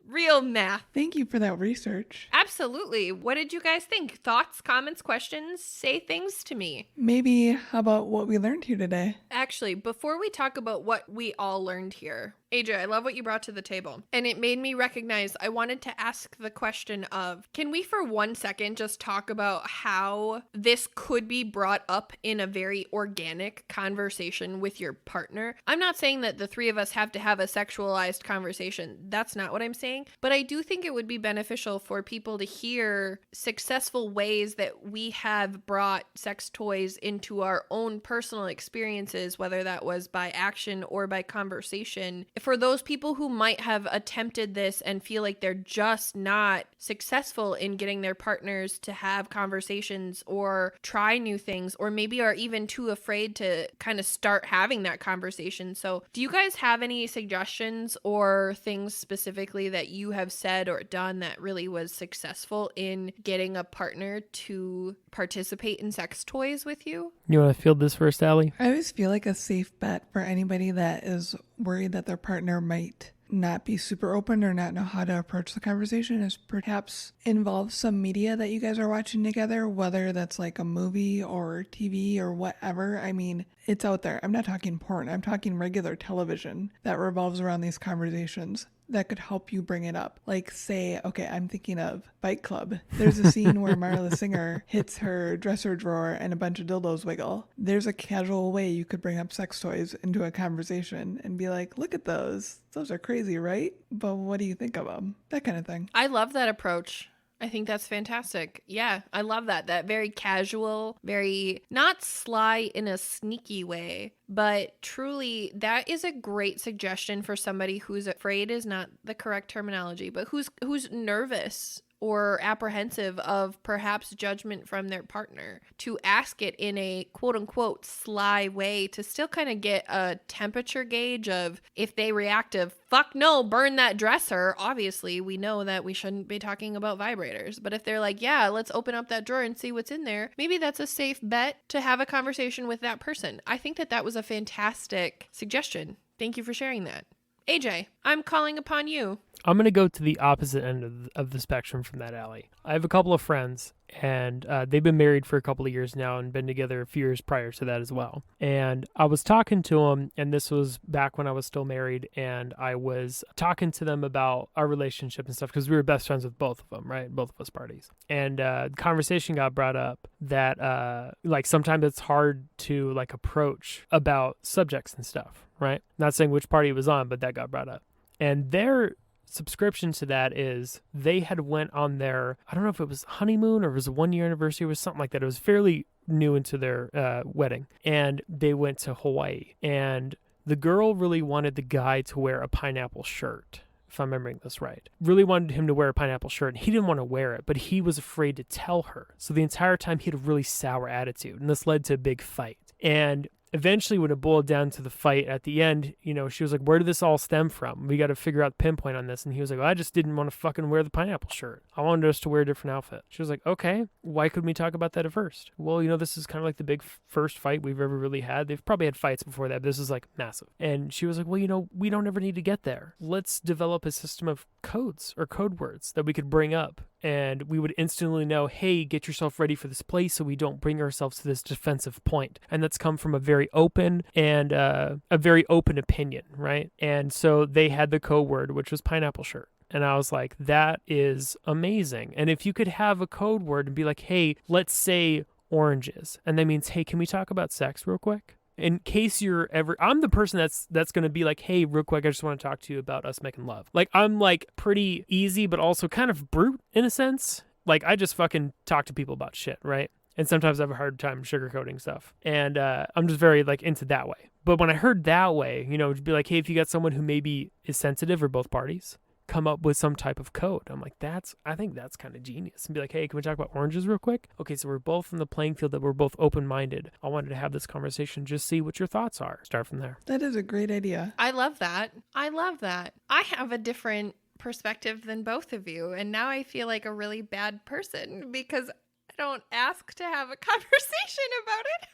[SPEAKER 2] Real math.
[SPEAKER 1] Thank you for that research.
[SPEAKER 2] Absolutely. What did you guys think? Thoughts, comments, questions? Say things to me.
[SPEAKER 1] Maybe how about what we learned here today?
[SPEAKER 2] Actually, before we talk about what we all learned here, AJ, I love what you brought to the table. And it made me recognize I wanted to ask the question of, can we for 1 second just talk about how this could be brought up in a very organic conversation with your partner? I'm not saying that the three of us have to have a sexualized conversation. That's not what I'm saying. But I do think it would be beneficial for people to hear successful ways that we have brought sex toys into our own personal experiences, whether that was by action or by conversation. For those people who might have attempted this and feel like they're just not successful in getting their partners to have conversations or try new things, or maybe are even too afraid to kind of start having that conversation. So do you guys have any suggestions or things specifically that you have said or done that really was successful in getting a partner to participate in sex toys with you?
[SPEAKER 3] You want to field this first, Allie?
[SPEAKER 1] I always feel like a safe bet for anybody that is worried that their partner might not be super open or not know how to approach the conversation is perhaps involve some media that you guys are watching together, whether that's like a movie or TV or whatever. I mean, it's out there. I'm not talking porn. I'm talking regular television that revolves around these conversations that could help you bring it up. Like say, okay, I'm thinking of Fight Club. There's a scene where Marla Singer hits her dresser drawer and a bunch of dildos wiggle. There's a casual way you could bring up sex toys into a conversation and be like, look at those. Those are crazy, right? But what do you think of them? That kind of thing.
[SPEAKER 2] I love that approach. I think that's fantastic. Yeah, I love that. That very casual, very not sly in a sneaky way, but truly that is a great suggestion for somebody who's afraid is not the correct terminology, but who's nervous or apprehensive of perhaps judgment from their partner, to ask it in a quote unquote sly way to still kind of get a temperature gauge of if they react of fuck no, burn that dresser. Obviously, we know that we shouldn't be talking about vibrators. But if they're like, yeah, let's open up that drawer and see what's in there, maybe that's a safe bet to have a conversation with that person. I think that was a fantastic suggestion. Thank you for sharing that. AJ, I'm calling upon you.
[SPEAKER 3] I'm going to go to the opposite end of the spectrum from that, Allie. I have a couple of friends, and they've been married for a couple of years now and been together a few years prior to that as well. And I was talking to them, and this was back when I was still married, and I was talking to them about our relationship and stuff because we were best friends with both of them, right? Both of us parties. And the conversation got brought up that like sometimes it's hard to like approach about subjects and stuff, right? Not saying which party it was on, but that got brought up. And their subscription to that is they had went on their, I don't know if it was honeymoon or it was a 1 year anniversary or something like that. It was fairly new into their wedding, and they went to Hawaii, and the girl really wanted the guy to wear a pineapple shirt, if I'm remembering this right. Really wanted him to wear a pineapple shirt, and he didn't want to wear it, but he was afraid to tell her. So the entire time he had a really sour attitude, and this led to a big fight. And eventually, when it boiled down to the fight at the end, you know, she was like, where did this all stem from? We got to figure out the pinpoint on this. And he was like, well, I just didn't want to fucking wear the pineapple shirt. I wanted us to wear a different outfit. She was like, okay, why couldn't we talk about that at first? Well, you know, this is kind of like the big first fight we've ever really had. They've probably had fights before that, but this is like massive. And she was like, well, you know, we don't ever need to get there. Let's develop a system of codes or code words that we could bring up And we would instantly know, hey, get yourself ready for this place so we don't bring ourselves to this defensive point. And that's come from a very open and a very open opinion, right? And so they had the code word, which was pineapple shirt. And I was like, that is amazing. And if you could have a code word and be like, hey, let's say oranges. And that means, hey, can we talk about sex real quick? In case you're ever, I'm the person that's going to be like, hey, real quick, I just want to talk to you about us making love. Like, I'm like pretty easy, but also kind of brute in a sense. Like, I just fucking talk to people about shit, right? And sometimes I have a hard time sugarcoating stuff. And I'm just very like into that way. But when I heard that way, you know, it'd be like, hey, if you got someone who maybe is sensitive or both parties, come up with some type of code. I'm like, I think that's kind of genius. And be like, hey, can we talk about oranges real quick? Okay, so we're both in the playing field that we're both open-minded. I wanted to have this conversation, just see what your thoughts are. Start from there.
[SPEAKER 1] That is a great idea.
[SPEAKER 2] I love that. I love that. I have a different perspective than both of you, and now I feel like a really bad person because I don't ask to have a conversation about it.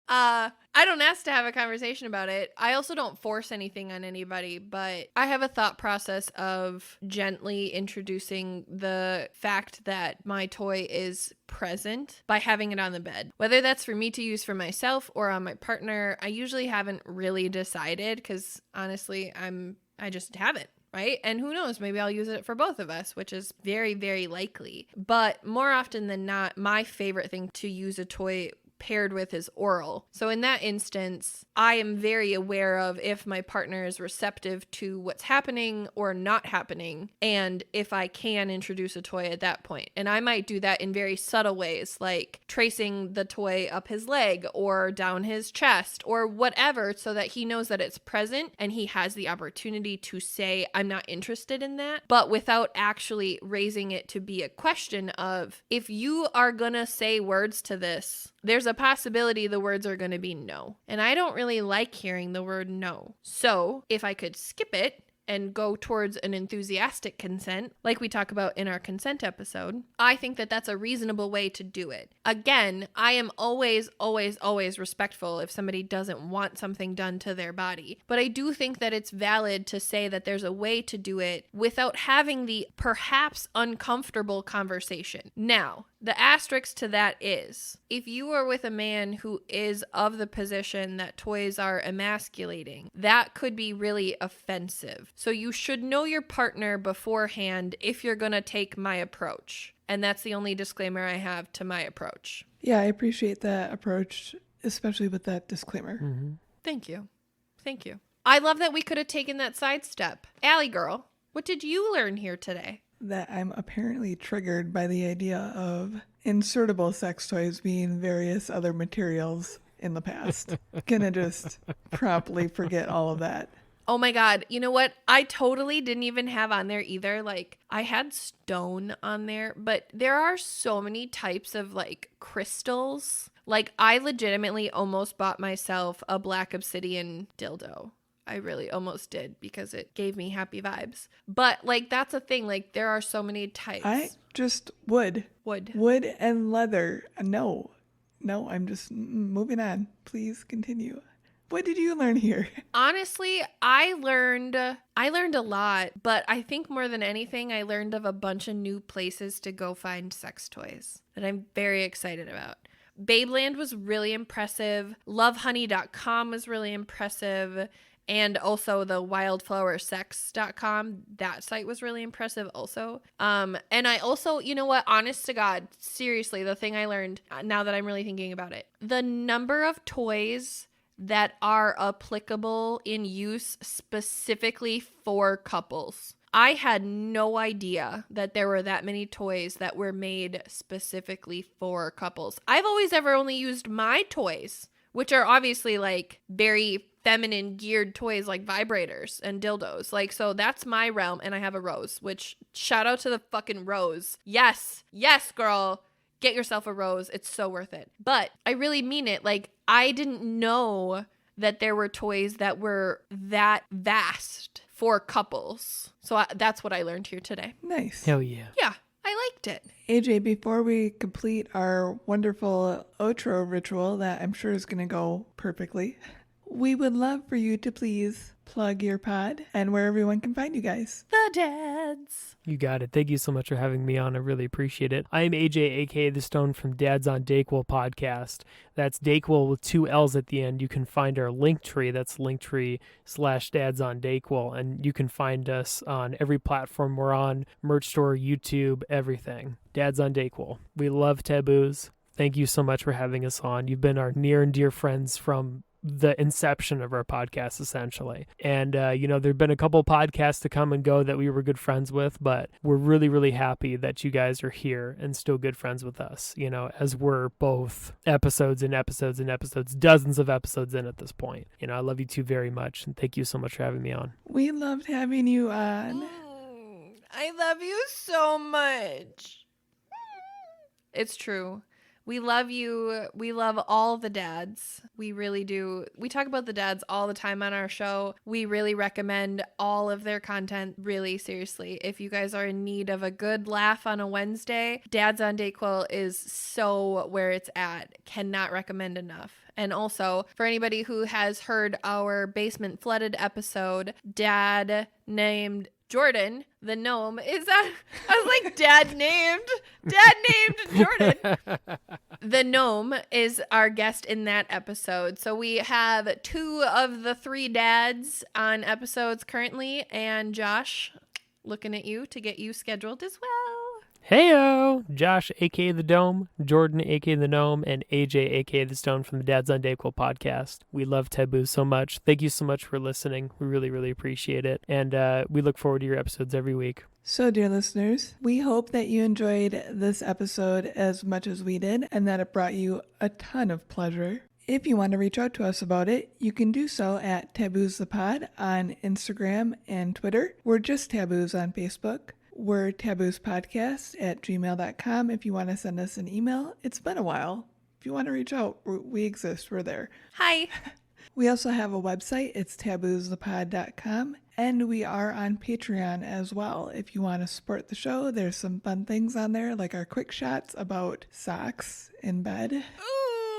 [SPEAKER 2] I don't ask to have a conversation about it. I also don't force anything on anybody, but I have a thought process of gently introducing the fact that my toy is present by having it on the bed. Whether that's for me to use for myself or on my partner, I usually haven't really decided because honestly, I just have it. Right? And who knows, maybe I'll use it for both of us, which is very, very likely. But more often than not, my favorite thing to use a toy paired with is oral. So in that instance, I am very aware of if my partner is receptive to what's happening or not happening, and if I can introduce a toy at that point. And I might do that in very subtle ways, like tracing the toy up his leg or down his chest or whatever, so that he knows that it's present and he has the opportunity to say, I'm not interested in that, but without actually raising it to be a question of, if you are gonna say words to this, there's a possibility the words are going to be no. And I don't really like hearing the word no. So if I could skip it and go towards an enthusiastic consent, like we talk about in our consent episode, I think that that's a reasonable way to do it. Again, I am always, always, always respectful if somebody doesn't want something done to their body. But I do think that it's valid to say that there's a way to do it without having the perhaps uncomfortable conversation. Now, the asterisk to that is, if you are with a man who is of the position that toys are emasculating, that could be really offensive. So you should know your partner beforehand if you're going to take my approach. And that's the only disclaimer I have to my approach.
[SPEAKER 1] Yeah, I appreciate that approach, especially with that disclaimer.
[SPEAKER 3] Mm-hmm.
[SPEAKER 2] Thank you. Thank you. I love that we could have taken that sidestep. Allie girl, what did you learn here today?
[SPEAKER 1] That I'm apparently triggered by the idea of insertable sex toys being various other materials in the past. Gonna just promptly forget all of that.
[SPEAKER 2] Oh my God. You know what? I totally didn't even have on there either. Like, I had stone on there, but there are so many types of like crystals. Like, I legitimately almost bought myself a black obsidian dildo. I really almost did because it gave me happy vibes. But like, that's a thing. Like, there are so many types.
[SPEAKER 1] I just wood and leather. No, I'm just moving on. Please continue. What did you learn here?
[SPEAKER 2] Honestly, I learned a lot, but I think more than anything, I learned of a bunch of new places to go find sex toys that I'm very excited about. Babeland was really impressive. Lovehoney.com was really impressive. And also the wildflowersex.com, that site was really impressive also. And I also, you know what, honest to God, seriously, the thing I learned now that I'm really thinking about it, the number of toys that are applicable in use specifically for couples. I had no idea that there were that many toys that were made specifically for couples. I've always ever only used my toys, which are obviously like very feminine geared toys like vibrators and dildos. Like, so that's my realm. And I have a rose, which shout out to the fucking rose. Yes, girl. Get yourself a rose. It's so worth it. But I really mean it. Like, I didn't know that there were toys that were that vast for couples. So that's what I learned here today.
[SPEAKER 1] Nice.
[SPEAKER 3] Hell yeah.
[SPEAKER 2] Yeah, I liked it.
[SPEAKER 1] AJ, before we complete our wonderful outro ritual that I'm sure is going to go perfectly, we would love for you to please plug your pod and where everyone can find you guys.
[SPEAKER 2] The dads.
[SPEAKER 3] You got it. Thank you so much for having me on. I really appreciate it. I am AJ, aka The Stone from Dads on Dayquil podcast. That's Dayquil with 2 L's at the end. You can find our Linktree. That's Linktree/Dads on Dayquil. And you can find us on every platform we're on, merch store, YouTube, everything. Dads on Dayquil. We love taboos. Thank you so much for having us on. You've been our near and dear friends from the inception of our podcast, essentially. And, there've been a couple podcasts to come and go that we were good friends with, but we're really, really happy that you guys are here and still good friends with us, as we're both episodes and episodes and episodes, dozens of episodes in at this point. I love you two very much, and thank you so much for having me on.
[SPEAKER 1] We loved having you on.
[SPEAKER 2] I love you so much. It's true. We love you. We love all the dads. We really do. We talk about the dads all the time on our show. We really recommend all of their content, really seriously. If you guys are in need of a good laugh on a Wednesday, Dads on Dayquil is so where it's at. Cannot recommend enough. And also, for anybody who has heard our Basement Flooded episode, Dad named Jordan, the gnome, I was like, Dad named Jordan. The gnome is our guest in that episode. So we have 2 of the 3 dads on episodes currently. And Josh, looking at you to get you scheduled as well.
[SPEAKER 3] Heyo! Josh, a.k.a. The Dome, Jordan, a.k.a. The Gnome, and AJ, a.k.a. The Stone from the Dads on Dayquil podcast. We love taboos so much. Thank you so much for listening. We really, really appreciate it. And we look forward to your episodes every week.
[SPEAKER 1] So, dear listeners, we hope that you enjoyed this episode as much as we did and that it brought you a ton of pleasure. If you want to reach out to us about it, you can do so at Taboos the Pod on Instagram and Twitter. We're just Taboos on Facebook. We're taboospodcast@gmail.com if you want to send us an email. It's been a while. If you want to reach out, we exist. We're there.
[SPEAKER 2] Hi.
[SPEAKER 1] We also have a website. It's taboosthepod.com. And we are on Patreon as well. If you want to support the show, there's some fun things on there, like our quick shots about socks in bed.
[SPEAKER 2] Ooh,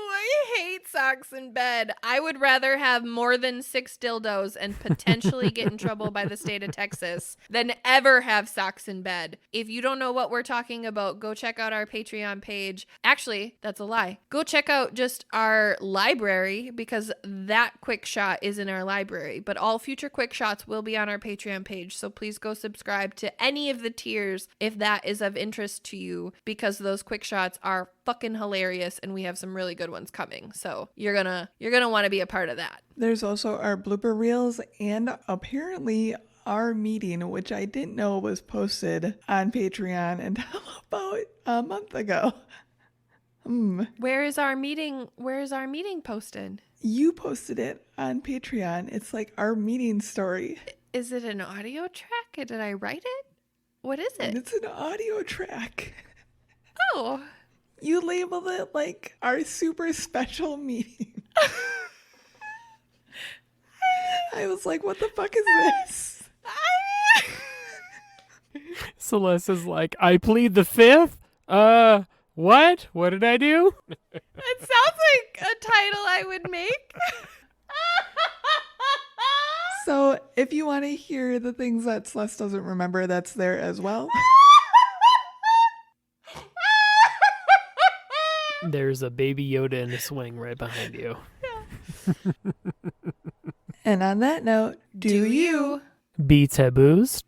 [SPEAKER 2] I hate socks in bed. I would rather have more than 6 dildos and potentially get in trouble by the state of Texas than ever have socks in bed. If you don't know what we're talking about, go check out our Patreon page. Actually, that's a lie. Go check out just our library, because that quick shot is in our library. But all future quick shots will be on our Patreon page. So please go subscribe to any of the tiers if that is of interest to you, because those quick shots are fucking hilarious and we have some really good ones coming. So you're gonna want to be a part of that.
[SPEAKER 1] There's also our blooper reels and apparently our meeting, which I didn't know was posted on Patreon until about a month ago.
[SPEAKER 2] Where is our meeting posted?
[SPEAKER 1] You posted it on Patreon. It's like our meeting story.
[SPEAKER 2] Is it an audio track? Did I write it? What is it?
[SPEAKER 1] It's an audio track.
[SPEAKER 2] Oh.
[SPEAKER 1] You labeled it like our super special meeting. I was like, what the fuck is this?
[SPEAKER 3] Celeste is like, I plead the 5th? What? What did I do?
[SPEAKER 2] It sounds like a title I would make.
[SPEAKER 1] So if you want to hear the things that Celeste doesn't remember, that's there as well.
[SPEAKER 3] There's a baby Yoda in a swing right behind you.
[SPEAKER 1] And on that note, do you
[SPEAKER 3] be taboos?